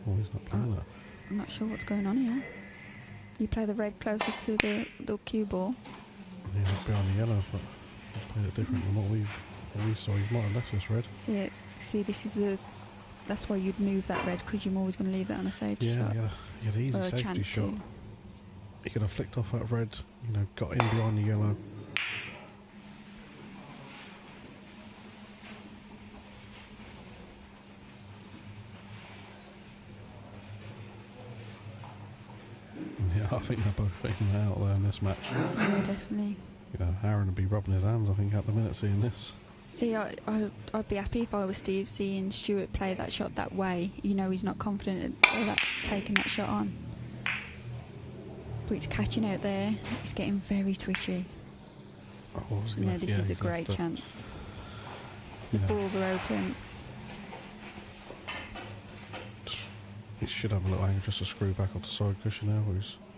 Oh, he's not playing that. I'm not sure what's going on here. You play the red closest to the cue ball. Yeah, it's behind the yellow, but he's played it different than what we saw. He might have left this red. See, this is that's why you'd move that red, because you're always going to leave it on a safety shot. Yeah, he had an easy safety shot. He could have flicked off that red, you know, got in behind the yellow. Yeah, I think they're both figuring it out there in this match. Yeah, definitely. You know, Aaron would be rubbing his hands, I think, at the minute seeing this. See, I'd be happy if I was Steve, seeing Stuart play that shot that way. You know, he's not confident at taking that shot on. But it's catching out there. It's getting very twitchy. Oh, no, this is a great chance. The balls are open. He should have a little angle just to screw back off the side cushion now.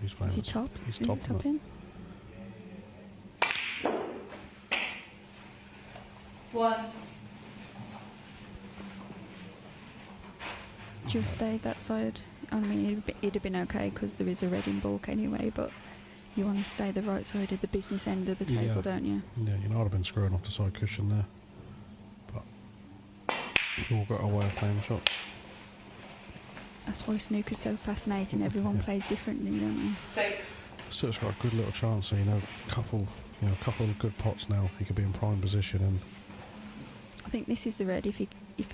He's playing. Is he top? He's top. Is he top in? One. Just stayed that side. I mean, it'd have been okay because there is a red in bulk anyway, but you want to stay the right side of the business end of the table, don't you? Yeah, you might have been screwing off the side cushion there. But we've all got our way of playing the shots. That's why snooker's so fascinating. Everyone plays differently, don't they? 6. Stuart's got a good little chance, so, a couple of good pots now. He could be in prime position, and I think this is the red. If he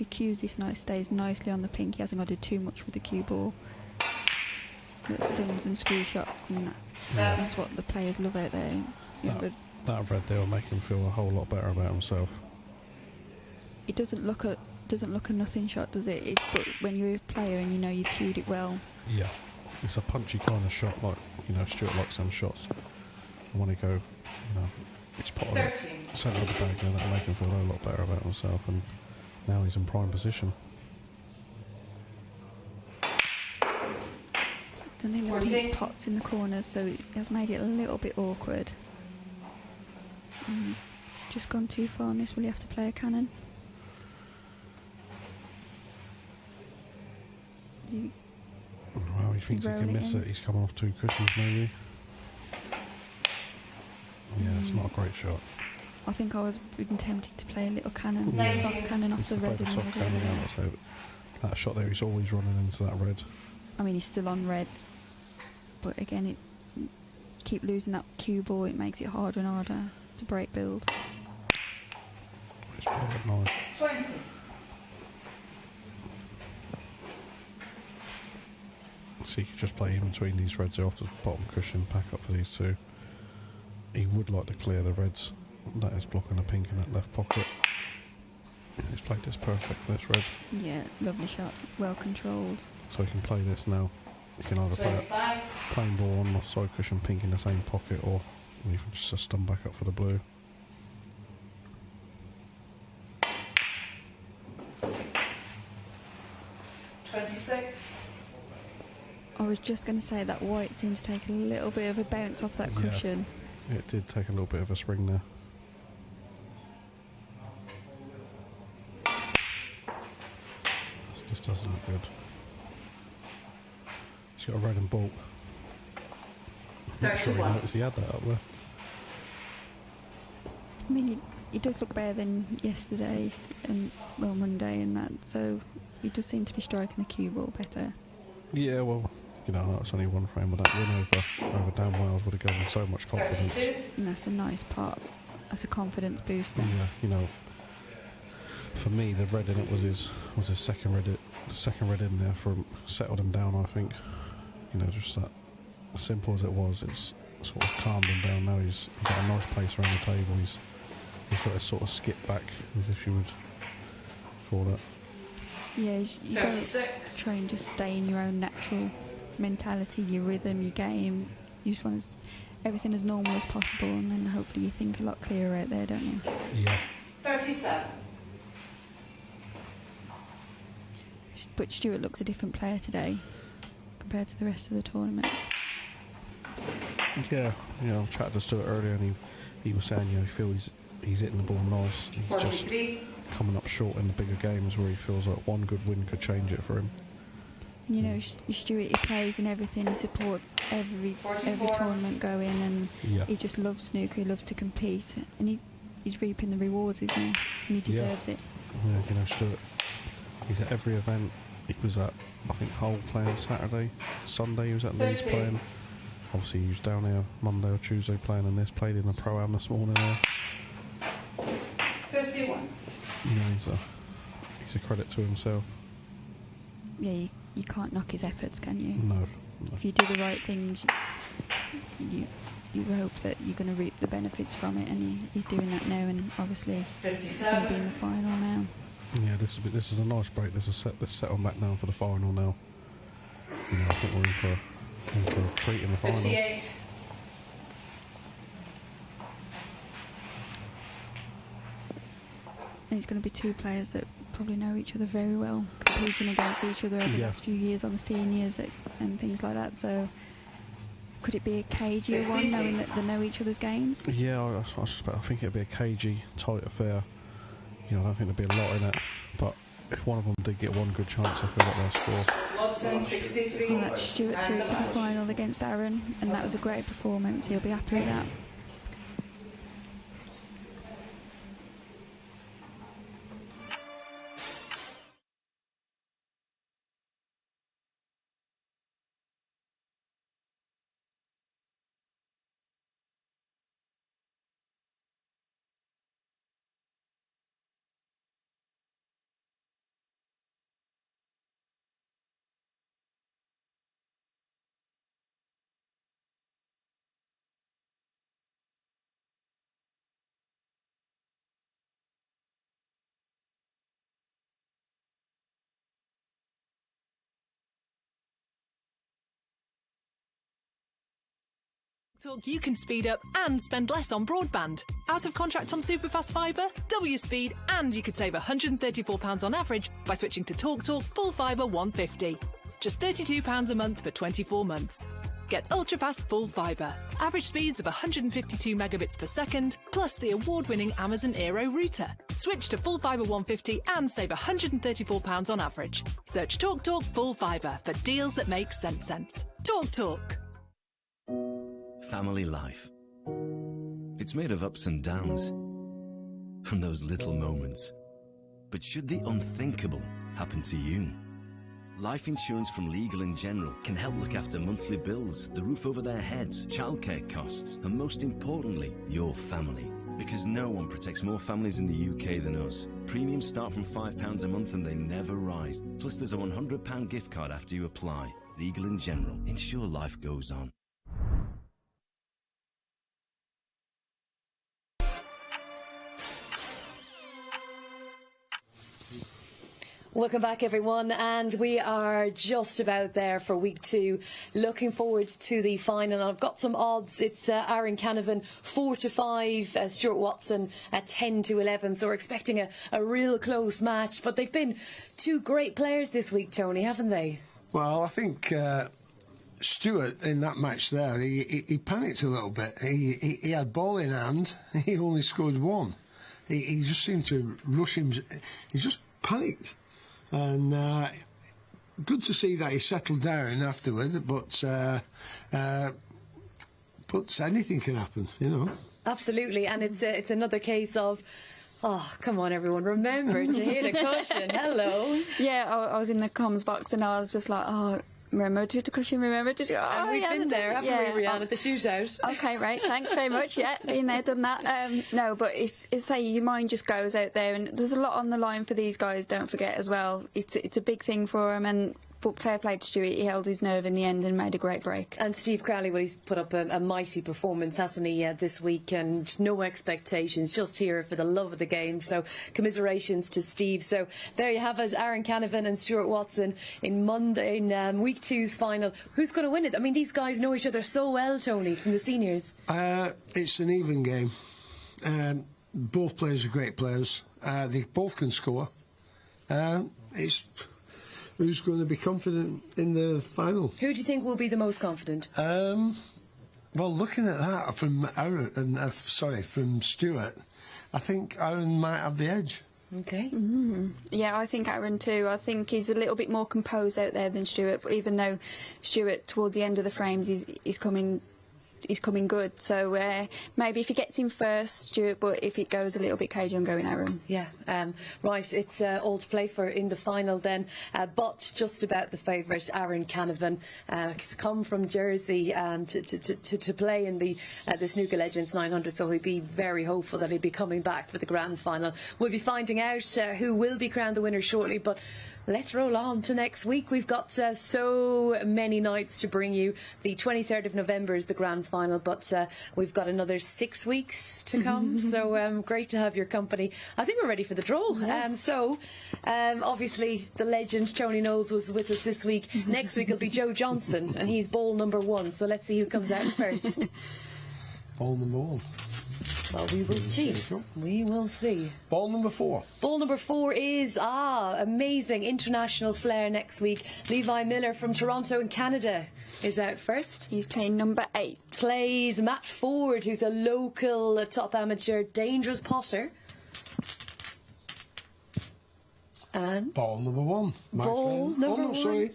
cues this stays nicely on the pink, he hasn't got to do too much with the cue ball. That stuns and screw shots, and that's what the players love out there. That red there will make him feel a whole lot better about himself. It doesn't look a nothing shot, does it? But when you're a player and you know you've cued it well. Yeah, it's a punchy kind of shot, like Stuart likes them shots. And when he go, it's pot on the centre of the bag there, that'll make him feel a lot better about himself, and now he's in prime position. Don't think there are pink pots in the corners, so it has made it a little bit awkward. Just gone too far on this. Will you have to play a cannon? Well, he thinks he can miss it. He's coming off 2 cushions, maybe. Yeah, it's not a great shot. I think I was even tempted to play a little cannon, soft cannon off the red. Soft cannon out, so that shot there, he's always running into that red. I mean, he's still on red, but again, you keep losing that cue ball. It makes it harder and harder to break build. It's at 9. 20. So you could just play in between these reds off the bottom cushion, pack up for these 2. He would like to clear the reds. That is blocking the pink in that left pocket. He's played this perfect, this red. Yeah, lovely shot, well controlled. So he can play this now. He can either play a plain ball on the side cushion, pink in the same pocket, or even just a stun back up for the blue. I was just going to say that white seems to take a little bit of a bounce off that cushion. It did take a little bit of a swing there. This doesn't look good. He's got a red and bulk. I'm not sure he noticed he had that up there. I mean, he does look better than yesterday and Monday and that, so he does seem to be striking the cue ball better. Yeah, well, that's only one frame, but that win over Dan Wales would have given him so much confidence. And that's a nice part. That's a confidence booster. Yeah, for me, the red in it was his second red. The second red in there settled him down. I think, just that simple as it was, it's sort of calmed him down. Now he's at a nice pace around the table. He's got a sort of skip back, as if you would call it. Yeah, you got to try and just stay in your own natural mentality, your rhythm, your game. You just want everything as normal as possible, and then hopefully you think a lot clearer out there, don't you? Yeah. 37. But Stuart looks a different player today compared to the rest of the tournament. Yeah, I chatted to Stuart earlier, and he was saying, he feels he's hitting the ball nice. He's just coming up short in the bigger games where he feels like one good win could change it for him. You know, Stuart, he plays in everything. He supports every tournament going, and he just loves snooker. He loves to compete, and he's reaping the rewards, isn't he? And he deserves it. Yeah, you know, Stuart, he's at every event. He was at, I think, Hull playing Saturday. Sunday he was at Leeds playing. Obviously he was down here Monday or Tuesday playing in this. Played in the Pro-Am this morning there. 51. You know, he's a credit to himself. Yeah, you can't knock his efforts, can you? No. If you do the right things, you hope that you're going to reap the benefits from it, and he's doing that now, and obviously he's going to be in the final now. Yeah, this is a nice break. Let's set on back down for the final now. You know, I think we're in for a treat in the final. 58. And it's going to be two players that probably know each other very well, competing against each other over the last few years on the seniors and things like that. So, could it be a cagey one, knowing that they know each other's games? Yeah, I think it'd be a cagey, tight affair. You know, I don't think there'd be a lot in it, but if one of them did get one good chance, I feel like they'll score. Watson, 63. Well, that's Stuart through to the final against Aaron, and that was a great performance. He'll be happy with that. Talk you can speed up and spend less on broadband. Out of contract on superfast fibre? Double your speed and you could save £134 on average by switching to TalkTalk Full Fibre 150. Just £32 a month for 24 months. Get ultra-fast full fibre. Average speeds of 152 megabits per second, plus the award-winning Amazon Aero router. Switch to Full Fibre 150 and save £134 on average. Search TalkTalk Full Fibre for deals that make sense. TalkTalk. Family life. It's made of ups and downs, and those little moments. But should the unthinkable happen to you? Life insurance from Legal & General can help look after monthly bills, the roof over their heads, childcare costs, and most importantly, your family. Because no one protects more families in the UK than us. Premiums start from £5 a month and they never rise. Plus there's a £100 gift card after you apply. Legal & General. Ensure life goes on. Welcome back, everyone, and we are just about there for week 2. Looking forward to the final. I've got some odds. It's Aaron Canovan 4-5, Stuart Watson at 10-11. So we're expecting a real close match. But they've been two great players this week, Tony, haven't they? Well, I think Stuart in that match there, he panicked a little bit. He had ball in hand. He only scored one. He just seemed to rush him. He just panicked. And good to see that he settled down afterward, but anything can happen, you know. Absolutely, and it's another case of, oh, come on, everyone, remember to hit a cushion. Hello. Yeah, I was in the comms box and I was just like, oh, remember to hit a cushion, remember to... Oh, and we've been there, haven't we, Rianne, at the shootout? Okay, right, thanks very much, yeah, been there, done that. No, but it's say your mind just goes out there, and there's a lot on the line for these guys, don't forget as well. It's a big thing for them, and but fair play to Stuart, he held his nerve in the end and made a great break. And Steve Crowley, well, he's put up a mighty performance, hasn't he, this week, and no expectations, just here for the love of the game. So commiserations to Steve. So there you have it, Aaron Canovan and Stuart Watson in week 2's final. Who's going to win it? I mean, these guys know each other so well, Tony, from the seniors. It's an even game. Both players are great players. They both can score. It's... Who's going to be confident in the final? Who do you think will be the most confident? Well, looking at that from from Stuart, I think Aaron might have the edge. Okay. Yeah, I think Aaron too. I think he's a little bit more composed out there than Stuart, but even though Stuart towards the end of the frames is coming good, so maybe if he gets in first, Stuart, but if it goes a little bit cagey, I'm going Aaron. Yeah, right, it's all to play for in the final then, but just about the favourite, Aaron Canovan. He's come from Jersey to play in the Snooker Legends 900, so he'll be very hopeful that he'll be coming back for the grand final. We'll be finding out who will be crowned the winner shortly, but let's roll on to next week. We've got so many nights to bring you. The 23rd of November is the grand final, but we've got another 6 weeks to come, so great to have your company. I think we're ready for the draw. Yes. Obviously the legend Tony Knowles was with us this week. Next week it'll be Joe Johnson, and he's ball number 1, so let's see who comes out first. Ball number 1. Well, we will see. We will see. Ball number 4. Ball number 4 is amazing international flair next week. Levi Meiller from Toronto in Canada is out first. He's playing number 8. Plays Matt Ford, who's a local top amateur, dangerous potter. And ball number 1. Ball number 1. Sorry.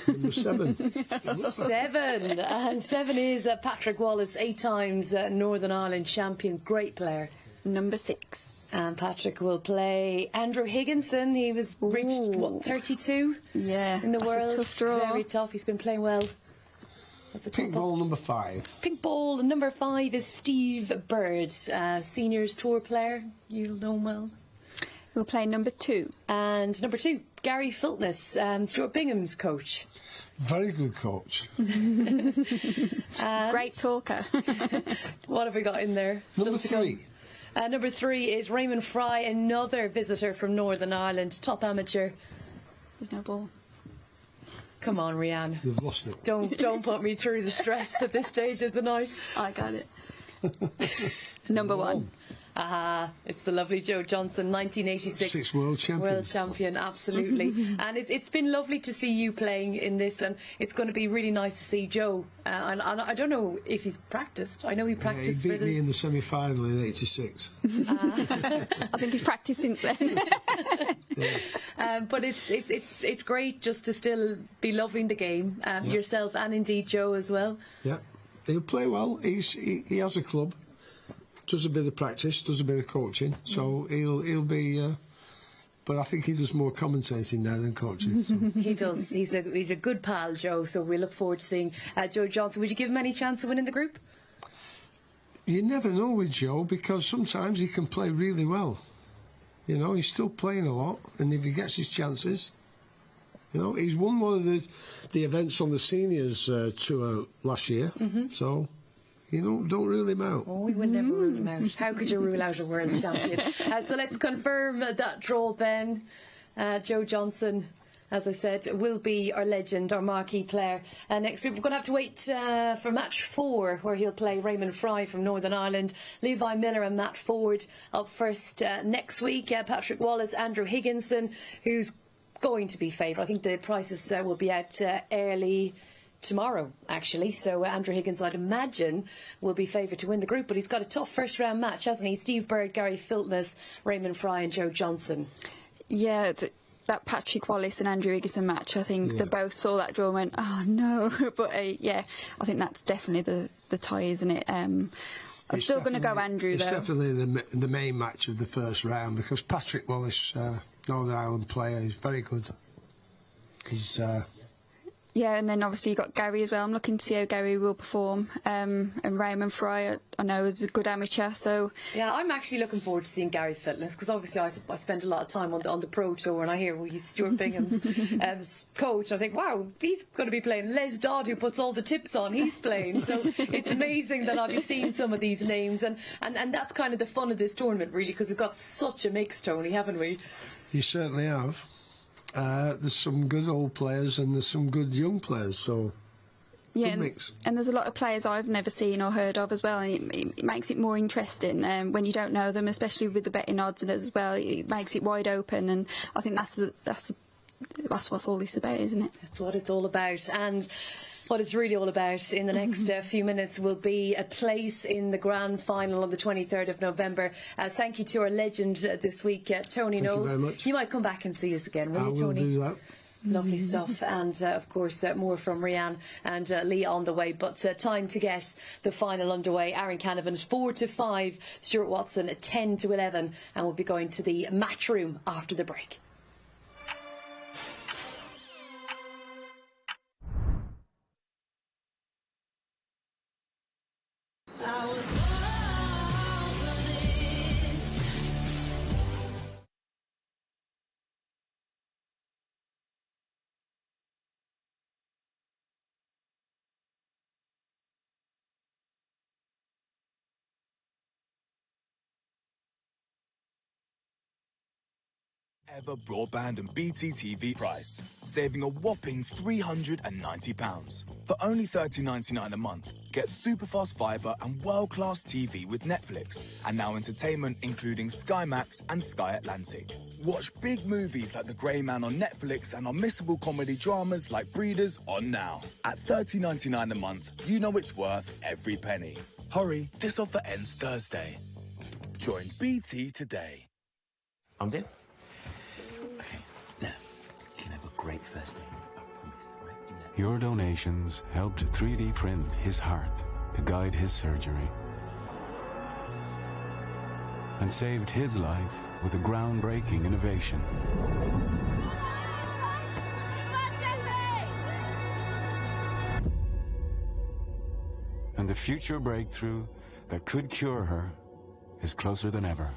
Number 7. 7. And 7 is Patrick Wallace, 8 times Northern Ireland champion, great player. Number 6. And Patrick will play Andrew Higginson. He was reached 32 in the world. A tough draw. Very tough. He's been playing well. Pink ball number 5. Pink ball number 5 is Steve Bird, seniors tour player. You'll know him well. We'll play number 2. And number 2, Gary Filtness, Stuart Bingham's coach. Very good coach. Great talker. What have we got in there? Number 3. Number 3 is Raymond Fry, another visitor from Northern Ireland, top amateur. There's no ball. Come on, Rianne. You've lost it. Don't put me through the stress at this stage of the night. I got it. Number 1. It's the lovely Joe Johnson, 1986 world champion. World champion, absolutely. And it's been lovely to see you playing in this, and it's going to be really nice to see Joe. And I don't know if he's practiced. I know he practiced. He beat me in the semi-final in '86. I think he's practiced since then. But it's great just to still be loving the game, yourself and indeed Joe as well. Yeah, he'll play well. He has a club. Does a bit of practice, does a bit of coaching, so he'll be. But I think he does more commentating now than coaching. So. He does. He's a good pal, Joe. So we look forward to seeing Joe Johnson. Would you give him any chance of winning the group? You never know with Joe, because sometimes he can play really well. You know, he's still playing a lot, and if he gets his chances, you know, he's won one of the events on the seniors tour last year. So. You know, don't rule him out. Oh, we would never rule him out. How could you rule out a world champion? So let's confirm that draw then. Joe Johnson, as I said, will be our legend, our marquee player. Next week we're going to have to wait for match 4, where he'll play Raymond Fry from Northern Ireland, Levi Meiller and Matt Ford up first next week. Patrick Wallace, Andrew Higginson, who's going to be favourite. I think the prices will be out early tomorrow, actually. So Andrew Higgins, I'd imagine, will be favoured to win the group, but he's got a tough first round match, hasn't he? Steve Bird, Gary Filtness, Raymond Fry and Joe Johnson. Yeah, that Patrick Wallace and Andrew Higginson match, I think they both saw that draw and went, oh no. But yeah, I think that's definitely the tie, isn't it? I'm still going to go Andrew, though. It's definitely the main match of the first round, because Patrick Wallace, Northern Ireland player, is very good. He's yeah, and then obviously you've got Gary as well. I'm looking to see how Gary will perform. And Raymond Fry, I know, is a good amateur, so... Yeah, I'm actually looking forward to seeing Gary Filtness, because obviously I spend a lot of time on the Pro Tour, and I hear he's Stuart Bingham's coach. I think, wow, he's going to be playing. Les Dodd, who puts all the tips on, he's playing. So it's amazing that I'll be seeing some of these names, and that's kind of the fun of this tournament, really, because we've got such a mix, Tony, haven't we? You certainly have. There's some good old players and there's some good young players, so yeah, good mix. And there's a lot of players I've never seen or heard of as well, and it makes it more interesting when you don't know them, especially with the betting odds and as well. It makes it wide open, and I think that's what all this about, isn't it? That's what it's all about. And What it's really all about in the next few minutes will be a place in the grand final on the 23rd of November. Thank you to our legend this week, Tony Knowles. Thank you very much. You might come back and see us again, will you, Tony? I will do that. Lovely stuff, and of course more from Rianne and Lee on the way, but time to get the final underway. Aaron Canovan 4-5, Stuart Watson 10-11, and we'll be going to the match room after the break. Ever broadband and BT TV price, saving a whopping £390. For only $30.99 a month, get superfast fibre and world-class TV with Netflix, and now entertainment including Sky Max and Sky Atlantic. Watch big movies like The Grey Man on Netflix and unmissable comedy dramas like Breeders on Now. At $30.99 a month, you know it's worth every penny. Hurry, this offer ends Thursday. Join BT today. I'm in. Okay, now, you can have a great first day. I promise, right? Your donations helped 3D print his heart to guide his surgery, and saved his life with a groundbreaking innovation. And the future breakthrough that could cure her is closer than ever.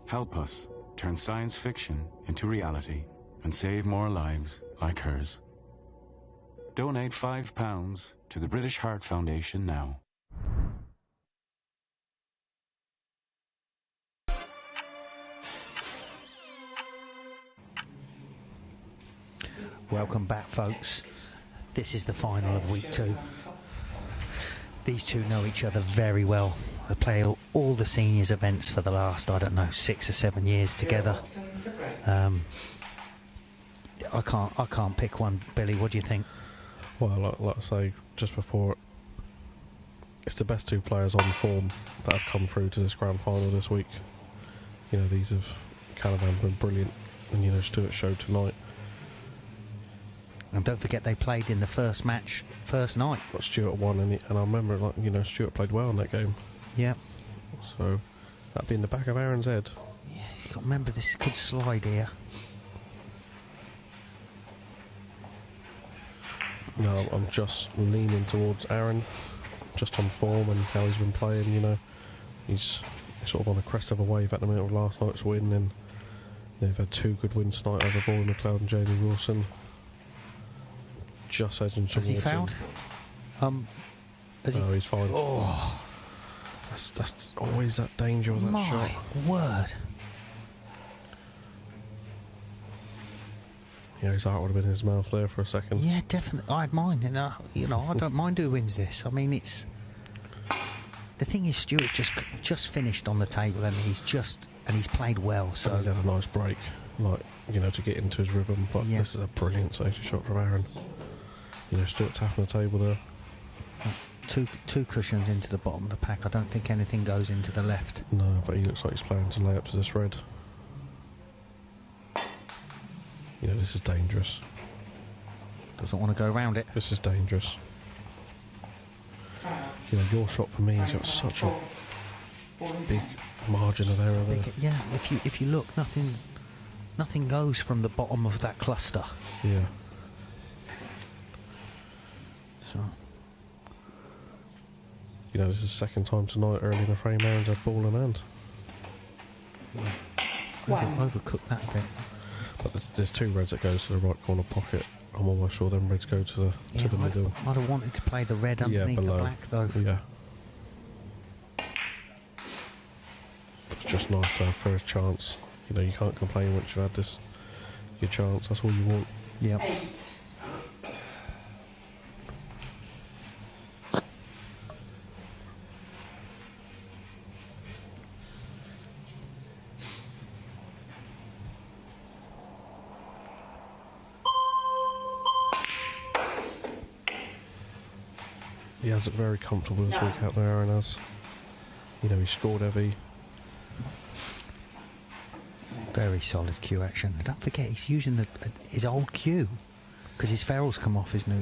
Help us turn science fiction into reality and save more lives like hers. Donate £5 to the British Heart Foundation now. Welcome back, folks. This is the final of week 2. These two know each other very well. They play all the seniors events for the last, I don't know, 6 or 7 years together. I can't pick one. Billy, what do you think? Well, like I say just before, it's the best two players on form that have come through to this grand final this week. You know, these have Canovan's been brilliant, and you know Stuart showed tonight. And don't forget they played in the first match, first night. But Stuart won, and I remember, like, you know, Stuart played well in that game. Yeah. So that'd be in the back of Aaron's head. Yeah, you got to remember this could slide here. No, I'm just leaning towards Aaron, just on form and how he's been playing. You know, he's sort of on the crest of a wave at the minute of last night's win, and they've had 2 good wins tonight over Roy McLoud and Jamie Wilson. Just edging towards him. Has he fouled? No, he's fine. Oh, that's always that danger with that shot. My word. Yeah, his heart would have been in his mouth there for a second. Yeah, definitely. I'd mind, and you know, I don't mind who wins this. I mean, it's the thing is, Stuart just finished on the table, and he's played well. So and he's had a nice break, like, you know, to get into his rhythm. But yeah, this is a brilliant safety shot from Aaron. You know, Stuart tapping the table there. Two cushions into the bottom of the pack. I don't think anything goes into the left. No, but he looks like he's playing to lay up to this red. You know, this is dangerous. Doesn't want to go around it. This is dangerous. You know, your shot for me has got such a big margin of error there. Yeah, if you look, nothing goes from the bottom of that cluster. Yeah. So, you know, this is the second time tonight early in the frame Aaron's had ball in hand. Overcooked that bit. But there's 2 reds that goes to the right corner pocket. I'm almost sure them reds go to the middle. I'd have wanted to play the red underneath the black, though. Yeah. It's just nice to have first chance. You know, you can't complain once you've had your chance. That's all you want. Yeah. He has looked very comfortable this week out there, Aaron has. You know, he scored heavy. Very solid cue action. Don't forget, he's using his old cue because his ferrule's come off his new.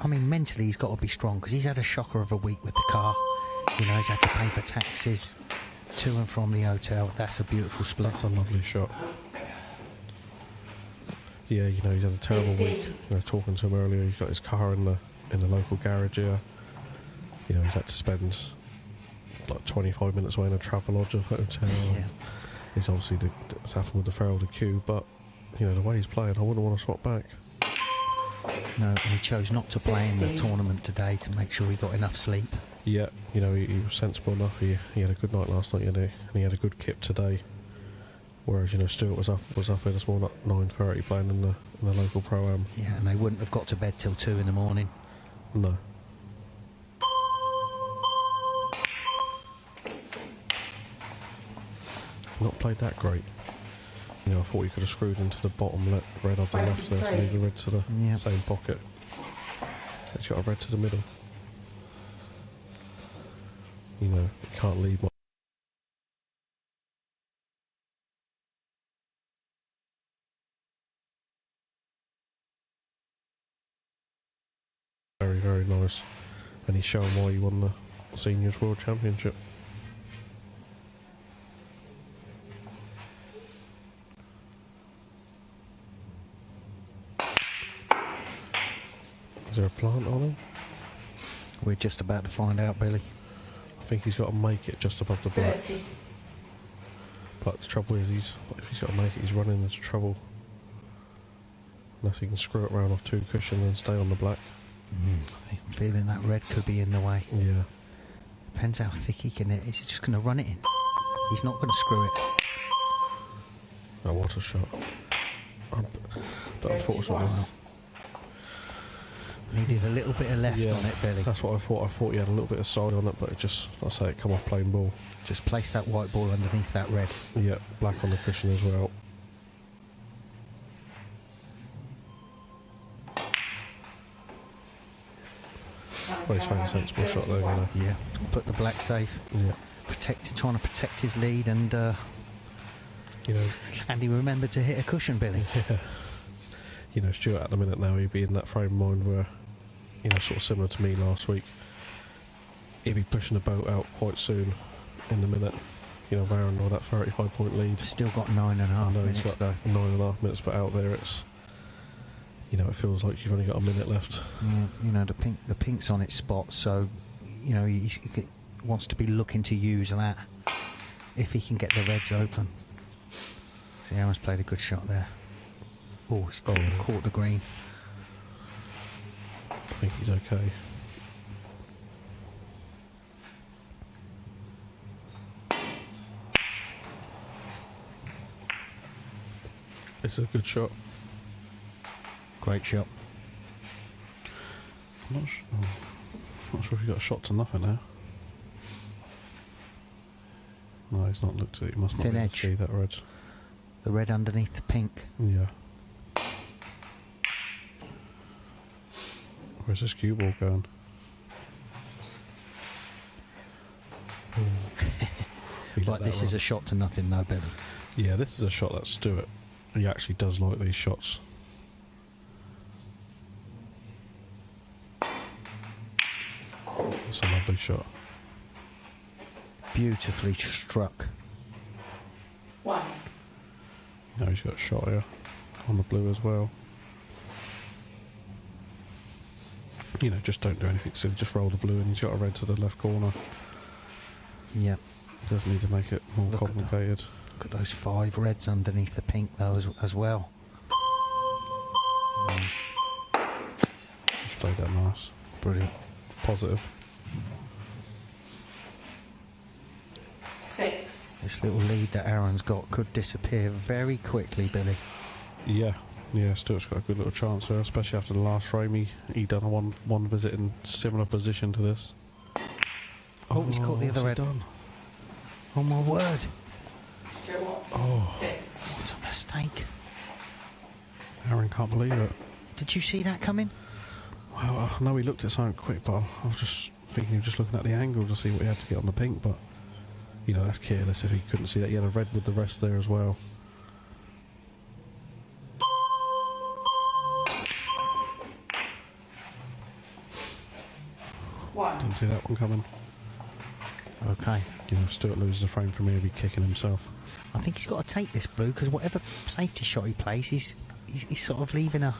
Mentally he's got to be strong because he's had a shocker of a week with the car. You know, he's had to pay for taxis to and from the hotel. That's a beautiful split. That's a lovely shot. Yeah, you know, he's had a terrible week. You know, talking to him earlier, he's got his car in the local garage here. You know, he's had to spend like 25 minutes away in a Travelodge hotel. Yeah. It's obviously it's happened with the Ferrell to Q, but you know, the way he's playing, I wouldn't want to swap back. No, and he chose not to play in the tournament today to make sure he got enough sleep. Yeah, you know, he was sensible enough. He had a good night last night, and he had a good kip today. Whereas, you know, Stuart was up here this morning at 9:30 playing in the local pro-am. Yeah, and they wouldn't have got to bed till 2 in the morning. No. He's not played that great. You know, I thought he could have screwed into the bottom red off the left there to leave the red to the same pocket. He's got a red to the middle. You know, he can't leave much. Very, very nice. And he's shown why he won the Seniors World Championship. Is there a plant on him? We're just about to find out, Billy. I think he's got to make it just above the black. 30. But the trouble is, if he's got to make it, he's running into trouble. Unless he can screw it around off 2 cushion and stay on the black. I think I'm feeling that red could be in the way. Yeah. Depends how thick he can hit. Is he just going to run it in? He's not going to screw it. Oh, what a shot. But unfortunately... Needed a little bit of left on it, Billy. That's what I thought. I thought he had a little bit of side on it, but it just, I say, it come off plain ball. Just place that white ball underneath that red. Yeah, black on the cushion as well. Well, he's made a sensible shot there, you know. Yeah, put the black safe. Yeah. Trying to protect his lead, and you know, and he remembered to hit a cushion, Billy. Yeah. You know, Stuart at the minute now, he'd be in that frame of mind where, you know, sort of similar to me last week, he'd be pushing the boat out quite soon in the minute. You know, Aaron with that 35-point lead. Still got 9.5 minutes, he's got though. 9.5 minutes, but out there it's, you know, it feels like you've only got a minute left. Yeah, you know, the pink's on its spot, so, you know, he wants to be looking to use that if he can get the reds open. See, Aaron's played a good shot there. Oh, he's caught the green. I think he's okay. It's a good shot. Great shot. I'm not sure if he got a shot to nothing now. No, he's not looked at it. He must not be able to see that red. The red underneath the pink. Yeah. Where's this cue ball going? Like, this is a shot to nothing, though, Billy. Yeah, this is a shot that Stuart, he actually does like these shots. That's a lovely shot. Beautifully struck. One. Now he's got a shot here on the blue as well. You know, just don't do anything silly, just roll the blue and he's got a red to the left corner. Yeah. He does need to make it more complicated. Look at those 5 reds underneath the pink, though, as well. He's played that nice. Brilliant. Positive. 6. This little lead that Aaron's got could disappear very quickly, Billy. Yeah. Yeah, Stuart's got a good little chance there, especially after the last frame. He done a one visit in similar position to this. Oh, he's caught the other red. Done? Oh my word! Stuart Watson. Oh, 6. What a mistake! Aaron can't believe it. Did you see that coming? Well, I know he looked at something quick, but I was just thinking he was just looking at the angle to see what he had to get on the pink, but, you know, that's careless if he couldn't see that. He had a red with the rest there as well. Didn't see that one coming. Okay. You know, if Stuart loses a frame from here, he'll be kicking himself. I think he's got to take this blue, because whatever safety shot he plays, he's sort of leaving a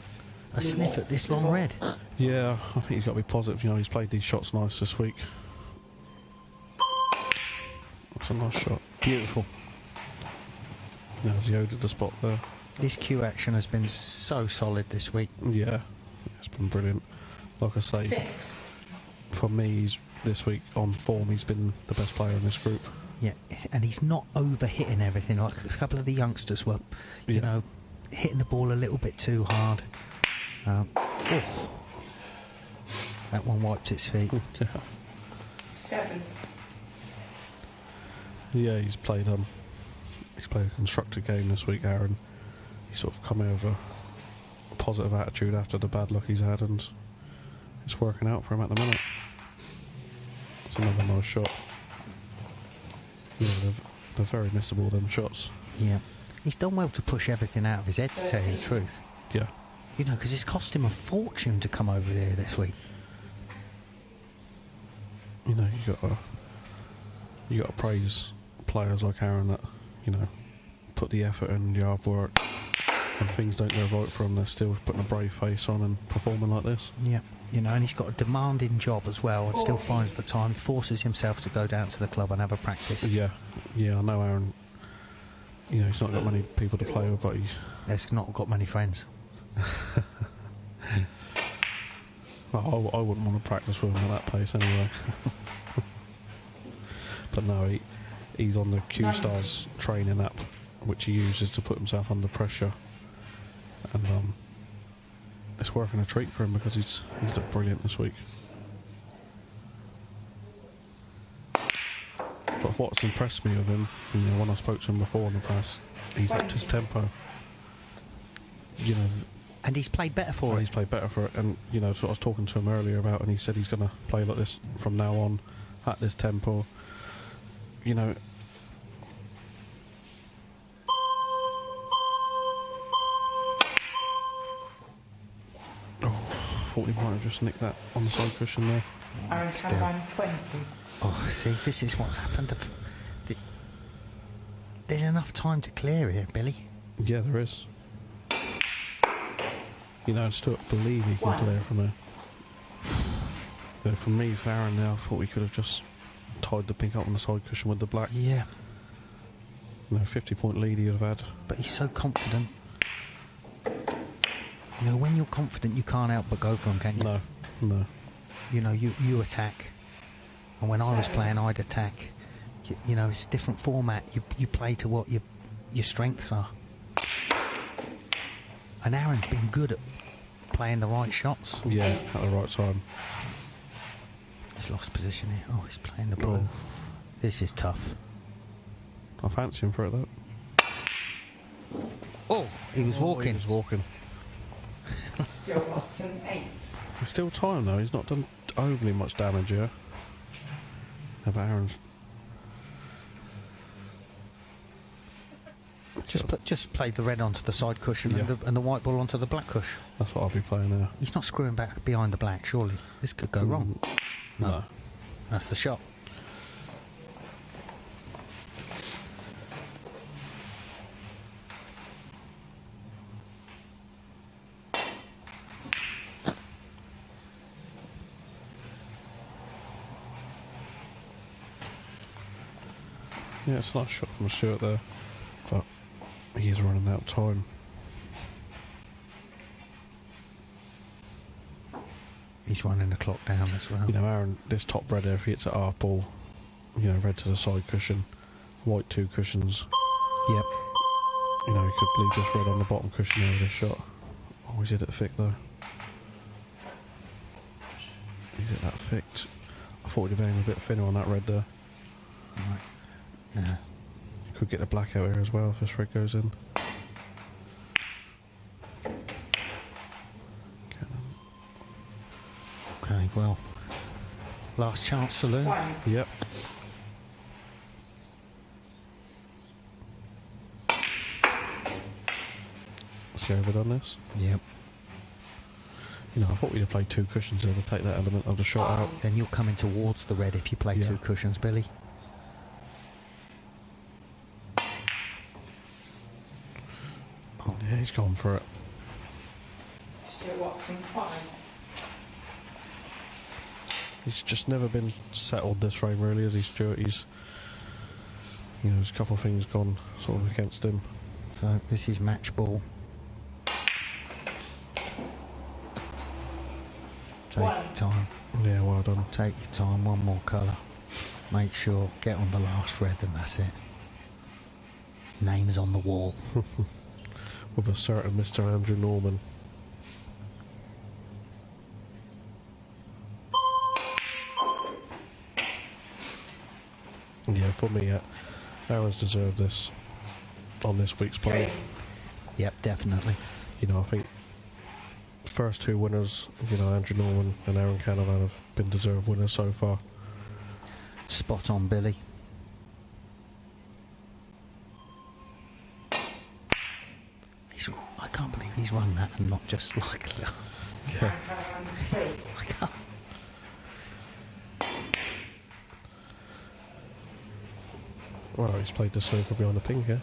sniff at this long red. Yeah, I think he's got to be positive. You know, he's played these shots nice this week. That's a nice shot. Beautiful. Now he owed the spot there. This cue action has been so solid this week. Yeah, it's been brilliant. Like I say, for me, this week on form, he's been the best player in this group. Yeah, and he's not over-hitting everything like a couple of the youngsters were, you know, hitting the ball a little bit too hard. That one wiped its feet. 7. Yeah, he's played a constructive game this week, Aaron. He's sort of come over a positive attitude after the bad luck he's had, and it's working out for him at the minute. It's another nice shot. Yeah, they're very missable, them shots. Yeah. He's done well to push everything out of his head, to tell you the truth. Yeah. You know, because it's cost him a fortune to come over there this week. You know, you got to praise players like Aaron that, you know, put the effort and the hard work, and things don't go right for them. They're still putting a brave face on and performing like this. Yeah. You know, and he's got a demanding job as well, and still finds the time, forces himself to go down to the club and have a practice. Yeah, I know Aaron. You know, he's not got many people to play with, but he's not got many friends. Well, I wouldn't want to practice with him at that pace anyway. But no, he's on the Q-Stars training app, which he uses to put himself under pressure, and it's working a treat for him because he's looked brilliant this week. But what's impressed me with him, you know, when I spoke to him before in the press, he's upped his tempo. You know, and he's played better for it. He's played better for it, and you know, so I was talking to him earlier about, and he said he's going to play like this from now on, at this tempo. You know. Oh, I thought he might have just nicked that on the side cushion there. Aaron Canovan 20. Oh, see, this is what's happened. There's enough time to clear here, Billy. Yeah, there is. You know, I still believe he can clear from there. Though for me, for Aaron now, I thought we could have just tied the pink up on the side cushion with the black. Yeah. You know, 50-point lead he'd have had. But he's so confident. You know, when you're confident, you can't help but go for him, can you? No. You know, you attack. And when I was playing, I'd attack. You know, it's a different format. You play to what your strengths are. And Aaron's been good at playing the right shots. Yeah, at the right time. He's lost position here. Oh, he's playing the ball. This is tough. I fancy him for it, though. Oh, he was walking. He was walking. Stuart Watson 8. There's still time, though. He's not done overly much damage here. But Aaron's... Just play the red onto the side cushion and the white ball onto the black cushion. That's what I'll be playing now. He's not screwing back behind the black, surely. This could go wrong. No. That's the shot. Yeah, it's a nice shot from Stuart there, but he is running out of time. He's running the clock down as well. You know, Aaron, this top red, if he hits it half ball, you know, red to the side cushion, white 2 cushions. Yep. You know, he could leave just red on the bottom cushion there with this shot. Oh, he's hit it thick though. He's hit that thick. I thought he'd have aimed a bit thinner on that red there. Right. Yeah. Could get the black out here as well if this red goes in. well, last chance saloon. Yep. Has she overdone this? Yep. You know, I thought we'd have played 2 cushions there to take that element of the shot out. Then you're coming towards the red if you play 2 cushions, Billy. Oh, yeah, he's gone for it. Stuart Watson, 5. He's just never been settled this frame, really, has he, Stuart? He's, you know, there's a couple of things gone sort of against him. So this is match ball. Take your time. Yeah, well done. Take your time, one more colour. Make sure, get on the last red, and that's it. Name's on the wall. With a certain Mr. Andrew Norman. Yeah, for me, Aaron's deserved this on this week's play. Yep, definitely. You know, I think the first 2 winners, you know, Andrew Norman and Aaron Canovan, have been deserved winners so far. Spot on, Billy. I can't believe he's run that and not just like a little... Yeah. I can't. Well, he's played the snooker behind the pink here.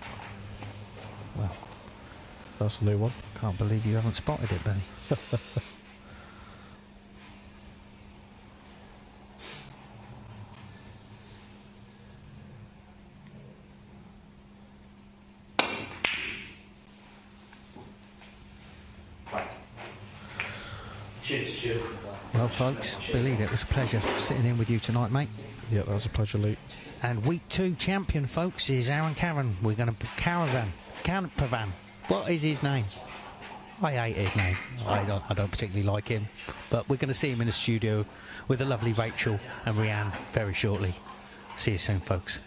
Well, that's the new one. Can't believe you haven't spotted it, Billy. Well, folks, Billy, it was a pleasure sitting in with you tonight, mate. Yeah, that was a pleasure, Luke. And week 2 champion, folks, is Aaron Canovan. We're going to Canovan. What is his name? I hate his name. I don't particularly like him. But we're going to see him in the studio with the lovely Rachel and Rianne very shortly. See you soon, folks.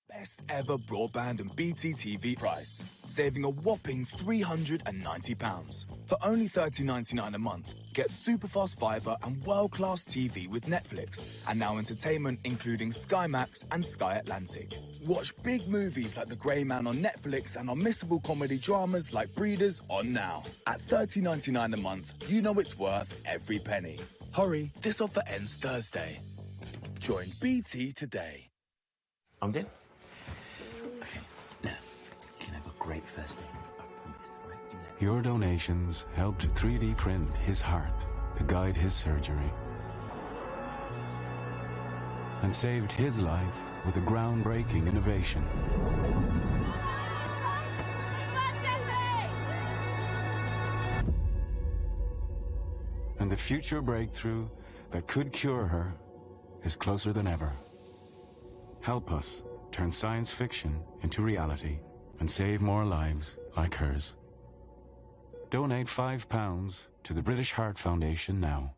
Best ever broadband and BT TV price, saving a whopping £390. For only $30.99 a month, get superfast fibre and world-class TV with Netflix, and now entertainment including Sky Max and Sky Atlantic. Watch big movies like The Grey Man on Netflix and unmissable comedy dramas like Breeders on Now. At $30.99 a month, you know it's worth every penny. Hurry, this offer ends Thursday. Join BT today. I'm in. Okay, now, you can have a great first day. I promise, right? Your donations helped 3D print his heart to guide his surgery, and saved his life with a groundbreaking innovation. And the future breakthrough that could cure her is closer than ever. Help us turn science fiction into reality and save more lives like hers. Donate £5 to the British Heart Foundation now.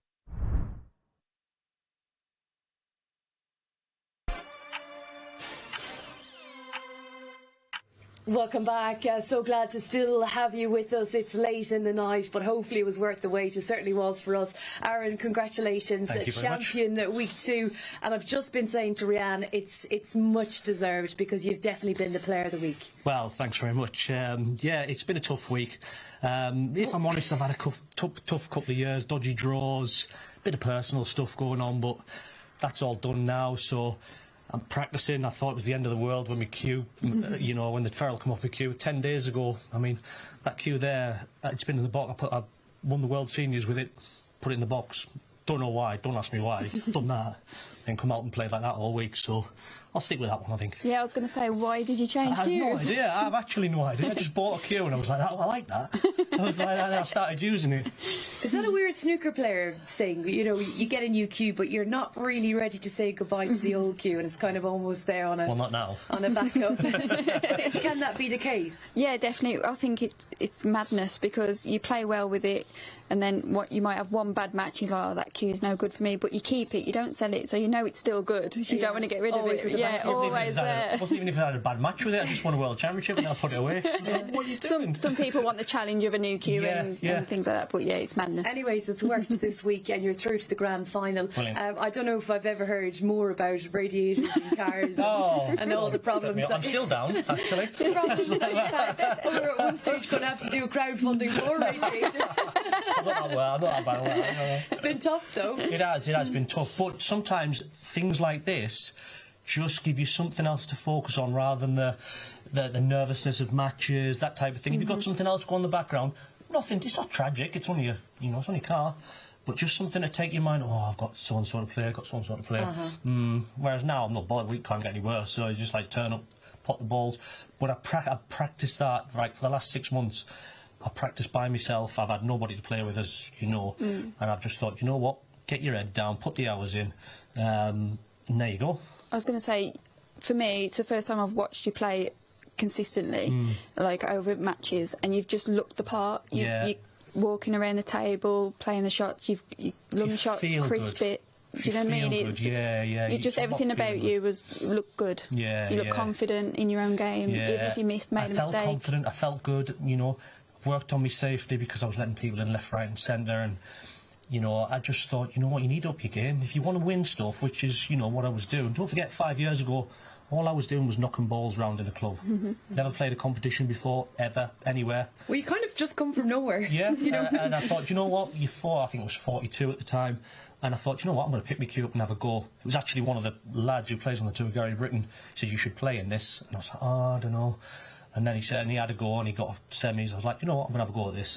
Welcome back. So glad to still have you with us. It's late in the night, but hopefully it was worth the wait. It certainly was for us. Aaron, congratulations. Thank you very Champion much. week 2. And I've just been saying to Rianne, it's much deserved because you've definitely been the player of the week. Well, thanks very much. Yeah, it's been a tough week. If I'm honest, I've had a tough couple of years, dodgy draws, bit of personal stuff going on, but that's all done now, so I'm practising. I thought it was the end of the world when my cue, you know, when the ferrule come off my cue 10 days ago. I mean, that cue there, it's been in the box. I won the World Seniors with it, put it in the box. Don't know why, don't ask me why, I've done that. then come out and play like that all week. So I'll stick with that one, I think. Yeah, I was going to say, why did you change I have no cues? idea. I have actually no idea. I just bought a cue and I was like, oh, I like that. I was like, and I started using it. Is that a weird snooker player thing? You know, you get a new cue, but you're not really ready to say goodbye to the old cue, and it's kind of almost there on a Well, not now. on a backup. Can that be the case? Yeah, definitely. I think it's madness because you play well with it, and then what you might have one bad match, you go, oh, that cue's no good for me, but you keep it, you don't sell it, so you know it's still good. You don't want to get rid of it. Yeah, always there. It wasn't even if I had a bad match with it. I just won a world championship and I put it away. What are you doing? Some people want the challenge of a new cue and things like that, but yeah, it's madness. Anyways, it's worked this week and you're through to the grand final. I don't know if I've ever heard more about radiators and cars and all the problems. I'm still down, actually. The problems that you've had. We're at one stage going to have to do crowdfunding for radiators. I'm not that bad. It's been tough though. It has been tough, but sometimes things like this just give you something else to focus on rather than the nervousness of matches, that type of thing. If you've got something else going in the background, nothing, it's not tragic, it's only it's only a car, but just something to take your mind, oh, I've got so and so to play, whereas now I'm not bothered, we can't get any worse, so you just like turn up, pop the balls. But I practiced that right for the last 6 months. I practiced by myself. I've had nobody to play with, as you know, and I've just thought, you know what, get your head down, put the hours in, and there you go. I was going to say, for me, it's the first time I've watched you play consistently, like over matches, and you've just looked the part. You're walking around the table, playing the shots, you lung shots, crisp it. Do you know what I mean? You just everything about you looked good. You look confident in your own game, even if you made a mistake. I felt confident. I felt good. You know, worked on me safely because I was letting people in left, right, and centre, and you know, I just thought, you know what, you need to up your game if you want to win stuff, which is, you know, what I was doing. Don't forget, 5 years ago, all I was doing was knocking balls round in a club. Never played a competition before, ever, anywhere. Well, you kind of just come from nowhere. Yeah, you know? And I thought, you know what, I think it was 42 at the time, and I thought, you know what, I'm going to pick my cue up and have a go. It was actually one of the lads who plays on the tour, Gary Britton, said, you should play in this. And I was like, oh, I don't know. And then he said, and he had a go, and he got semis. I was like, you know what, I'm going to have a go at this.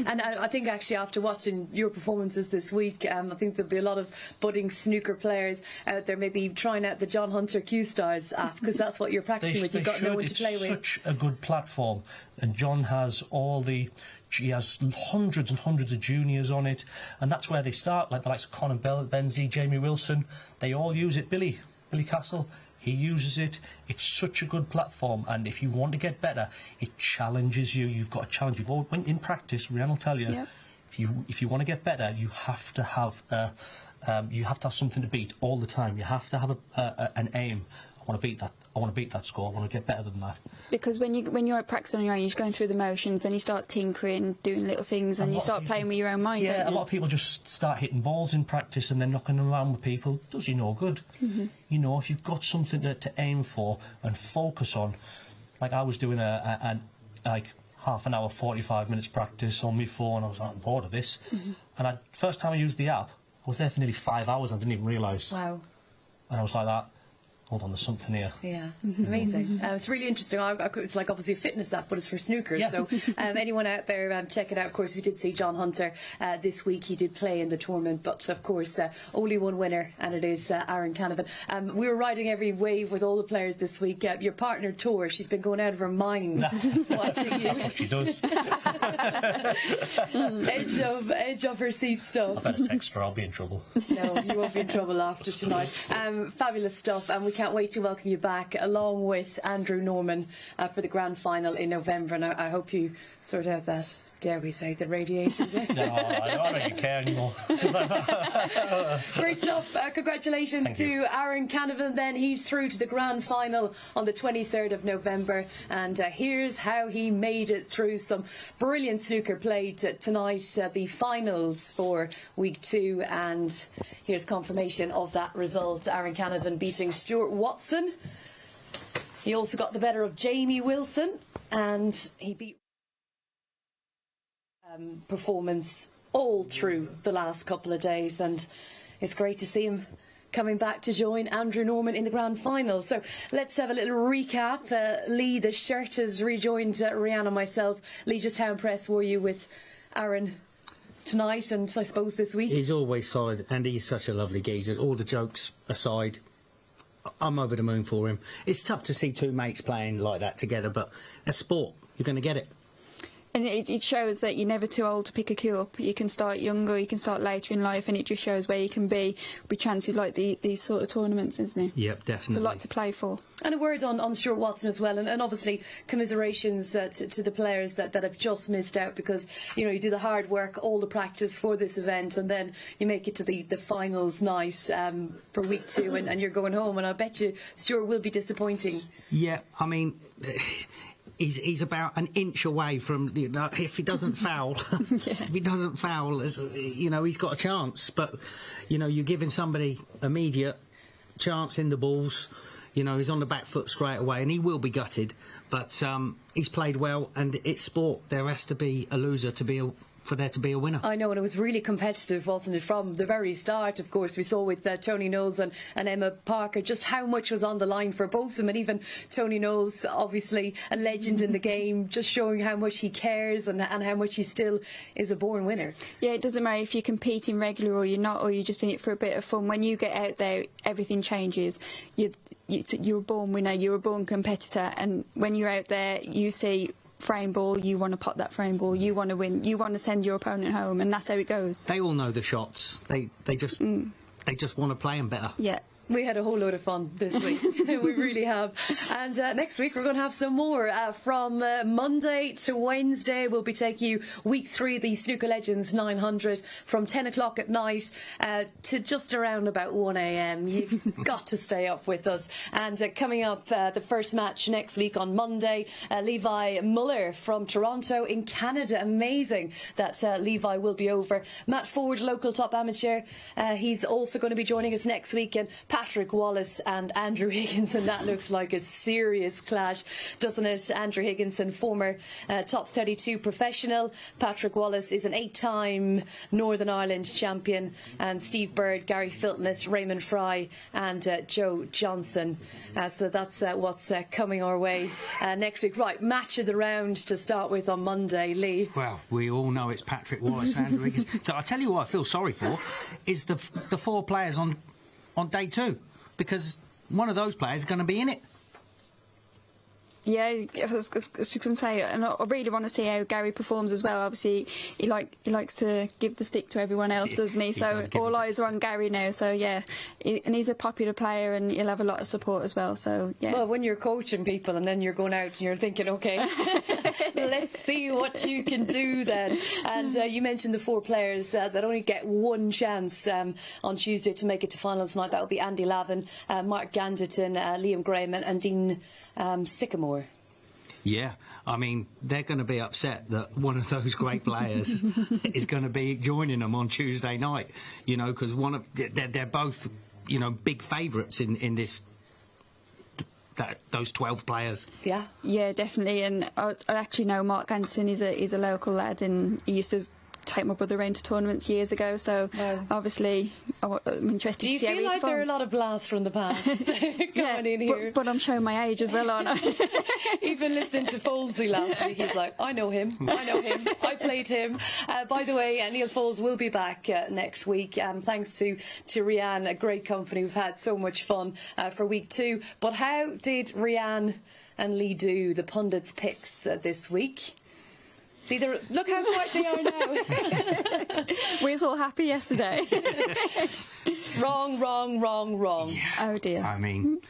And I think actually after watching your performances this week, I think there'll be a lot of budding snooker players out there maybe trying out the John Hunter Q-Stars app, because that's what you're practicing with. You've got no one to play with. It's such a good platform, and John has he has hundreds and hundreds of juniors on it, and that's where they start, like the likes of Conor Benzie, Jamie Wilson. They all use it. Billy Castle, he uses it. It's such a good platform, and if you want to get better, it challenges you. You've got a challenge. In practice, Rhiannon will tell you, if you want to get better, you have to have something to beat all the time. You have to have an aim. I want to beat that. I want to beat that score. I want to get better than that. Because when you're at practice on your own, you're just going through the motions. Then you start tinkering, doing little things, and you start playing with your own mind. Yeah, a lot of people just start hitting balls in practice and then knocking them around with people. It does you no good. You know, if you've got something to aim for and focus on, like I was doing like half an hour, 45 minutes practice on my phone. I was like, I'm bored of this. And first time I used the app, I was there for nearly 5 hours. I didn't even realise. Wow. And I was like that. Hold on, there's something here. Yeah, amazing. It's really interesting. It's like obviously a fitness app, but it's for snooker. So anyone out there, check it out. Of course, we did see John Hunter this week. He did play in the tournament, but of course, only one winner, and it is Aaron Canovan. We were riding every wave with all the players this week. Your partner, Tor, she's been going out of her mind watching you. That's what she does. edge of her seat stuff. I better text her, I'll be in trouble. No, you won't be in trouble after tonight. Fabulous stuff, and we can't wait to welcome you back along with Andrew Norman for the grand final in November, and I hope you sort out that, dare we say, the radiation. No, I don't really care anymore. Great stuff. Congratulations to Aaron Canovan then. He's through to the grand final on the 23rd of November, and here's how he made it through. Some brilliant snooker played tonight, the finals for week 2, and here's confirmation of that result. Aaron Canovan beating Stuart Watson. He also got the better of Jamie Wilson, and he beat performance all through the last couple of days, and it's great to see him coming back to join Andrew Norman in the grand final. So let's have a little recap. Lee, the shirt, has rejoined Rhiannon and myself. Lee, just how impressed were you with Aaron? tonight and I suppose this week. He's always solid, and he's such a lovely geezer. All the jokes aside, I'm over the moon for him. It's tough to see two mates playing like that together, but as sport, you're going to get it. And it shows that you're never too old to pick a cue up. You can start younger, you can start later in life, and it just shows where you can be with chances like these sort of tournaments, isn't it? Yep, definitely. It's a lot to play for. And a word on Stuart Watson as well, and obviously commiserations to the players that have just missed out, because you do the hard work, all the practice for this event, and then you make it to the finals night for week 2, and you're going home, and I bet you Stuart will be disappointing. Yeah, I mean, he's about an inch away from, if he doesn't foul, if he doesn't foul, he's got a chance. But, you're giving somebody immediate chance in the balls. He's on the back foot straight away, and he will be gutted. But he's played well, and it's sport. There has to be a loser for there to be a winner. I know, and it was really competitive, wasn't it, from the very start. Of course, we saw with Tony Knowles and Emma Parker just how much was on the line for both of them, and even Tony Knowles, obviously a legend in the game, just showing how much he cares and how much he still is a born winner. Yeah, it doesn't matter if you're competing regular or you're not, or you're just in it for a bit of fun. When you get out there, everything changes. You're a born winner, you're a born competitor, and when you're out there, you see frame ball, you want to pot that frame ball, you want to win, you want to send your opponent home, and that's how it goes. They all know the shots. They just want to play them better. Yeah. We had a whole load of fun this week. We really have. And next week we're going to have some more. From Monday to Wednesday, we'll be taking you week 3, the Snooker Legends 900, from 10 o'clock at night to just around about 1 a.m. You've got to stay up with us. And coming up, the first match next week on Monday, Levi Meiller from Toronto in Canada. Amazing that Levi will be over. Matt Ford, local top amateur. He's also going to be joining us next week. And Patrick Wallace and Andrew Higginson, that looks like a serious clash, doesn't it? Andrew Higginson, former top 32 professional. Patrick Wallace is an 8-time Northern Ireland champion. And Steve Bird, Gary Filtness, Raymond Fry and Joe Johnson. So that's what's coming our way next week. Right, match of the round to start with on Monday, Lee. Well, we all know it's Patrick Wallace, Andrew Higginson. So I'll tell you what I feel sorry for is the 4 players on day 2, because one of those players is going to be in it. Yeah, I was just going to say, and I really want to see how Gary performs as well. Obviously, he likes to give the stick to everyone else, doesn't he? So all eyes are on Gary now. So yeah, and he's a popular player, and he'll have a lot of support as well. So yeah. Well, when you're coaching people and then you're going out and you're thinking, okay, let's see what you can do then. And you mentioned the 4 players that only get one chance on Tuesday to make it to finals tonight. That will be Andy Lavin, Mark Ganderton, Liam Graham, and Dean Sycamore. Yeah, I mean, they're going to be upset that one of those great players is going to be joining them on Tuesday night, because they're both, big favourites in this. Those 12 players. Yeah, definitely. And I actually know Mark Ganderson is a local lad, and he used to take my brother around to tournaments years ago, so obviously I'm interested to see how he performs. Do you feel like there are a lot of blasts from the past coming in here? But I'm showing my age as well, aren't I? Even listening to Folsey last week, he's like, I know him, I played him. By the way, Neil Foles will be back next week. Thanks to Rianne, a great company. We've had so much fun for week 2. But how did Rianne and Lee do, the pundits' picks this week? See, look how quiet they are now. We was all happy yesterday. Wrong. Yeah. Oh dear. I mean,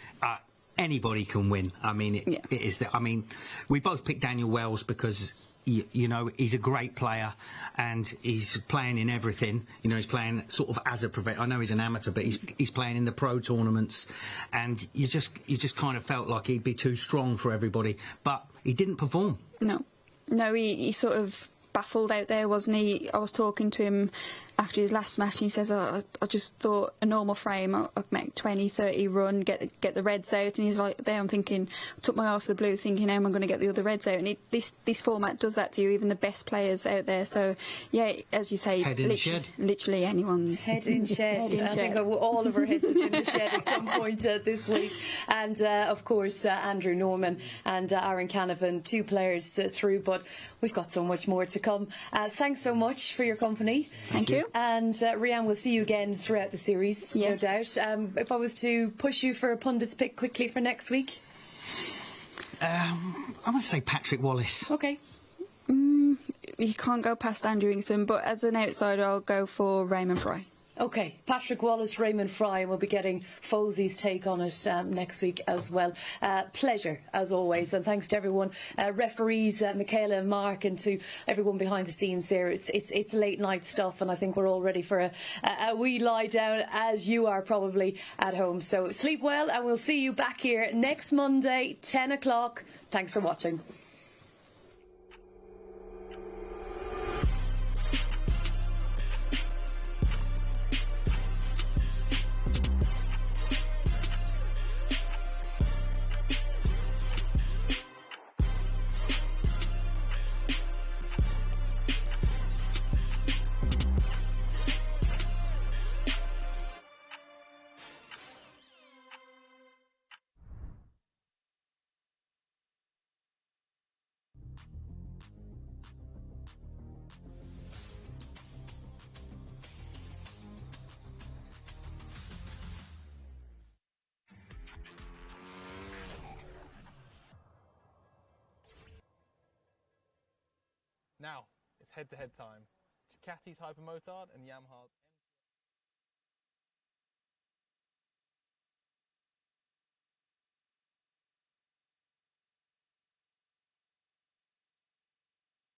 anybody can win. I mean, it is. I mean, we both picked Daniel Wells because he's a great player and he's playing in everything. He's playing sort of as a professional. I know he's an amateur, but he's playing in the pro tournaments, and you just kind of felt like he'd be too strong for everybody, but he didn't perform. No, he sort of baffled out there, wasn't he? I was talking to him after his last match, and he says, I just thought a normal frame, I'd make 20, 30 run, get the reds out, and he's like, there I'm thinking, took my eye off the blue thinking, how am I going to get the other reds out? And this format does that to you, even the best players out there. So, yeah, as you say, it's literally anyone's. Head in shed. I think all of our heads are in the shed at some point this week. And, of course, Andrew Norman and Aaron Canovan, 2 players through, but we've got so much more to come. Thanks so much for your company. Thank you. And Rianne, we'll see you again throughout the series, no doubt. If I was to push you for a pundit's pick quickly for next week? I want to say Patrick Wallace. Okay. You can't go past Andrew Ingson, but as an outsider, I'll go for Raymond Fry. Okay, Patrick Wallace, Raymond Fry, and we'll be getting Folsey's take on it next week as well. Pleasure, as always, and thanks to everyone, referees, Michaela and Mark, and to everyone behind the scenes there. It's late night stuff, and I think we're all ready for a wee lie down, as you are probably at home. So sleep well, and we'll see you back here next Monday, 10 o'clock. Thanks for watching. Now, it's head-to-head time. Ducati's Hypermotard and Yamaha's